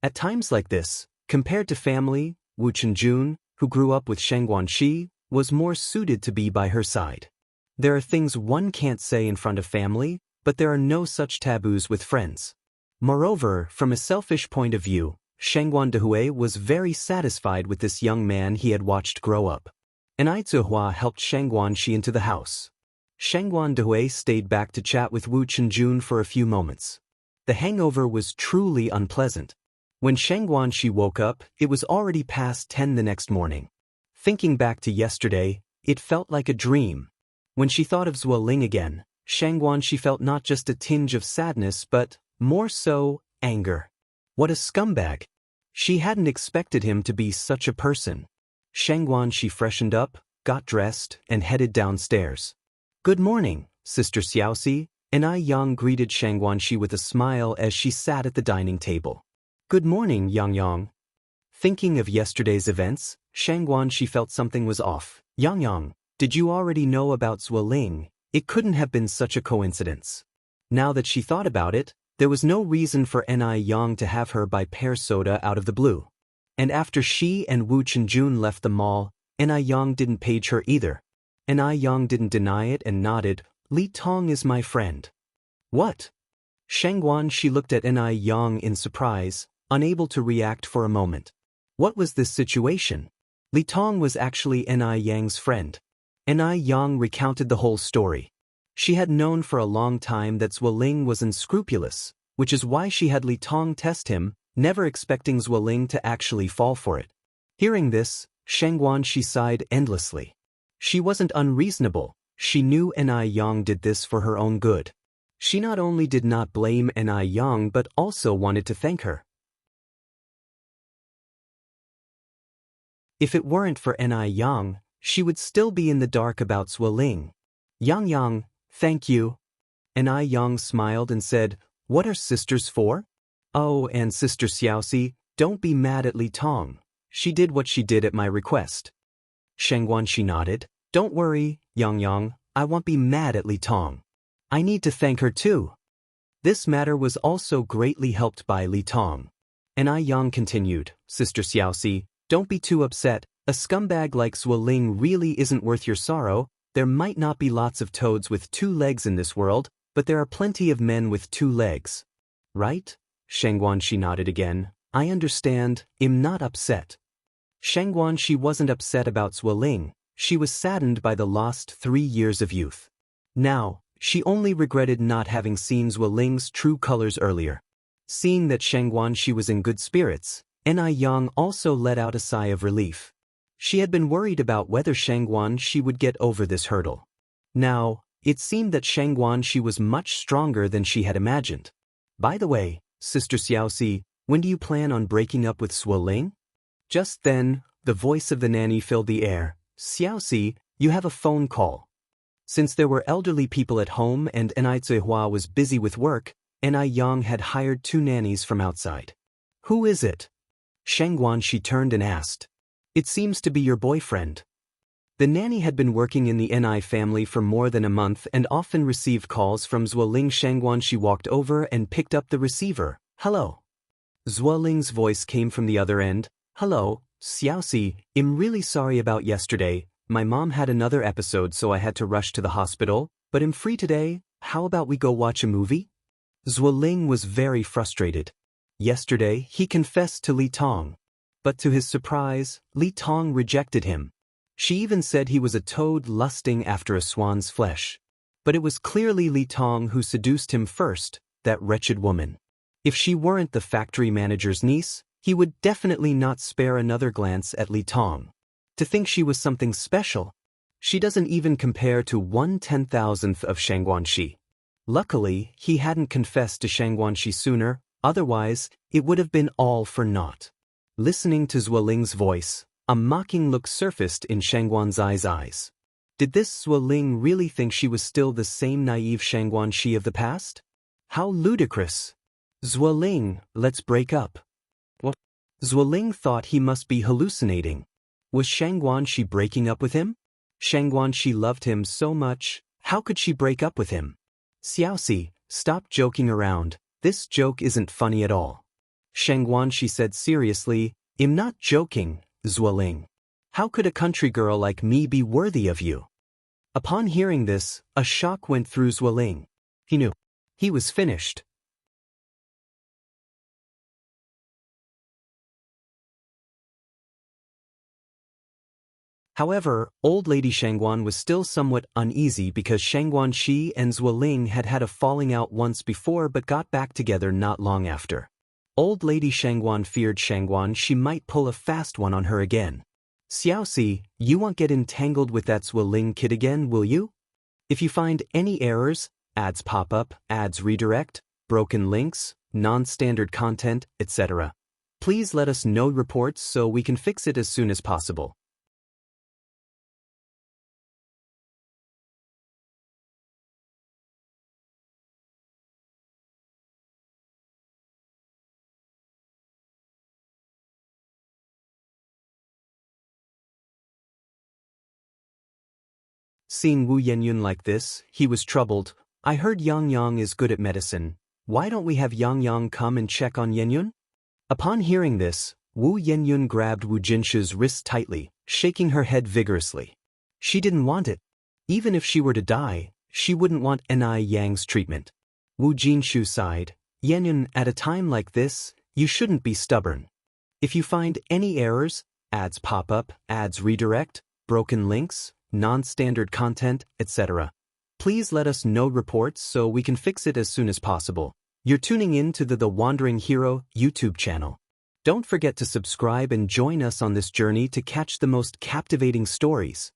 Speaker 1: At times like this, compared to family, Wu Chenjun, who grew up with Sheng Guanxi, was more suited to be by her side. There are things one can't say in front of family, but there are no such taboos with friends. Moreover, from a selfish point of view, Shengguan Dehui was very satisfied with this young man he had watched grow up. And Aizehua helped Shengguan Shi into the house. Shengguan Dehui stayed back to chat with Wu Chenjun for a few moments. The hangover was truly unpleasant. When Shengguan Shi woke up, it was already past 10 the next morning. Thinking back to yesterday, it felt like a dream. When she thought of Zuoling again, Shengguan Shi felt not just a tinge of sadness but, more so, anger. What a scumbag! She hadn't expected him to be such a person. Shengguan Shi freshened up, got dressed, and headed downstairs. Good morning, Sister Xiaoxi, and Yang greeted Shengguan Shi with a smile as she sat at the dining table. Good morning, Yang. Thinking of yesterday's events, Shengguan Shi felt something was off. Yang, did you already know about Zuoling? It couldn't have been such a coincidence. Now that she thought about it, there was no reason for Yang to have her buy pear soda out of the blue. And after she and Wu Chenjun left the mall, Yang didn't page her either. Yang didn't deny it and nodded. Li Tong is my friend. What? Shengguan Shi looked at Yang in surprise, unable to react for a moment. What was this situation? Li Tong was actually Yang's friend. Yang recounted the whole story. She had known for a long time that Zuoling was unscrupulous, which is why she had Li Tong test him, never expecting Zuoling to actually fall for it. Hearing this, Shengguan Shi sighed endlessly. She wasn't unreasonable. She knew Yang did this for her own good. She not only did not blame Yang but also wanted to thank her. If it weren't for Yang, she would still be in the dark about Zuoling. Yang, thank you. Yang smiled and said, what are sisters for? Oh, and Sister Xiaoxi, don't be mad at Li Tong. She did what she did at my request. Shengguan Shi nodded. Don't worry, Yang, I won't be mad at Li Tong. I need to thank her too. This matter was also greatly helped by Li Tong. Yang continued, Sister Xiaoxi, don't be too upset. A scumbag like Zuoling really isn't worth your sorrow. There might not be lots of toads with 2 legs in this world, but there are plenty of men with 2 legs. Right? Shengguan Shi nodded again. I understand, I'm not upset. Shengguan Shi wasn't upset about Zuoling. She was saddened by the lost 3 years of youth. Now, she only regretted not having seen Zuoling's true colors earlier. Seeing that Shengguan Shi was in good spirits, Yang also let out a sigh of relief. She had been worried about whether Shengguan Shi would get over this hurdle. Now, it seemed that Shengguan Shi was much stronger than she had imagined. By the way, Sister Xiaoxi, when do you plan on breaking up with Zuoling? Just then, the voice of the nanny filled the air. Xiaoxi, you have a phone call. Since there were elderly people at home and Aizehua was busy with work, Yang had hired 2 nannies from outside. Who is it? Shengguan Shi turned and asked. It seems to be your boyfriend. The nanny had been working in the Ni family for more than a month and often received calls from Zuoling. Shengguan Shi walked over and picked up the receiver. Hello. Zuoling's voice came from the other end. Hello, Xiaoxi, I'm really sorry about yesterday. My mom had another episode so I had to rush to the hospital, but I'm free today. How about we go watch a movie? Zuoling was very frustrated. Yesterday, he confessed to Li Tong. But to his surprise, Li Tong rejected him. She even said he was a toad lusting after a swan's flesh. But it was clearly Li Tong who seduced him first, that wretched woman. If she weren't the factory manager's niece, he would definitely not spare another glance at Li Tong. To think she was something special. She doesn't even compare to 1/10,000th of Shengguan Shi. Luckily, he hadn't confessed to Shengguan Shi sooner, otherwise, it would have been all for naught. Listening to Zuoling's voice, a mocking look surfaced in Shengguan's eyes. Did this Zuoling really think she was still the same naive Shengguan Shi of the past? How ludicrous! Zuoling, let's break up. What? Zuoling thought he must be hallucinating. Was Shengguan Shi breaking up with him? Shengguan Shi loved him so much, how could she break up with him? Xiaoxi, stop joking around. This joke isn't funny at all. Shangguan, she said seriously, I'm not joking, Zueling. How could a country girl like me be worthy of you? Upon hearing this, a shock went through Zueling. He knew. He was finished. However, old lady Shangguan was still somewhat uneasy because Shangguan Shi and Zueling had had a falling out once before but got back together not long after. Old lady Shangguan feared Shangguan Shi might pull a fast one on her again. Xiaoxi, you won't get entangled with that Zueling kid again, will you? If you find any errors, ads pop up, ads redirect, broken links, non-standard content, etc., please let us know reports so we can fix it as soon as possible. Seeing Wu Yenyun like this, he was troubled. I heard Yang Yang is good at medicine. Why don't we have Yang Yang come and check on Yenyun? Upon hearing this, Wu Yenyun grabbed Wu Jinshu's wrist tightly, shaking her head vigorously. She didn't want it. Even if she were to die, she wouldn't want Ni Yang's treatment. Wu Jinshu sighed. Yenyun, at a time like this, you shouldn't be stubborn. If you find any errors, ads pop up, ads redirect, broken links, non-standard content, etc., please let us know reports so we can fix it as soon as possible. You're tuning in to the Wandering Hero YouTube channel. Don't forget to subscribe and join us on this journey to catch the most captivating stories.